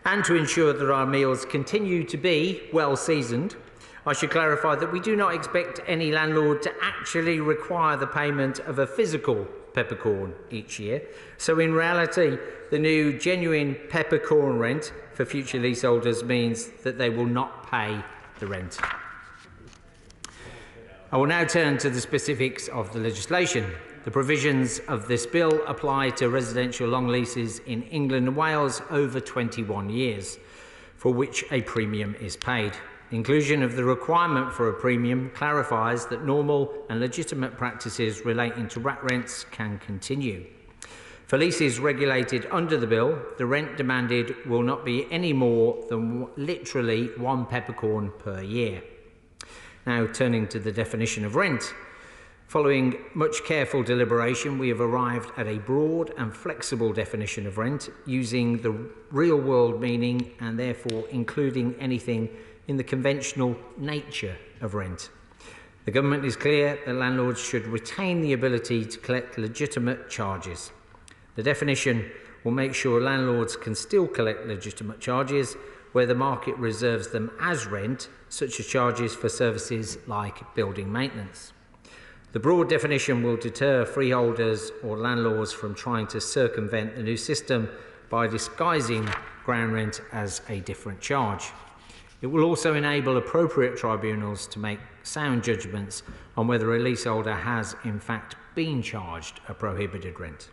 and to ensure that our meals continue to be well seasoned, I should clarify that we do not expect any landlord to actually require the payment of a physical peppercorn each year. So in reality, the new genuine peppercorn rent for future leaseholders means that they will not pay the rent. I will now turn to the specifics of the legislation. The provisions of this bill apply to residential long leases in England and Wales over 21 years, for which a premium is paid. The inclusion of the requirement for a premium clarifies that normal and legitimate practices relating to rat rents can continue. For leases regulated under the bill, the rent demanded will not be any more than literally 1 peppercorn per year. Now, turning to the definition of rent. Following much careful deliberation, we have arrived at a broad and flexible definition of rent, using the real-world meaning and therefore including anything in the conventional nature of rent. The government is clear that landlords should retain the ability to collect legitimate charges. The definition will make sure landlords can still collect legitimate charges where the market reserves them as rent, such as charges for services like building maintenance. The broad definition will deter freeholders or landlords from trying to circumvent the new system by disguising ground rent as a different charge. It will also enable appropriate tribunals to make sound judgments on whether a leaseholder has in fact been charged a prohibited rent.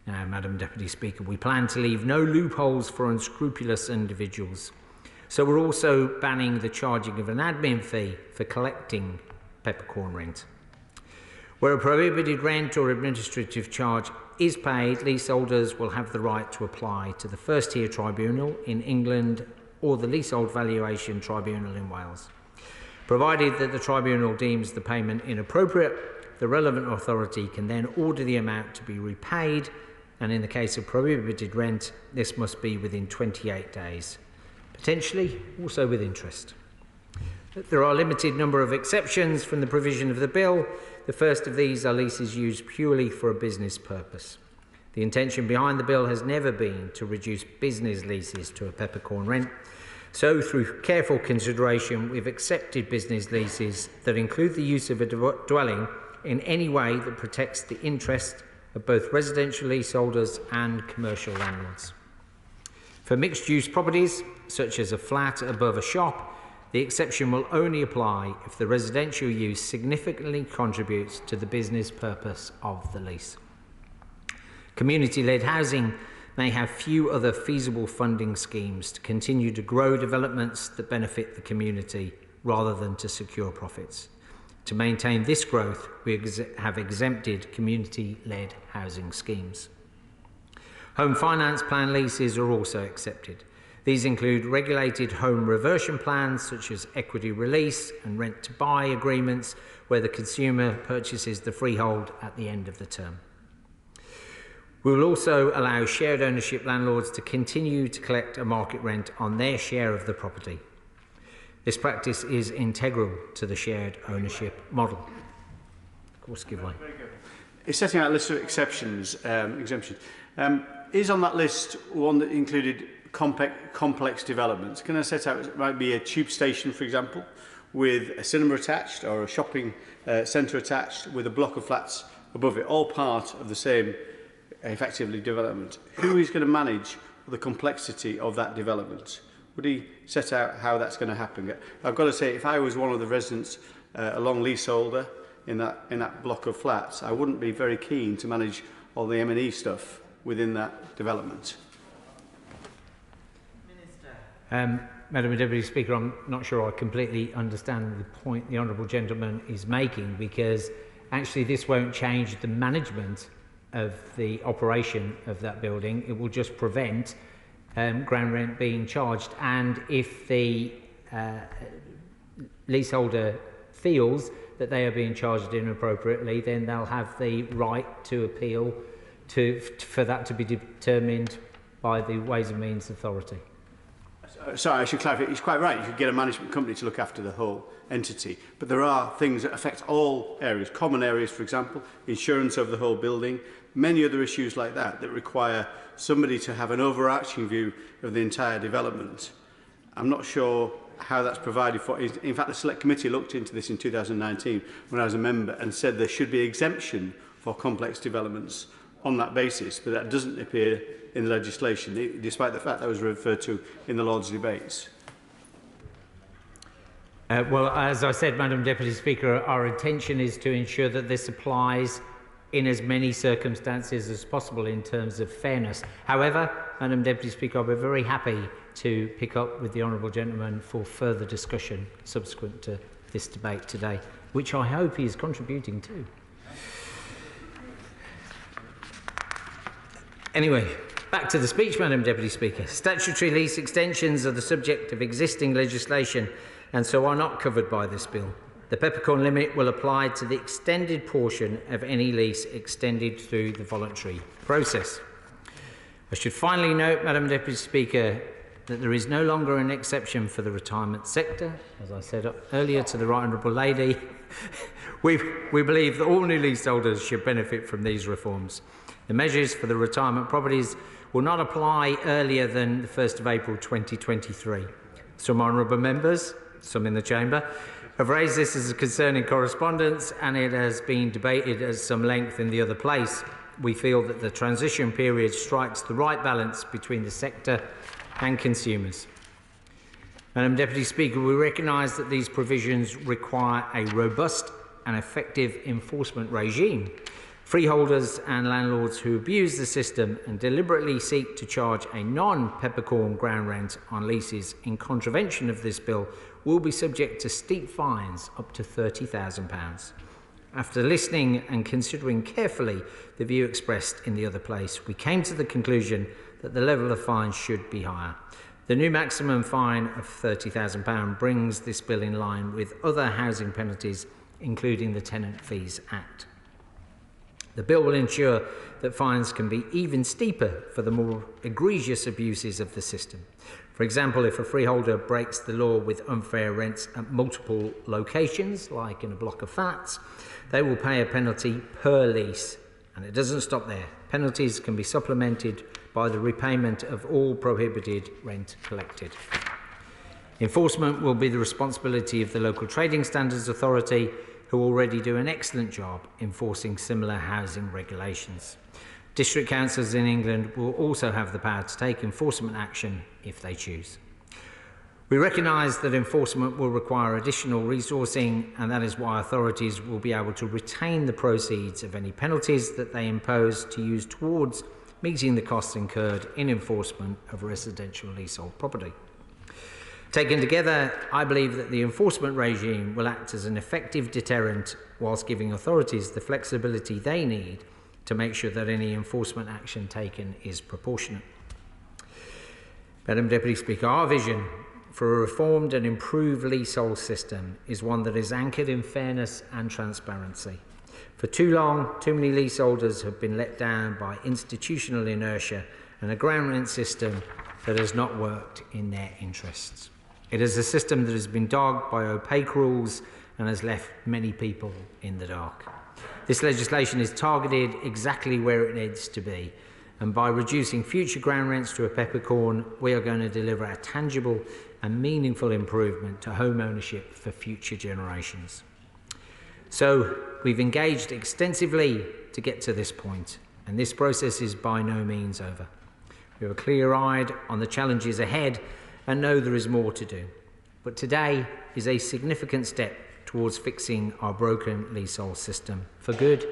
Now, Madam Deputy Speaker, we plan to leave no loopholes for unscrupulous individuals. So we're also banning the charging of an admin fee for collecting peppercorn rent. Where a prohibited rent or administrative charge is paid, leaseholders will have the right to apply to the first-tier tribunal in England or the Leasehold Valuation Tribunal in Wales. Provided that the tribunal deems the payment inappropriate, the relevant authority can then order the amount to be repaid, and in the case of prohibited rent, this must be within 28 days, potentially also with interest. There are a limited number of exceptions from the provision of the bill. The first of these are leases used purely for a business purpose. The intention behind the bill has never been to reduce business leases to a peppercorn rent. So, through careful consideration, we've accepted business leases that include the use of a dwelling in any way that protects the interest of both residential leaseholders and commercial landlords. For mixed-use properties, such as a flat above a shop, the exception will only apply if the residential use significantly contributes to the business purpose of the lease. Community-led housing may have few other feasible funding schemes to continue to grow developments that benefit the community rather than to secure profits. To maintain this growth, we have exempted community-led housing schemes. Home finance plan leases are also accepted. These include regulated home reversion plans such as equity release and rent-to-buy agreements where the consumer purchases the freehold at the end of the term. We will also allow shared ownership landlords to continue to collect a market rent on their share of the property. This practice is integral to the shared ownership model. Of course, give way. It's setting out a list of exemptions. Is on that list one that included complex developments? Can I set out, it might be a tube station, for example, with a cinema attached or a shopping centre attached with a block of flats above it, all part of the same effectively development. Who is going to manage the complexity of that development? Would he set out how that's going to happen? I've got to say, if I was one of the residents, a long leaseholder in that block of flats, I wouldn't be very keen to manage all the M&E stuff within that development. Madam Deputy Speaker, I'm not sure I completely understand the point the Honourable Gentleman is making, because actually this won't change the management of the operation of that building. It will just prevent ground rent being charged, and if the leaseholder feels that they are being charged inappropriately, then they'll have the right to appeal for that to be determined by the Ways and Means Authority. Sorry, I should clarify. He's quite right. You could get a management company to look after the whole entity. But there are things that affect all areas, common areas, for example, insurance over the whole building, many other issues like that that require somebody to have an overarching view of the entire development. I'm not sure how that's provided for. In fact, the Select Committee looked into this in 2019 when I was a member and said there should be exemption for complex developments on that basis, but that doesn't appear in the legislation, despite the fact that was referred to in the Lord's debates. Well, as I said, Madam Deputy Speaker, our intention is to ensure that this applies in as many circumstances as possible in terms of fairness. However, Madam Deputy Speaker, I'll be very happy to pick up with the honourable gentleman for further discussion subsequent to this debate today, which I hope he is contributing to. Anyway, back to the speech, Madam Deputy Speaker. Statutory lease extensions are the subject of existing legislation and so are not covered by this bill. The peppercorn limit will apply to the extended portion of any lease extended through the voluntary process. I should finally note, Madam Deputy Speaker, that there is no longer an exception for the retirement sector. As I said earlier to the Right Honourable Lady, we believe that all new leaseholders should benefit from these reforms. The measures for the retirement properties will not apply earlier than the 1st of April 2023. Some honourable members, some in the Chamber, have raised this as a concern in correspondence, and it has been debated at some length in the other place. We feel that the transition period strikes the right balance between the sector and consumers. Madam Deputy Speaker, we recognise that these provisions require a robust and effective enforcement regime. Freeholders and landlords who abuse the system and deliberately seek to charge a non-peppercorn ground rent on leases in contravention of this bill will be subject to steep fines up to £30,000. After listening and considering carefully the view expressed in the other place, we came to the conclusion that the level of fines should be higher. The new maximum fine of £30,000 brings this bill in line with other housing penalties, including the Tenant Fees Act. The bill will ensure that fines can be even steeper for the more egregious abuses of the system. For example, if a freeholder breaks the law with unfair rents at multiple locations, like in a block of flats, they will pay a penalty per lease. And it doesn't stop there. Penalties can be supplemented by the repayment of all prohibited rent collected. Enforcement will be the responsibility of the Local Trading Standards Authority, who already do an excellent job enforcing similar housing regulations. District councils in England will also have the power to take enforcement action if they choose. We recognise that enforcement will require additional resourcing, and that is why authorities will be able to retain the proceeds of any penalties that they impose to use towards meeting the costs incurred in enforcement of residential leasehold property. Taken together, I believe that the enforcement regime will act as an effective deterrent whilst giving authorities the flexibility they need to make sure that any enforcement action taken is proportionate. Madam Deputy Speaker, our vision for a reformed and improved leasehold system is one that is anchored in fairness and transparency. For too long, too many leaseholders have been let down by institutional inertia and a ground rent system that has not worked in their interests. It is a system that has been dogged by opaque rules and has left many people in the dark. This legislation is targeted exactly where it needs to be, and by reducing future ground rents to a peppercorn, we are going to deliver a tangible and meaningful improvement to home ownership for future generations. So, we've engaged extensively to get to this point, and this process is by no means over. We are clear-eyed on the challenges ahead and know there is more to do. But today is a significant step towards fixing our broken leasehold system for good,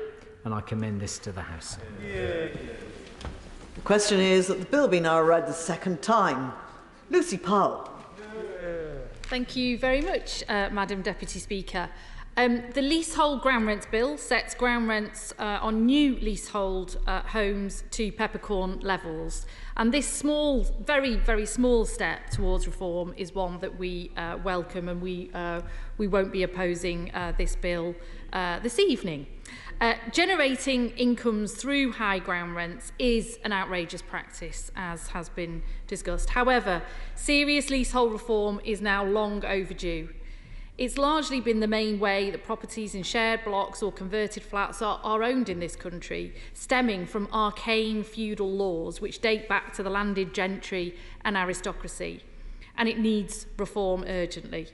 and I commend this to the House. The question is that the bill be now read the second time. Lucy Powell. Thank you very much, Madam Deputy Speaker. The Leasehold ground rent bill sets ground rents on new leasehold homes to peppercorn levels. And this small, very, very small step towards reform is one that we welcome, and we won't be opposing this bill this evening. Generating incomes through high ground rents is an outrageous practice, as has been discussed. However, serious leasehold reform is now long overdue. It's largely been the main way that properties in shared blocks or converted flats are owned in this country, stemming from arcane feudal laws which date back to the landed gentry and aristocracy, and it needs reform urgently.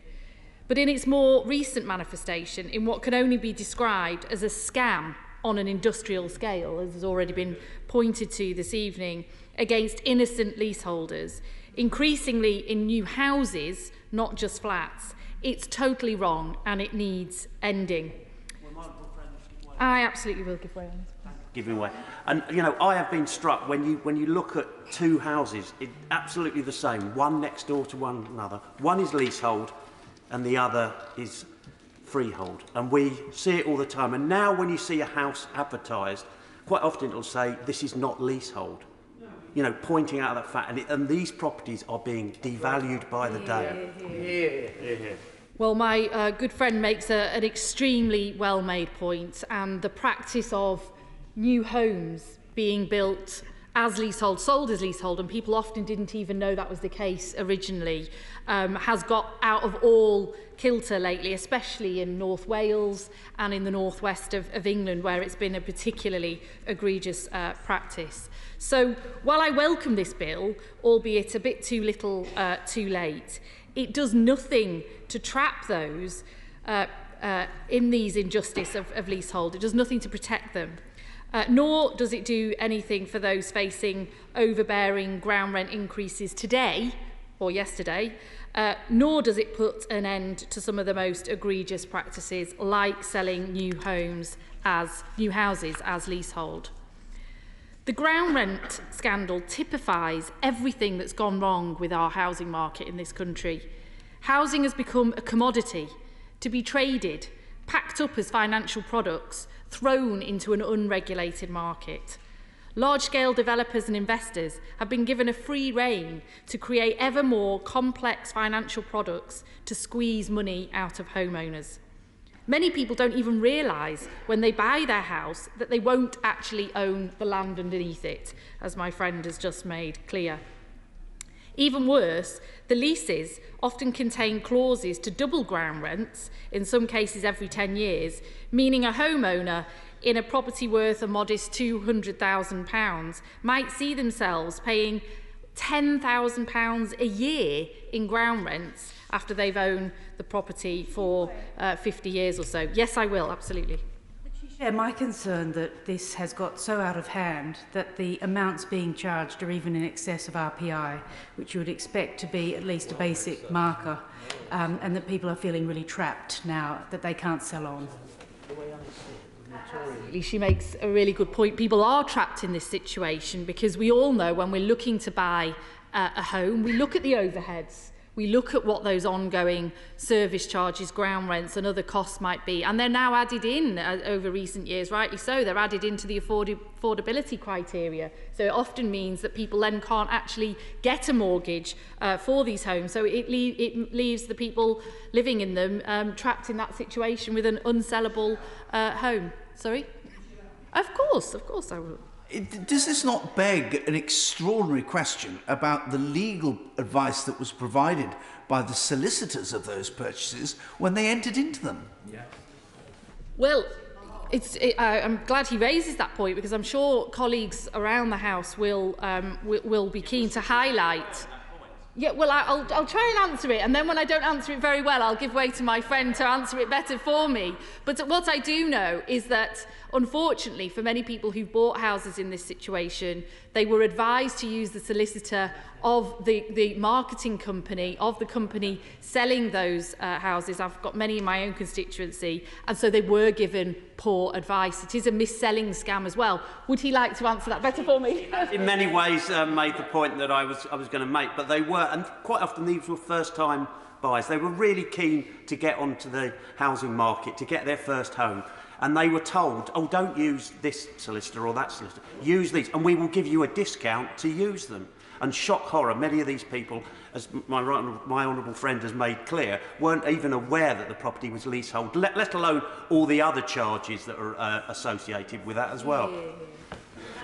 But in its more recent manifestation, in what can only be described as a scam on an industrial scale, as has already been pointed to this evening, against innocent leaseholders, increasingly in new houses, not just flats, it's totally wrong and it needs ending. I absolutely will give way on this. Giving way. And, you know, I have been struck when you look at two houses, absolutely the same, one next door to one another. One is leasehold and the other is freehold. And we see it all the time. And now when you see a house advertised, quite often it'll say, this is not leasehold. You know, pointing out that fact. And these properties are being devalued by the day. Well, my good friend makes an extremely well-made point, and the practice of new homes being built as leasehold, sold as leasehold, and people often didn't even know that was the case originally, has got out of all kilter lately, especially in North Wales and in the northwest of England, where it's been a particularly egregious practice. So while I welcome this bill, albeit a bit too little too late, it does nothing to trap those in these injustice of leasehold. It does nothing to protect them. Nor does it do anything for those facing overbearing ground rent increases today or yesterday, nor does it put an end to some of the most egregious practices like selling new houses as leasehold. The ground rent scandal typifies everything that's gone wrong with our housing market in this country. Housing has become a commodity to be traded, packed up as financial products, thrown into an unregulated market. Large-scale developers and investors have been given a free rein to create ever more complex financial products to squeeze money out of homeowners. Many people don't even realise when they buy their house that they won't actually own the land underneath it, as my friend has just made clear. Even worse, the leases often contain clauses to double ground rents, in some cases every 10 years, meaning a homeowner in a property worth a modest £200,000 might see themselves paying £10,000 a year in ground rents after they've owned the property for 50 years or so. Yes, I will, absolutely. Share my concern that this has got so out of hand that the amounts being charged are even in excess of RPI, which you would expect to be at least a basic marker, and that people are feeling really trapped now that they can't sell on. She makes a really good point. People are trapped in this situation because we all know when we're looking to buy a home, we look at the overheads. We look at what those ongoing service charges, ground rents and other costs might be, and they're now added in over recent years, rightly so. They're added into the affordability criteria. So it often means that people then can't actually get a mortgage for these homes. So it leaves the people living in them trapped in that situation with an unsellable home. Sorry? Of course I will. Does this not beg an extraordinary question about the legal advice that was provided by the solicitors of those purchases when they entered into them? Yeah. Well, I'm glad he raises that point because I'm sure colleagues around the House will be keen to highlight. Yeah, well, I'll try and answer it, and then when I don't answer it very well, I'll give way to my friend to answer it better for me. But what I do know is that, unfortunately, for many people who bought houses in this situation, they were advised to use the solicitor of the marketing company, of the company selling those houses. I've got many in my own constituency, and so they were given poor advice. It is a mis-selling scam as well. Would he like to answer that better for me? In many ways made the point that I was going to make, but they were, and quite often these were first-time buyers. They were really keen to get onto the housing market, to get their first home. And they were told, oh, don't use this solicitor or that solicitor. Use these, and we will give you a discount to use them. And shock horror, many of these people, as my honourable friend has made clear, weren't even aware that the property was leasehold, let alone all the other charges that are associated with that as well.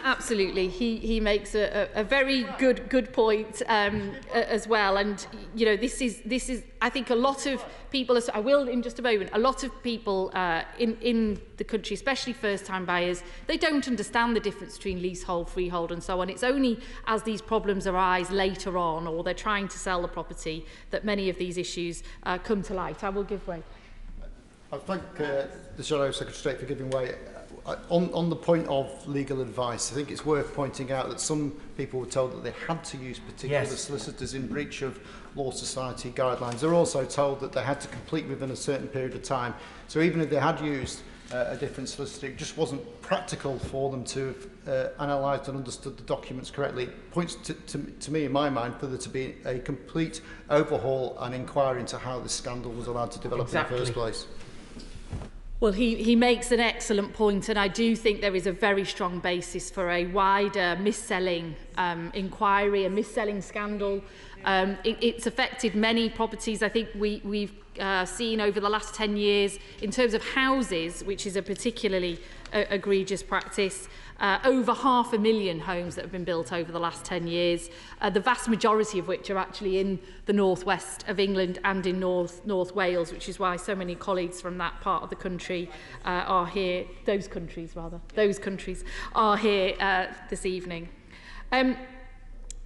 Absolutely, he makes a very good point as well, and you know this is I think a lot of people. I will in just a moment. A lot of people in the country, especially first-time buyers, they don't understand the difference between leasehold, freehold, and so on. It's only as these problems arise later on, or they're trying to sell the property, that many of these issues come to light. I will give way. I thank the Shadow Secretary for giving way. On the point of legal advice, I think it's worth pointing out that some people were told that they had to use particular solicitors in breach of Law Society guidelines. They're also told that they had to complete within a certain period of time. So even if they had used a different solicitor, it just wasn't practical for them to have analysed and understood the documents correctly. It points to me, in my mind, for there to be a complete overhaul and inquiry into how this scandal was allowed to develop in the first place. Well, he makes an excellent point, and I do think there is a very strong basis for a wider mis-selling inquiry, a mis-selling scandal. It's affected many properties. I think we've seen over the last 10 years, in terms of houses, which is a particularly egregious practice, over 500,000 homes that have been built over the last 10 years, the vast majority of which are actually in the northwest of England and in North Wales, which is why so many colleagues from that part of the country are here, those countries are here this evening.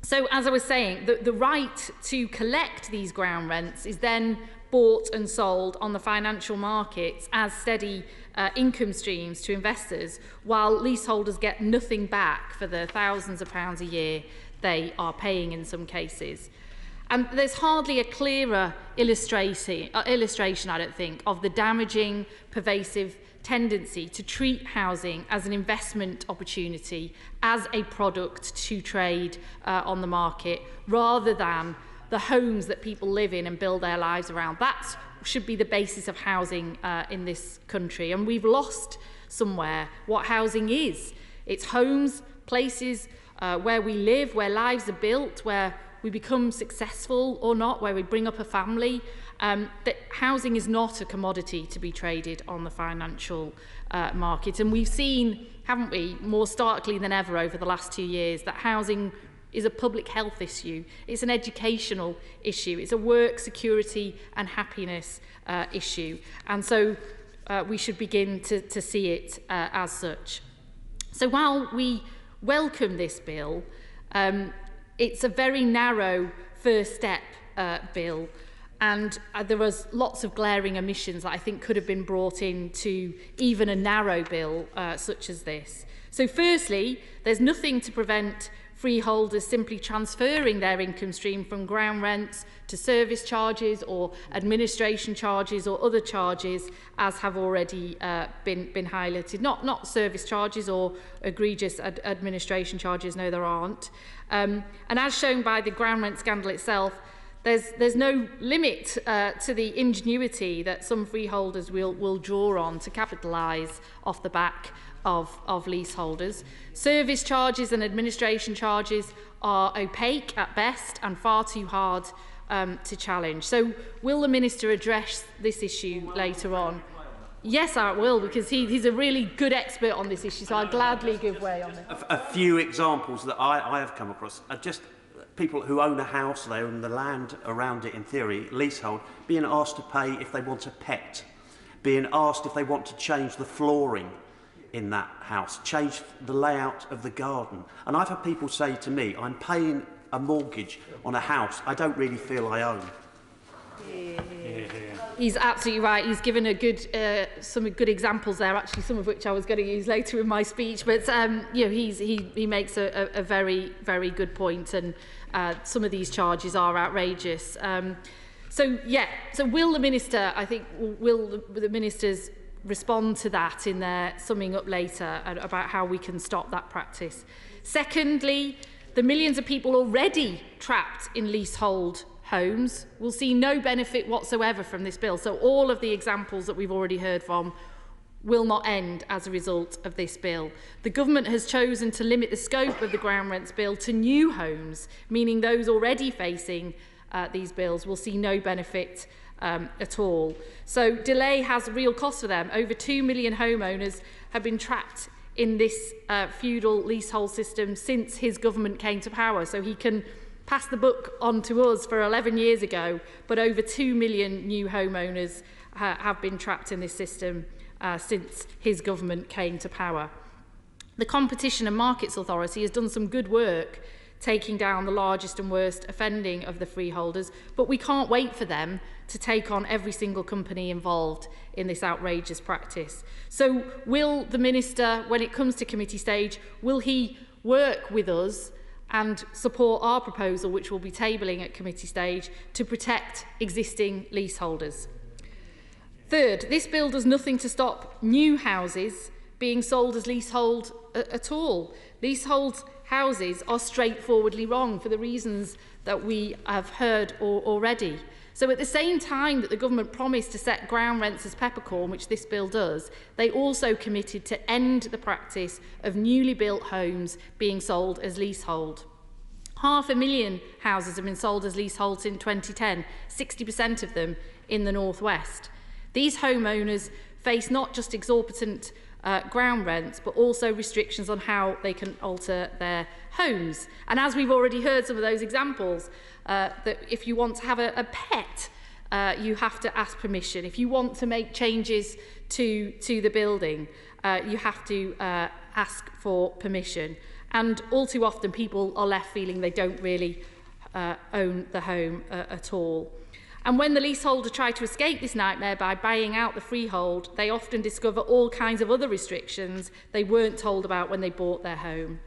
So, as I was saying, the right to collect these ground rents is then bought and sold on the financial markets as steady income streams to investors, while leaseholders get nothing back for the thousands of pounds a year they are paying in some cases. And there's hardly a clearer illustration, I don't think, of the damaging, pervasive tendency to treat housing as an investment opportunity, as a product to trade on the market, rather than the homes that people live in and build their lives around. That should be the basis of housing in this country. And we've lost somewhere what housing is. It's homes, places where we live, where lives are built, where we become successful or not, where we bring up a family. That housing is not a commodity to be traded on the financial market. And we've seen, haven't we, more starkly than ever over the last 2 years, that housing is a public health issue, it's an educational issue, it's a work security and happiness issue. And so we should begin to see it as such. So while we welcome this bill, it's a very narrow first step bill, and there was lots of glaring omissions that I think could have been brought into even a narrow bill such as this. So firstly, there's nothing to prevent freeholders simply transferring their income stream from ground rents to service charges or administration charges or other charges, as have already been highlighted. Not service charges or egregious administration charges, no, there aren't. And as shown by the ground rent scandal itself, there's no limit to the ingenuity that some freeholders will draw on to capitalise off the back of leaseholders. Service charges and administration charges are opaque at best and far too hard to challenge. So will the Minister address this issue later on? Yes, I will, because he's a really good expert on this issue, so I'll gladly give way on it. A few examples that I have come across are just people who own a house, they own the land around it in theory, leasehold, being asked to pay if they want a pet, being asked if they want to change the flooring in that house, change the layout of the garden. And I've had people say to me, I'm paying a mortgage on a house I don't really feel I own. He's absolutely right. He's given a good, some good examples there, actually, some of which I was going to use later in my speech. But you know, he makes a very, very good point, and some of these charges are outrageous. So will the Minister, I think, will the Ministers respond to that in their summing up later about how we can stop that practice? Secondly, the millions of people already trapped in leasehold homes will see no benefit whatsoever from this bill. So all of the examples that we've already heard from will not end as a result of this bill. The government has chosen to limit the scope of the ground rents bill to new homes, meaning those already facing these bills will see no benefit at all. So delay has a real cost for them. Over 2 million homeowners have been trapped in this feudal leasehold system since his government came to power. So he can pass the buck on to us for 11 years ago, but over 2 million new homeowners have been trapped in this system since his government came to power. The Competition and Markets Authority has done some good work taking down the largest and worst offending of the freeholders, but we can't wait for them to take on every single company involved in this outrageous practice. So will the Minister, when it comes to committee stage, will he work with us and support our proposal, which we'll be tabling at committee stage, to protect existing leaseholders? Third, this bill does nothing to stop new houses being sold as leasehold at all. Leasehold houses are straightforwardly wrong for the reasons that we have heard already. So at the same time that the government promised to set ground rents as peppercorn, which this bill does, they also committed to end the practice of newly built homes being sold as leasehold. 500,000 houses have been sold as leaseholds in 2010, 60% of them in the North West. These homeowners face not just exorbitant ground rents, but also restrictions on how they can alter their homes. And as we've already heard some of those examples, that if you want to have a pet, you have to ask permission. If you want to make changes to the building, you have to ask for permission. And all too often people are left feeling they don't really own the home at all. And when the leaseholder try to escape this nightmare by buying out the freehold, they often discover all kinds of other restrictions they weren't told about when they bought their home.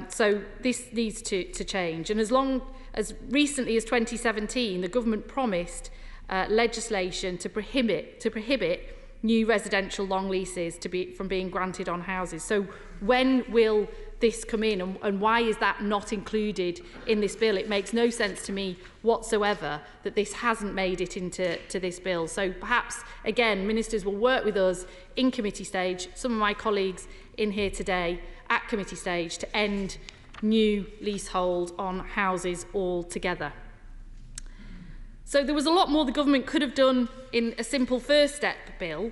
So this needs to change. And as recently as 2017, the government promised legislation to prohibit new residential long leases from being granted on houses. So when will this come in, and why is that not included in this bill? It makes no sense to me whatsoever that this hasn't made it into this bill. So perhaps, again, ministers will work with us in committee stage, some of my colleagues in here today at committee stage, to end new leasehold on houses altogether. So there was a lot more the government could have done in a simple first step bill,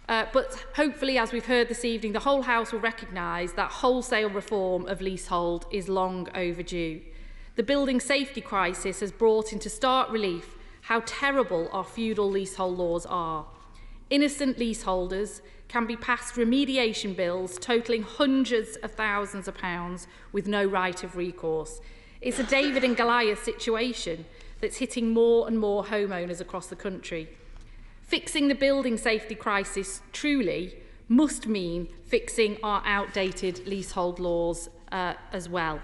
but hopefully, as we've heard this evening, the whole House will recognise that wholesale reform of leasehold is long overdue. The building safety crisis has brought into stark relief how terrible our feudal leasehold laws are. Innocent leaseholders can be passed remediation bills totalling hundreds of thousands of pounds with no right of recourse. It's a David and Goliath situation that's hitting more and more homeowners across the country. Fixing the building safety crisis truly must mean fixing our outdated leasehold laws as well.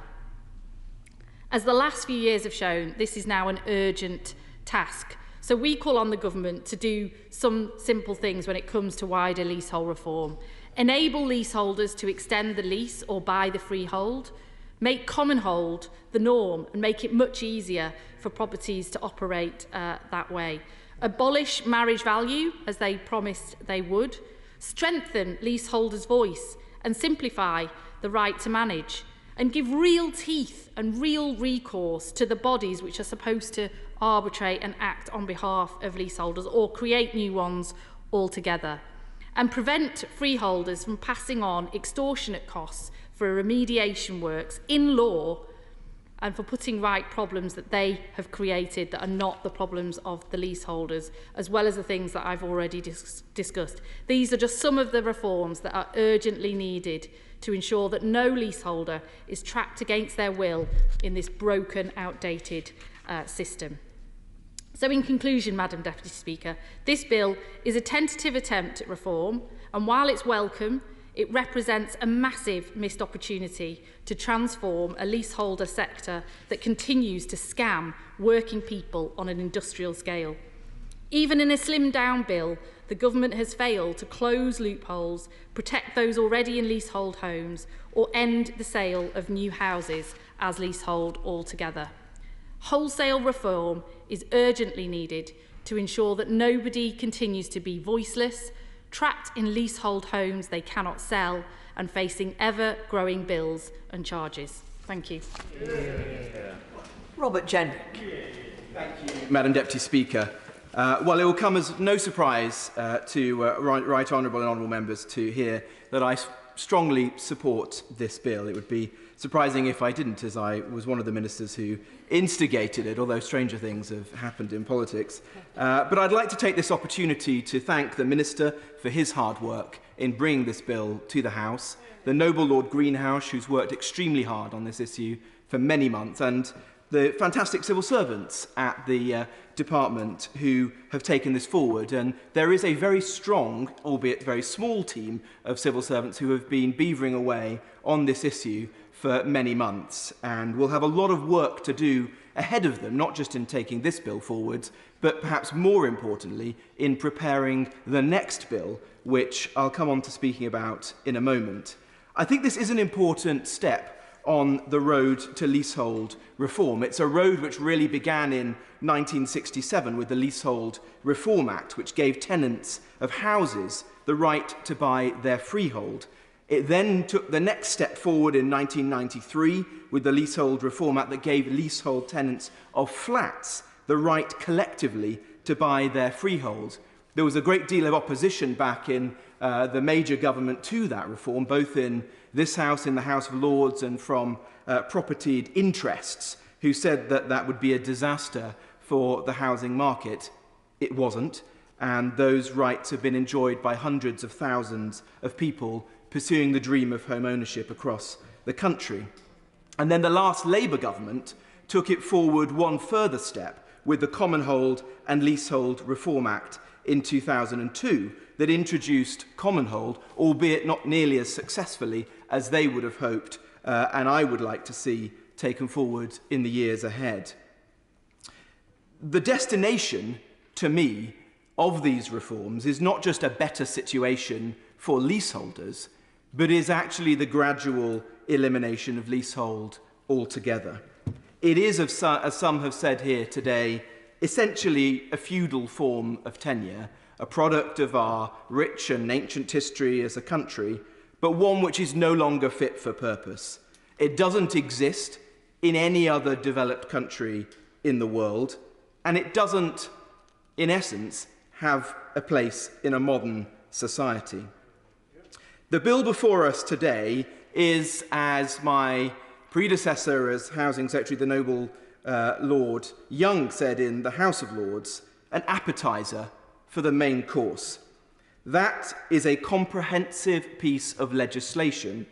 As the last few years have shown, this is now an urgent task. So we call on the government to do some simple things when it comes to wider leasehold reform. Enable leaseholders to extend the lease or buy the freehold. Make common hold the norm and make it much easier for properties to operate that way. Abolish marriage value, as they promised they would. Strengthen leaseholders' voice and simplify the right to manage. And give real teeth and real recourse to the bodies which are supposed to arbitrate and act on behalf of leaseholders, or create new ones altogether. And prevent freeholders from passing on extortionate costs for remediation works in law and for putting right problems that they have created that are not the problems of the leaseholders, as well as the things that I've already discussed. These are just some of the reforms that are urgently needed to ensure that no leaseholder is trapped against their will in this broken, outdated system. So in conclusion, Madam Deputy Speaker, this bill is a tentative attempt at reform, and while it's welcome, it represents a massive missed opportunity to transform a leaseholder sector that continues to scam working people on an industrial scale. Even in a slimmed-down bill, the government has failed to close loopholes, protect those already in leasehold homes, or end the sale of new houses as leasehold altogether. Wholesale reform is urgently needed to ensure that nobody continues to be voiceless, trapped in leasehold homes they cannot sell, and facing ever-growing bills and charges. Thank you. Robert Jenrick. Thank you, Madam Deputy Speaker. Well, it will come as no surprise to right honourable and honourable members to hear that I strongly support this bill. It would be surprising if I didn't, as I was one of the ministers who instigated it, although stranger things have happened in politics. But I'd like to take this opportunity to thank the Minister for his hard work in bringing this bill to the House, the noble Lord Greenhouse, who's worked extremely hard on this issue for many months, and the fantastic civil servants at the department who have taken this forward. And there is a very strong, albeit very small, team of civil servants who have been beavering away on this issue for many months, and will have a lot of work to do ahead of them, not just in taking this bill forward, but perhaps more importantly in preparing the next bill, which I'll come on to speaking about in a moment. I think this is an important step on the road to leasehold reform. It's a road which really began in 1967 with the Leasehold Reform Act, which gave tenants of houses the right to buy their freehold. It then took the next step forward in 1993 with the Leasehold Reform Act that gave leasehold tenants of flats the right collectively to buy their freehold. There was a great deal of opposition back in the major government to that reform, both in this House, in the House of Lords, and from propertied interests who said that that would be a disaster for the housing market. It wasn't, and those rights have been enjoyed by hundreds of thousands of people pursuing the dream of home ownership across the country. And then the last Labour government took it forward one further step with the Commonhold and Leasehold Reform Act in 2002 that introduced Commonhold, albeit not nearly as successfully as they would have hoped, and I would like to see taken forward in the years ahead. The destination, to me, of these reforms is not just a better situation for leaseholders, but is actually the gradual elimination of leasehold altogether. It is, as some have said here today, essentially a feudal form of tenure, a product of our rich and ancient history as a country, but one which is no longer fit for purpose. It doesn't exist in any other developed country in the world, and it doesn't, in essence, have a place in a modern society. The bill before us today is, as my predecessor as Housing Secretary, the noble Lord Young, said in the House of Lords, an appetizer for the main course. That is a comprehensive piece of legislation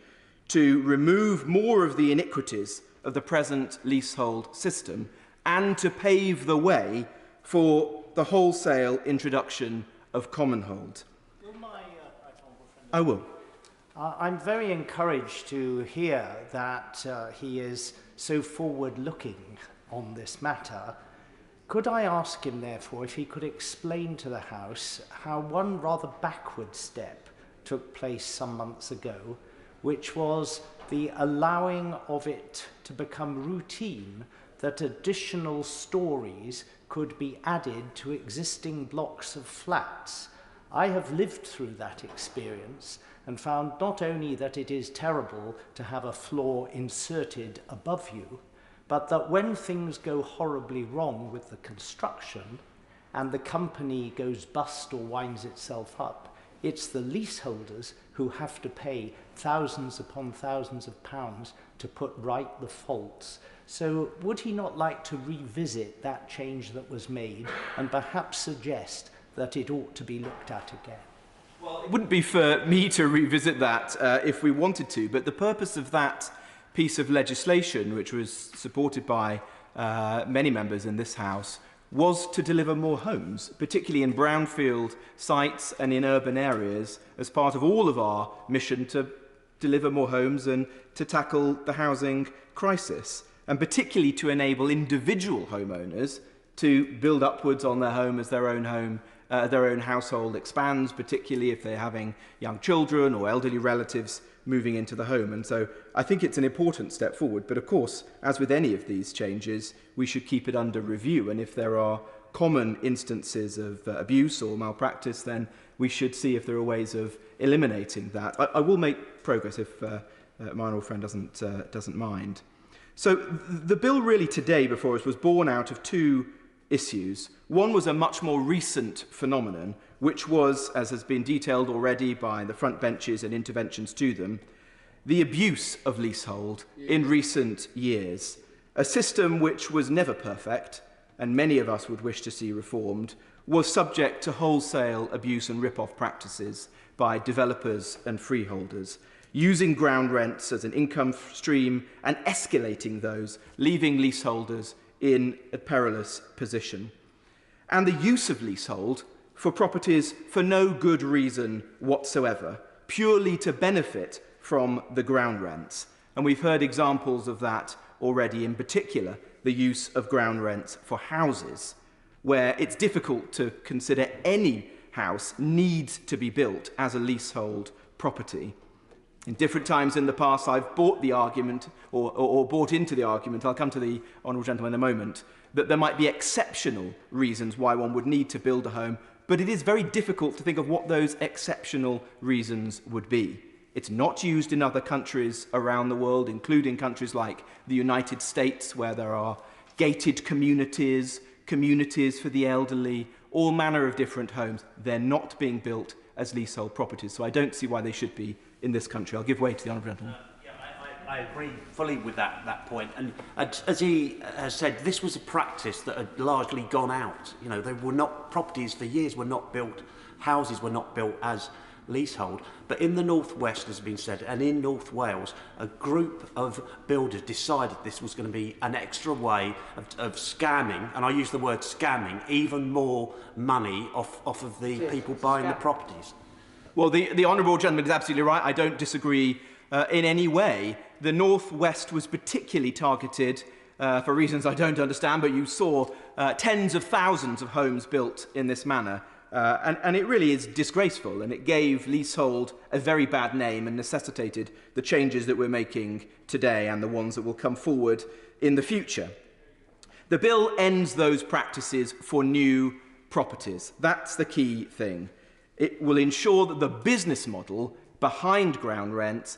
to remove more of the iniquities of the present leasehold system and to pave the way for the wholesale introduction of commonhold. I will. I'm very encouraged to hear that he is so forward-looking on this matter. Could I ask him, therefore, if he could explain to the House how one rather backward step took place some months ago, which was the allowing of it to become routine that additional stories could be added to existing blocks of flats. I have lived through that experience and found not only that it is terrible to have a floor inserted above you, but that when things go horribly wrong with the construction and the company goes bust or winds itself up, it's the leaseholders who have to pay thousands upon thousands of pounds to put right the faults. So would he not like to revisit that change that was made and perhaps suggest that it ought to be looked at again? Well, it wouldn't be for me to revisit that if we wanted to, but the purpose of that piece of legislation, which was supported by many members in this House, was to deliver more homes, particularly in brownfield sites and in urban areas, as part of all of our mission to deliver more homes and to tackle the housing crisis, and particularly to enable individual homeowners to build upwards on their home as their own household expands, particularly if they're having young children or elderly relatives moving into the home. And so I think it's an important step forward. But of course, as with any of these changes, we should keep it under review. And if there are common instances of abuse or malpractice, then we should see if there are ways of eliminating that. I will make progress if my honourable friend doesn't mind. So the bill really today before us was born out of two issues. One was a much more recent phenomenon, which was, as has been detailed already by the front benches and interventions to them, the abuse of leasehold in recent years. A system which was never perfect, and many of us would wish to see reformed, was subject to wholesale abuse and rip-off practices by developers and freeholders, using ground rents as an income stream and escalating those, leaving leaseholders in a perilous position. And the use of leasehold for properties for no good reason whatsoever, purely to benefit from the ground rents. And we've heard examples of that already, in particular, the use of ground rents for houses, where it's difficult to consider any house needs to be built as a leasehold property. In different times in the past, I've bought the argument, or bought into the argument, I'll come to the honourable gentleman in a moment, that there might be exceptional reasons why one would need to build a home, but it is very difficult to think of what those exceptional reasons would be. It's not used in other countries around the world, including countries like the United States, where there are gated communities, communities for the elderly, all manner of different homes. They're not being built as leasehold properties, so I don't see why they should be in this country. I'll give way to the honourable gentleman. I agree fully with that point. And as he has said, this was a practice that had largely gone out. You know, they were not, properties for years were not built, houses were not built as leasehold. But in the North West, as has been said, and in North Wales, a group of builders decided this was going to be an extra way of scamming, and I use the word scamming, even more money off of the people buying the properties. Well, the honourable gentleman is absolutely right. I don't disagree in any way. The North West was particularly targeted for reasons I don't understand, but you saw tens of thousands of homes built in this manner. And it really is disgraceful, and it gave leasehold a very bad name and necessitated the changes that we're making today and the ones that will come forward in the future. The bill ends those practices for new properties. That's the key thing. It will ensure that the business model behind ground rents,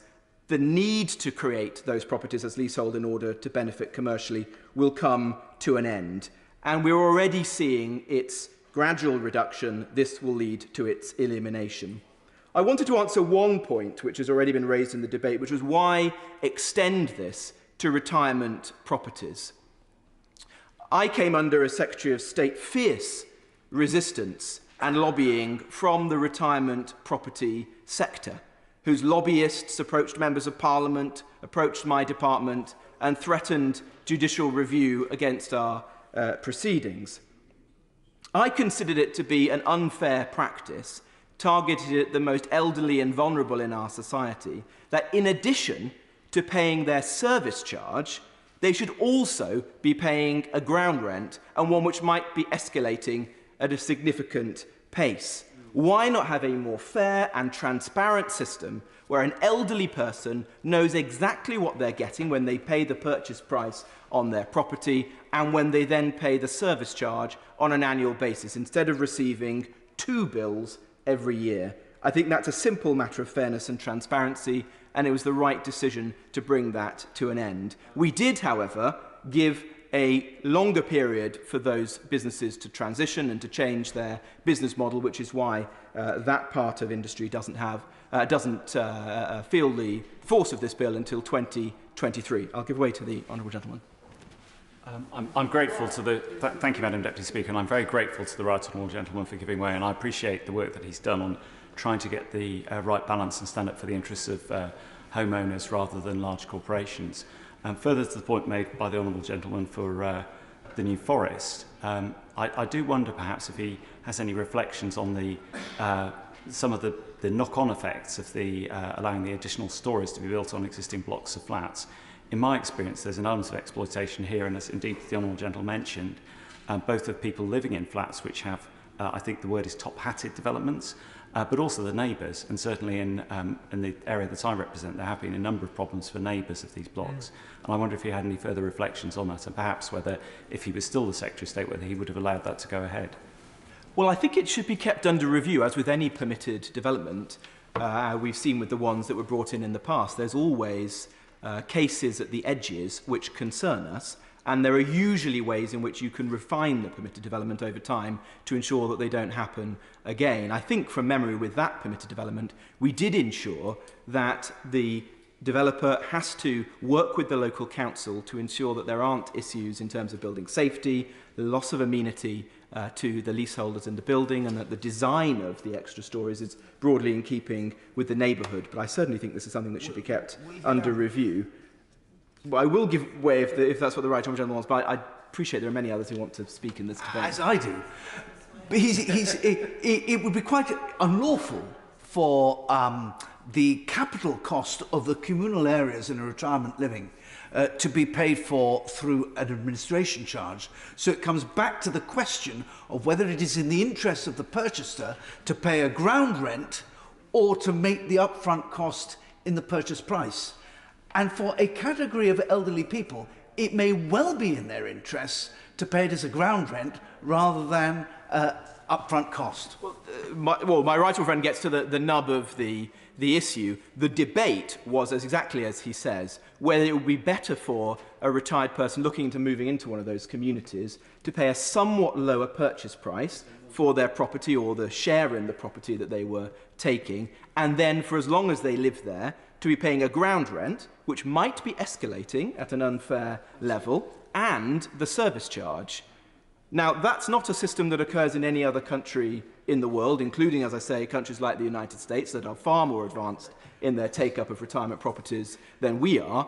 the need to create those properties as leasehold in order to benefit commercially, will come to an end. And we're already seeing its gradual reduction. This will lead to its elimination. I wanted to answer one point which has already been raised in the debate, which was why extend this to retirement properties. I came under, as Secretary of State, fierce resistance and lobbying from the retirement property sector, whose lobbyists approached members of Parliament, approached my department, and threatened judicial review against our proceedings. I considered it to be an unfair practice targeted at the most elderly and vulnerable in our society, that in addition to paying their service charge, they should also be paying a ground rent, and one which might be escalating at a significant pace. Why not have a more fair and transparent system where an elderly person knows exactly what they're getting when they pay the purchase price on their property and when they then pay the service charge on an annual basis, instead of receiving two bills every year? I think that's a simple matter of fairness and transparency, and it was the right decision to bring that to an end. We did, however, give a longer period for those businesses to transition and to change their business model, which is why that part of industry doesn't feel the force of this bill until 2023. I'll give way to the honourable gentleman. I'm grateful to the... thank you, Madam Deputy Speaker, and I'm very grateful to the right honourable gentleman for giving way, and I appreciate the work that he's done on trying to get the right balance and stand up for the interests of homeowners rather than large corporations. Further to the point made by the honourable gentleman for the New Forest, I do wonder perhaps if he has any reflections on the some of the knock-on effects of the allowing the additional stories to be built on existing blocks of flats. In my experience, there's an element of exploitation here, and as indeed the honourable gentleman mentioned, both of people living in flats which have, I think the word is top-hatted developments, but also the neighbours. And certainly in the area that I represent, there have been a number of problems for neighbours of these blocks. And I wonder if he had any further reflections on that, and perhaps whether, if he was still the Secretary of State, whether he would have allowed that to go ahead. Well, I think it should be kept under review, as with any permitted development. We've seen with the ones that were brought in the past. There's always cases at the edges which concern us, and there are usually ways in which you can refine the permitted development over time to ensure that they don't happen again. I think from memory with that permitted development, we did ensure that the developer has to work with the local council to ensure that there aren't issues in terms of building safety, loss of amenity to the leaseholders in the building, and that the design of the extra stories is broadly in keeping with the neighbourhood. But I certainly think this is something that should be kept under review. Well, I will give way if that's what the Right Honourable Gentleman wants, but I appreciate there are many others who want to speak in this debate. As I do. But it would be quite unlawful for the capital cost of the communal areas in a retirement living to be paid for through an administration charge. So it comes back to the question of whether it is in the interest of the purchaser to pay a ground rent or to make the upfront cost in the purchase price. And for a category of elderly people, it may well be in their interests to pay it as a ground rent rather than upfront cost. My right honourable friend gets to the nub of the issue. The debate was exactly as he says, whether it would be better for a retired person looking into moving into one of those communities to pay a somewhat lower purchase price for their property or the share in the property that they were taking, and then for as long as they live there, to be paying a ground rent, which might be escalating at an unfair level, and the service charge. Now, that's not a system that occurs in any other country in the world, including, as I say, countries like the United States that are far more advanced in their take-up of retirement properties than we are.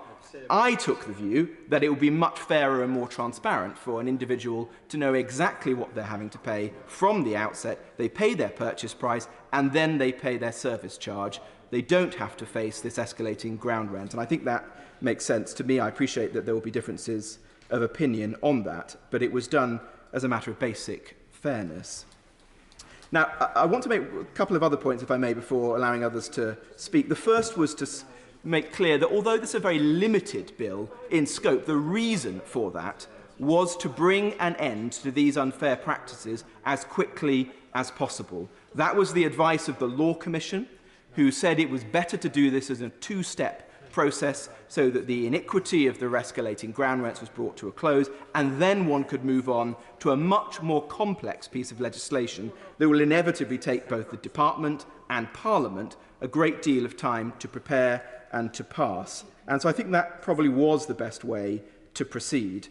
I took the view that it would be much fairer and more transparent for an individual to know exactly what they're having to pay from the outset. They pay their purchase price, and then they pay their service charge. They don't have to face this escalating ground rent. And I think that makes sense to me. I appreciate that there will be differences of opinion on that, but it was done as a matter of basic fairness. Now, I want to make a couple of other points, if I may, before allowing others to speak. The first was to make clear that although this is a very limited bill in scope, the reason for that was to bring an end to these unfair practices as quickly as possible. That was the advice of the Law Commission, who said it was better to do this as a two-step process so that the iniquity of the escalating ground rents was brought to a close, and then one could move on to a much more complex piece of legislation that will inevitably take both the Department and Parliament a great deal of time to prepare and to pass. And so I think that probably was the best way to proceed.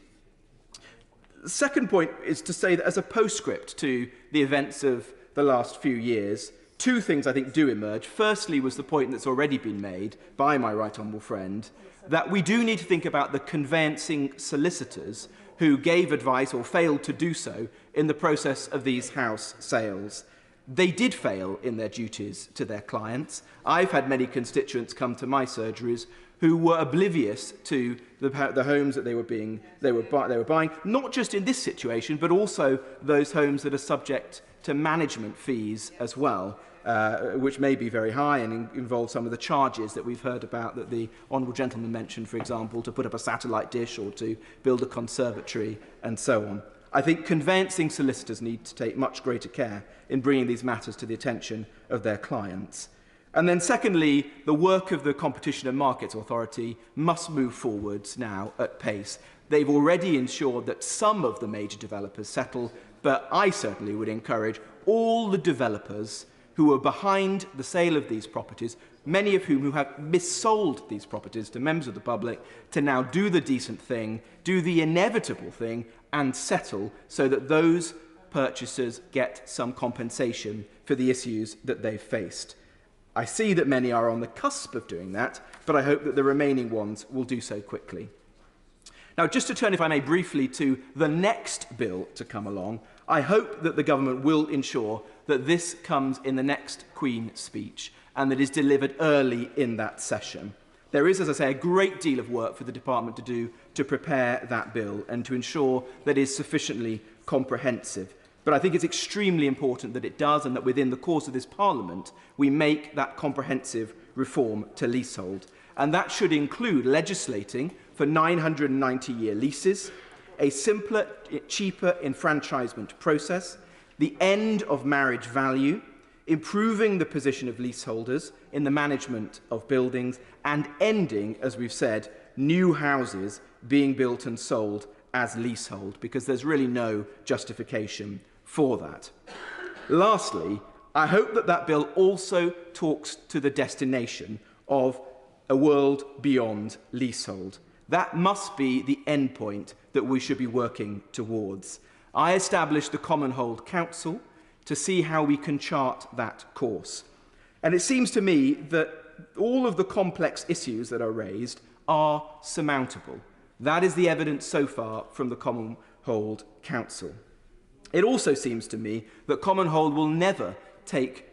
The second point is to say that as a postscript to the events of the last few years, two things I think do emerge. Firstly was the point that's already been made by my right honourable friend, that we do need to think about the conveyancing solicitors who gave advice or failed to do so in the process of these house sales. They did fail in their duties to their clients. I've had many constituents come to my surgeries who were oblivious to the homes that they were buying, not just in this situation, but also those homes that are subject to management fees as well, which may be very high and involve some of the charges that we've heard about that the Honourable Gentleman mentioned, for example, to put up a satellite dish or to build a conservatory and so on. I think conveyancing solicitors need to take much greater care in bringing these matters to the attention of their clients. And then secondly, the work of the Competition and Markets Authority must move forwards now at pace. They've already ensured that some of the major developers settle, but I certainly would encourage all the developers who are behind the sale of these properties, many of whom have missold these properties to members of the public, to now do the decent thing, do the inevitable thing, and settle so that those purchasers get some compensation for the issues that they've faced. I see that many are on the cusp of doing that, but I hope that the remaining ones will do so quickly. Now, just to turn, if I may, briefly to the next bill to come along, I hope that the government will ensure that this comes in the next Queen speech and that is delivered early in that session. There is, as I say, a great deal of work for the Department to do to prepare that bill and to ensure that it is sufficiently comprehensive. But I think it's extremely important that it does, and that within the course of this Parliament we make that comprehensive reform to leasehold. And that should include legislating for 990-year leases, a simpler, cheaper enfranchisement process, the end of marriage value, improving the position of leaseholders in the management of buildings, and ending, as we've said, new houses being built and sold as leasehold, because there's really no justification for that. Lastly, I hope that that bill also talks to the destination of a world beyond leasehold. That must be the end point that we should be working towards. I established the Commonhold Council to see how we can chart that course. And it seems to me that all of the complex issues that are raised are surmountable. That is the evidence so far from the Commonhold Council. It also seems to me that Commonhold will never take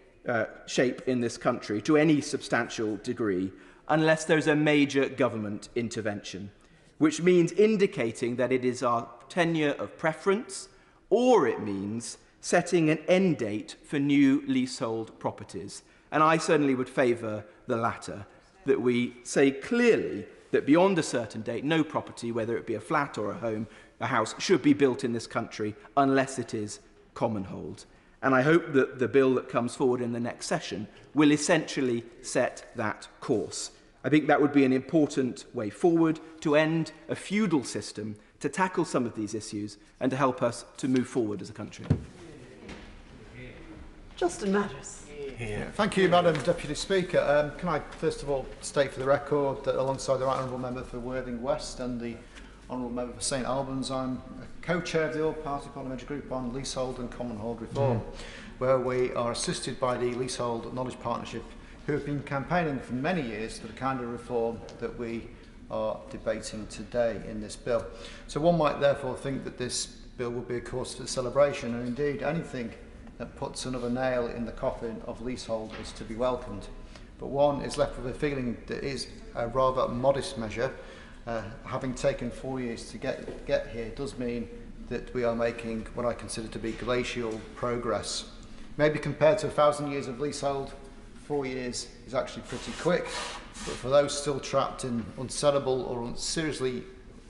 shape in this country to any substantial degree unless there's a major government intervention, which means indicating that it is our tenure of preference, or it means setting an end date for new leasehold properties. And I certainly would favour the latter, that we say clearly that beyond a certain date, no property, whether it be a flat or a home, a house, should be built in this country unless it is commonhold. And I hope that the bill that comes forward in the next session will essentially set that course. I think that would be an important way forward to end a feudal system, to tackle some of these issues, and to help us to move forward as a country. Justin Matters. Yeah. Thank you, Madam Deputy Speaker. Can I first of all state for the record that alongside the Right Honourable Member for Worthing West and the Honourable Member for St Albans, I'm a co-chair of the All-Party Parliamentary Group on Leasehold and Commonhold Reform, where we are assisted by the Leasehold Knowledge Partnership, who have been campaigning for many years for the kind of reform that we are debating today in this bill. So one might therefore think that this bill will be a cause for celebration, and indeed anything that puts another nail in the coffin of leasehold is to be welcomed. But one is left with a feeling that it is a rather modest measure. Having taken 4 years to get here does mean that we are making what I consider to be glacial progress. Maybe compared to 1,000 years of leasehold, 4 years is actually pretty quick, but for those still trapped in unsellable or seriously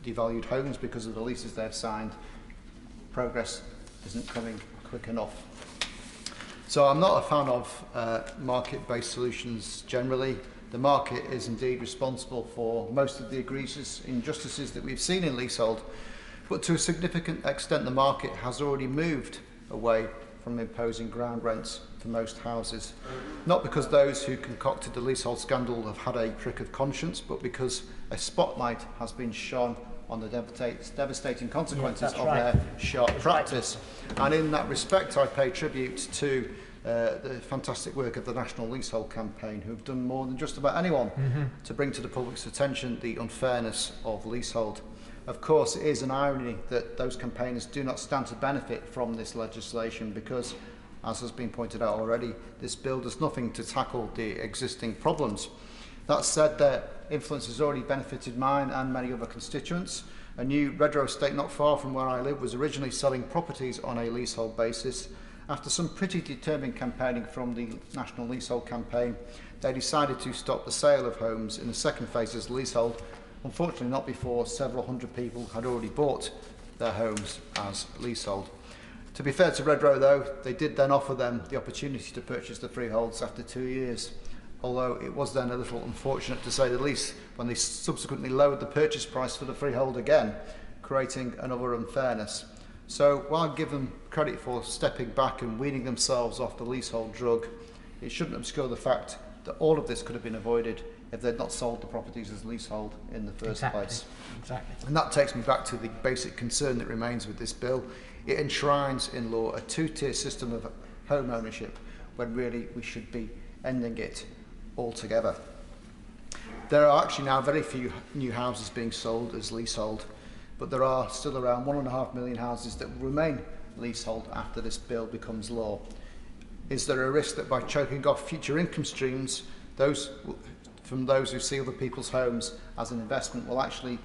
devalued homes because of the leases they've signed, progress isn't coming quick enough. So I'm not a fan of market-based solutions generally. The market is indeed responsible for most of the egregious injustices that we've seen in leasehold, but to a significant extent the market has already moved away from imposing ground rents for most houses. Not because those who concocted the leasehold scandal have had a prick of conscience, but because a spotlight has been shone on the devastating consequences of their sharp practice. And in that respect, I pay tribute to the fantastic work of the National Leasehold Campaign, who have done more than just about anyone to bring to the public's attention the unfairness of leasehold. Of course, it is an irony that those campaigners do not stand to benefit from this legislation because, as has been pointed out already, this bill does nothing to tackle the existing problems. That said, their influence has already benefited mine and many other constituents. A new Redrow estate not far from where I live was originally selling properties on a leasehold basis. After some pretty determined campaigning from the National Leasehold Campaign, they decided to stop the sale of homes in the second phase as leasehold, unfortunately not before several hundred people had already bought their homes as leasehold. To be fair to Redrow though, they did then offer them the opportunity to purchase the freeholds after 2 years, although it was then a little unfortunate to say the least when they subsequently lowered the purchase price for the freehold again, creating another unfairness. So while I give them credit for stepping back and weaning themselves off the leasehold drug, it shouldn't obscure the fact that all of this could have been avoided if they'd not sold the properties as leasehold in the first place. Exactly. And that takes me back to the basic concern that remains with this bill. It enshrines in law a two-tier system of home ownership when really we should be ending it altogether. There are actually now very few new houses being sold as leasehold, but there are still around 1.5 million houses that will remain leasehold after this bill becomes law. Is there a risk that by choking off future income streams, from those who see other people's homes as an investment will actually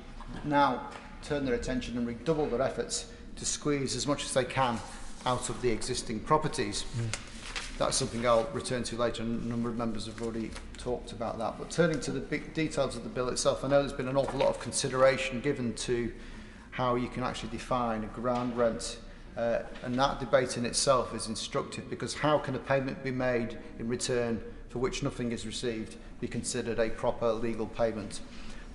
now turn their attention and redouble their efforts to squeeze as much as they can out of the existing properties. That's something I'll return to later, and a number of members have already talked about that. But turning to the big details of the bill itself, I know there's been an awful lot of consideration given to how you can actually define a ground rent, and that debate in itself is instructive, because how can a payment be made in return for which nothing is received be considered a proper legal payment?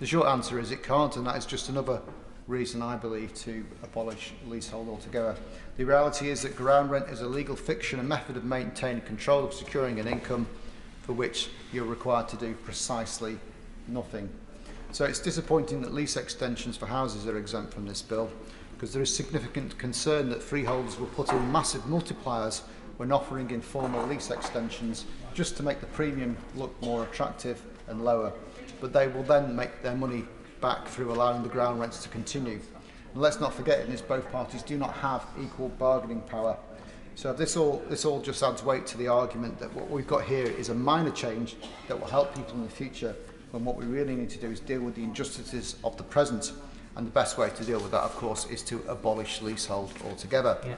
The short answer is it can't, and that is just another reason, I believe, to abolish leasehold altogether. The reality is that ground rent is a legal fiction, a method of maintaining control of securing an income for which you're required to do precisely nothing. So it's disappointing that lease extensions for houses are exempt from this bill, because there is significant concern that freeholders will put in massive multipliers when offering informal lease extensions just to make the premium look more attractive and lower, but they will then make their money back through allowing the ground rents to continue. And let's not forget in this, both parties do not have equal bargaining power. So this all just adds weight to the argument that what we've got here is a minor change that will help people in the future, when what we really need to do is deal with the injustices of the present. And the best way to deal with that, of course, is to abolish leasehold altogether. Yeah.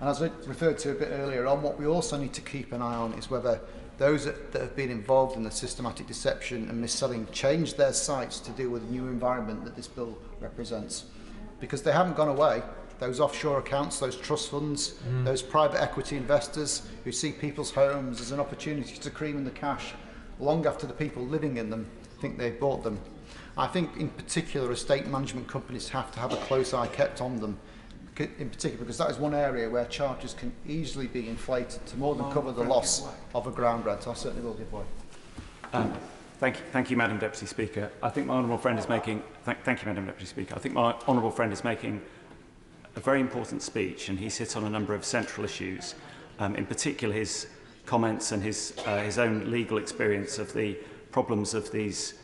And as I referred to a bit earlier on, what we also need to keep an eye on is whether those that have been involved in the systematic deception and mis-selling change their sites to deal with the new environment that this bill represents. Because they haven't gone away. Those offshore accounts, those trust funds, those private equity investors who see people's homes as an opportunity to cream in the cash long after the people living in them think they've bought them. I think in particular estate management companies have to have a close eye kept on them, in particular because that is one area where charges can easily be inflated to more than cover the loss of a ground rent. I certainly will give way. Thank you, Madam Deputy Speaker. I think my honourable friend is making. Thank you, Madam Deputy Speaker. I think my honourable friend is making a very important speech, and he's hit on a number of central issues. In particular, his comments and his own legal experience of the problems of these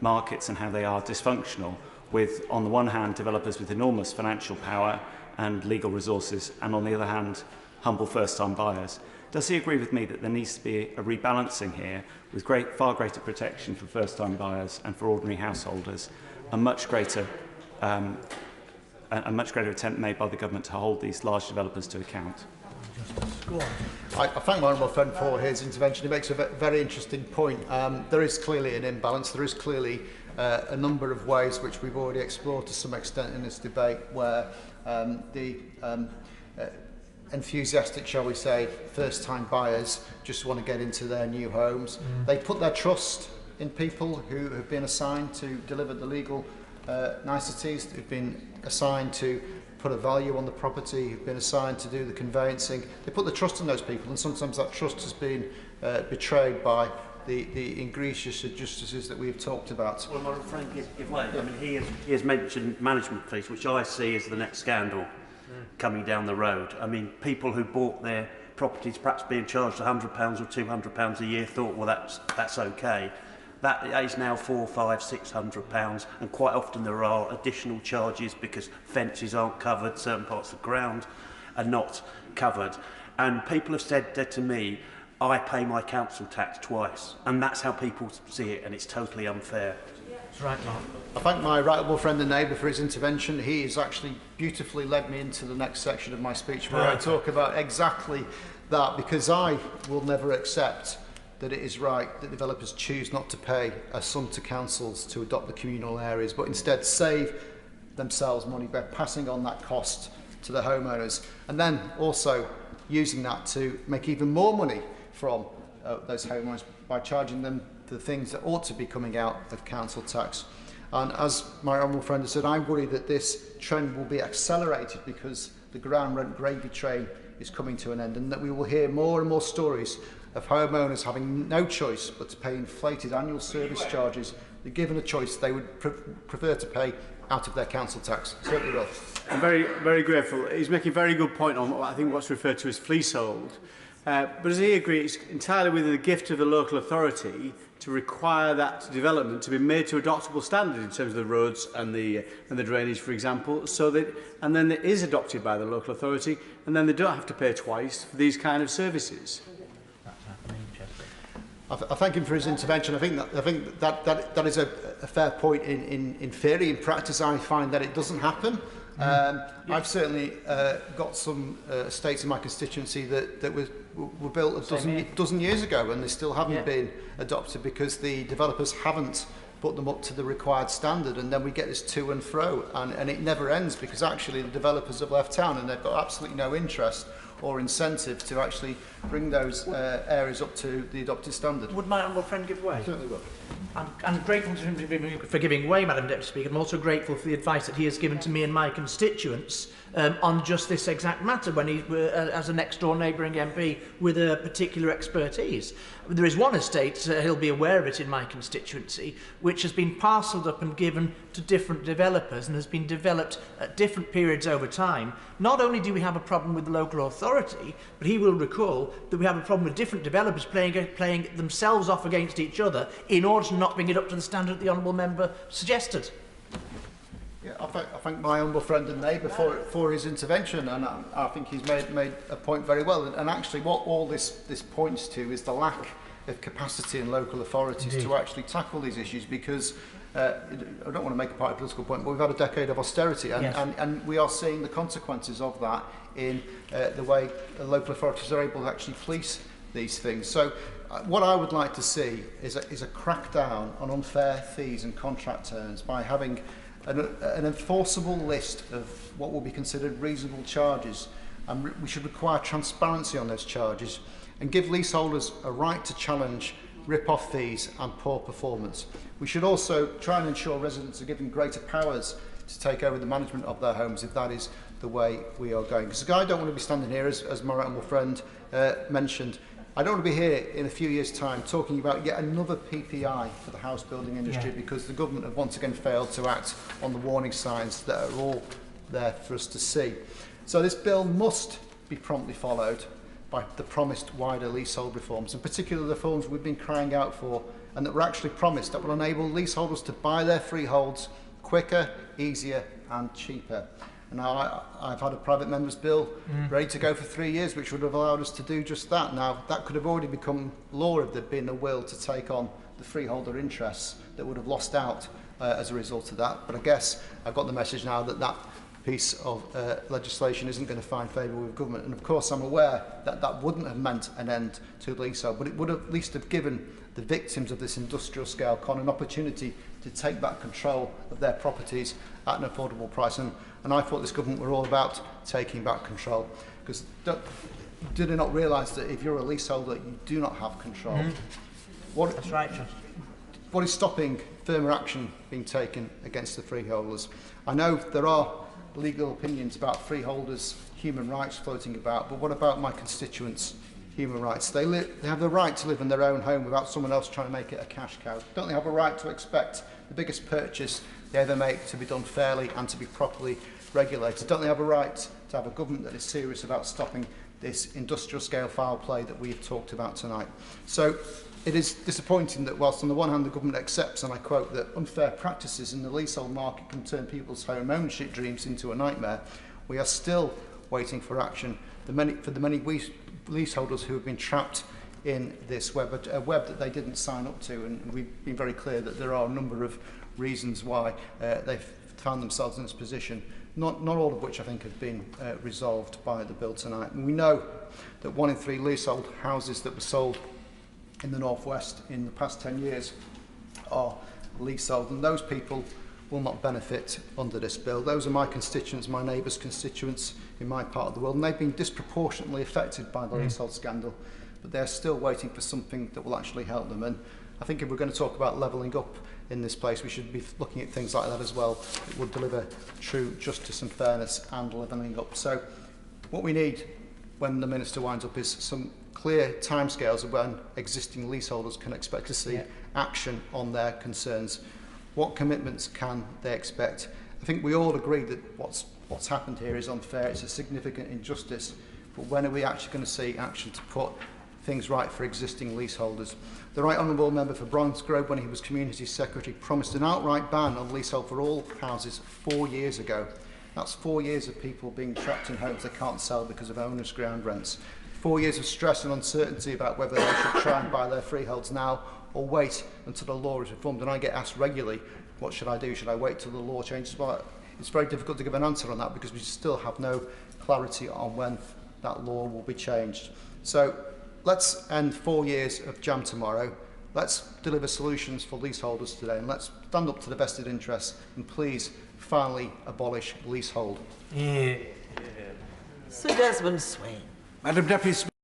markets and how they are dysfunctional, with, on the one hand, developers with enormous financial power and legal resources, and on the other hand, humble first-time buyers. Does he agree with me that there needs to be a rebalancing here, with far greater protection for first-time buyers and for ordinary householders, a much greater attempt made by the government to hold these large developers to account? I thank my honourable friend for his intervention. He makes a very interesting point. There is clearly an imbalance. There is clearly a number of ways which we've already explored to some extent in this debate, where the enthusiastic, shall we say, first-time buyers just want to get into their new homes. They put their trust in people who have been assigned to deliver the legal niceties, who've been assigned to put a value on the property, who've been assigned to do the conveyancing. They put the trust in those people, and sometimes that trust has been betrayed by the egregious injustices that we've talked about. Well, my friend, give way. I mean, he has mentioned management fees, which I see as the next scandal coming down the road. I mean, people who bought their properties perhaps being charged £100 or £200 a year thought, well, that's okay. That is now £400, £500, £600, and quite often there are additional charges because fences aren't covered, certain parts of the ground are not covered. And people have said to me, I pay my council tax twice, and that's how people see it, and it's totally unfair. That's right, Mark. I thank my right honourable friend and neighbour for his intervention. He has actually beautifully led me into the next section of my speech, where I talk about exactly that, because I will never accept that it is right that developers choose not to pay a sum to councils to adopt the communal areas, but instead save themselves money by passing on that cost to the homeowners, and then also using that to make even more money from those homeowners by charging them the things that ought to be coming out of council tax. And as my honourable friend has said, I'm worried that this trend will be accelerated because the ground rent gravy train is coming to an end, and that we will hear more and more stories of homeowners having no choice but to pay inflated annual service charges that, given a choice, they would prefer to pay out of their council tax. Certainly will. I'm very, very grateful. He's making a very good point on, I think, what's referred to as leasehold. But as he agrees, it's entirely within the gift of the local authority to require that development to be made to adoptable standard in terms of the roads and the drainage, for example, so that, and then it is adopted by the local authority, and then they don't have to pay twice for these kind of services. I thank him for his intervention. I think that is a fair point in theory. In practice, I find that it doesn't happen. I've certainly got some estates in my constituency that were built a dozen years ago, and they still haven't been adopted because the developers haven't put them up to the required standard, and then we get this to and fro, and it never ends because actually the developers have left town and they've got absolutely no interest or incentive to actually bring those areas up to the adopted standard. Would my honourable friend give way? Certainly will. I'm grateful to him for giving way, Madam Deputy Speaker. I'm also grateful for the advice that he has given to me and my constituents on just this exact matter when he, as a next-door neighbouring MP with a particular expertise. There is one estate, he'll be aware of it in my constituency, which has been parcelled up and given to different developers and has been developed at different periods over time. Not only do we have a problem with the local authority, but he will recall that we have a problem with different developers playing themselves off against each other in order to not bring it up to the standard the honourable member suggested. Yeah, I thank my humble friend and neighbour for his intervention, and I think he's made a point very well. And actually what all this points to is the lack of capacity in local authorities to actually tackle these issues, because I don't want to make a party political point, but we've had a decade of austerity, and we are seeing the consequences of that in the way local authorities are able to actually police these things. So what I would like to see is a crackdown on unfair fees and contract terms by having an enforceable list of what will be considered reasonable charges, and we should require transparency on those charges and give leaseholders a right to challenge rip-off fees and poor performance. We should also try and ensure residents are given greater powers to take over the management of their homes if that is the way we are going. Because I don't want to be standing here, as my honourable friend mentioned, I don't want to be here in a few years' time talking about yet another PPI for the house building industry because the government have once again failed to act on the warning signs that are all there for us to see. So this bill must be promptly followed by the promised wider leasehold reforms, in particular the reforms we've been crying out for and that were actually promised, that will enable leaseholders to buy their freeholds quicker, easier and cheaper. And now I've had a private member's bill ready to go for 3 years, which would have allowed us to do just that. Now, that could have already become law if there'd been a will to take on the freeholder interests that would have lost out as a result of that. But I guess I've got the message now that that piece of legislation isn't going to find favour with government. And of course, I'm aware that that wouldn't have meant an end to leasehold, but it would at least have given the victims of this industrial scale con an opportunity to take back control of their properties at an affordable price. And I thought this government were all about taking back control, because do they not realise that if you're a leaseholder, you do not have control? That's right, John. What is stopping firmer action being taken against the freeholders? I know there are legal opinions about freeholders' human rights floating about, but what about my constituents' human rights? They have the right to live in their own home without someone else trying to make it a cash cow. Don't they have a right to expect the biggest purchase they ever make to be done fairly and to be properly regulated? Don't they have a right to have a government that is serious about stopping this industrial scale foul play that we've talked about tonight? So it is disappointing that whilst on the one hand the government accepts, and I quote, that unfair practices in the leasehold market can turn people's home ownership dreams into a nightmare, we are still waiting for action for the many leaseholders who have been trapped in this web, a web that they didn't sign up to. And we've been very clear that there are a number of reasons why they've found themselves in this position, not all of which I think have been resolved by the bill tonight. And we know that 1 in 3 leasehold houses that were sold in the Northwest in the past 10 years are leasehold, and those people will not benefit under this bill. Those are my constituents, my neighbours' constituents in my part of the world, and they've been disproportionately affected by the leasehold scandal, but they're still waiting for something that will actually help them. And I think if we're going to talk about levelling up in this place, we should be looking at things like that as well. It would deliver true justice and fairness and levelling up. So what we need when the Minister winds up is some clear timescales of when existing leaseholders can expect to see action on their concerns. What commitments can they expect? I think we all agree that what's happened here is unfair, it's a significant injustice, but when are we actually going to see action to put things right for existing leaseholders? The Right Honourable Member for Bromsgrove, when he was Community Secretary, promised an outright ban on leasehold for all houses 4 years ago. That's 4 years of people being trapped in homes they can't sell because of owners' ground rents. 4 years of stress and uncertainty about whether they should try and buy their freeholds now or wait until the law is reformed. And I get asked regularly, what should I do? Should I wait till the law changes? Well, it's very difficult to give an answer on that because we still have no clarity on when that law will be changed. So let's end 4 years of jam tomorrow. Let's deliver solutions for leaseholders today, and let's stand up to the vested interests and please finally abolish leasehold. Sir Desmond Swain. Madam Deputy Speaker.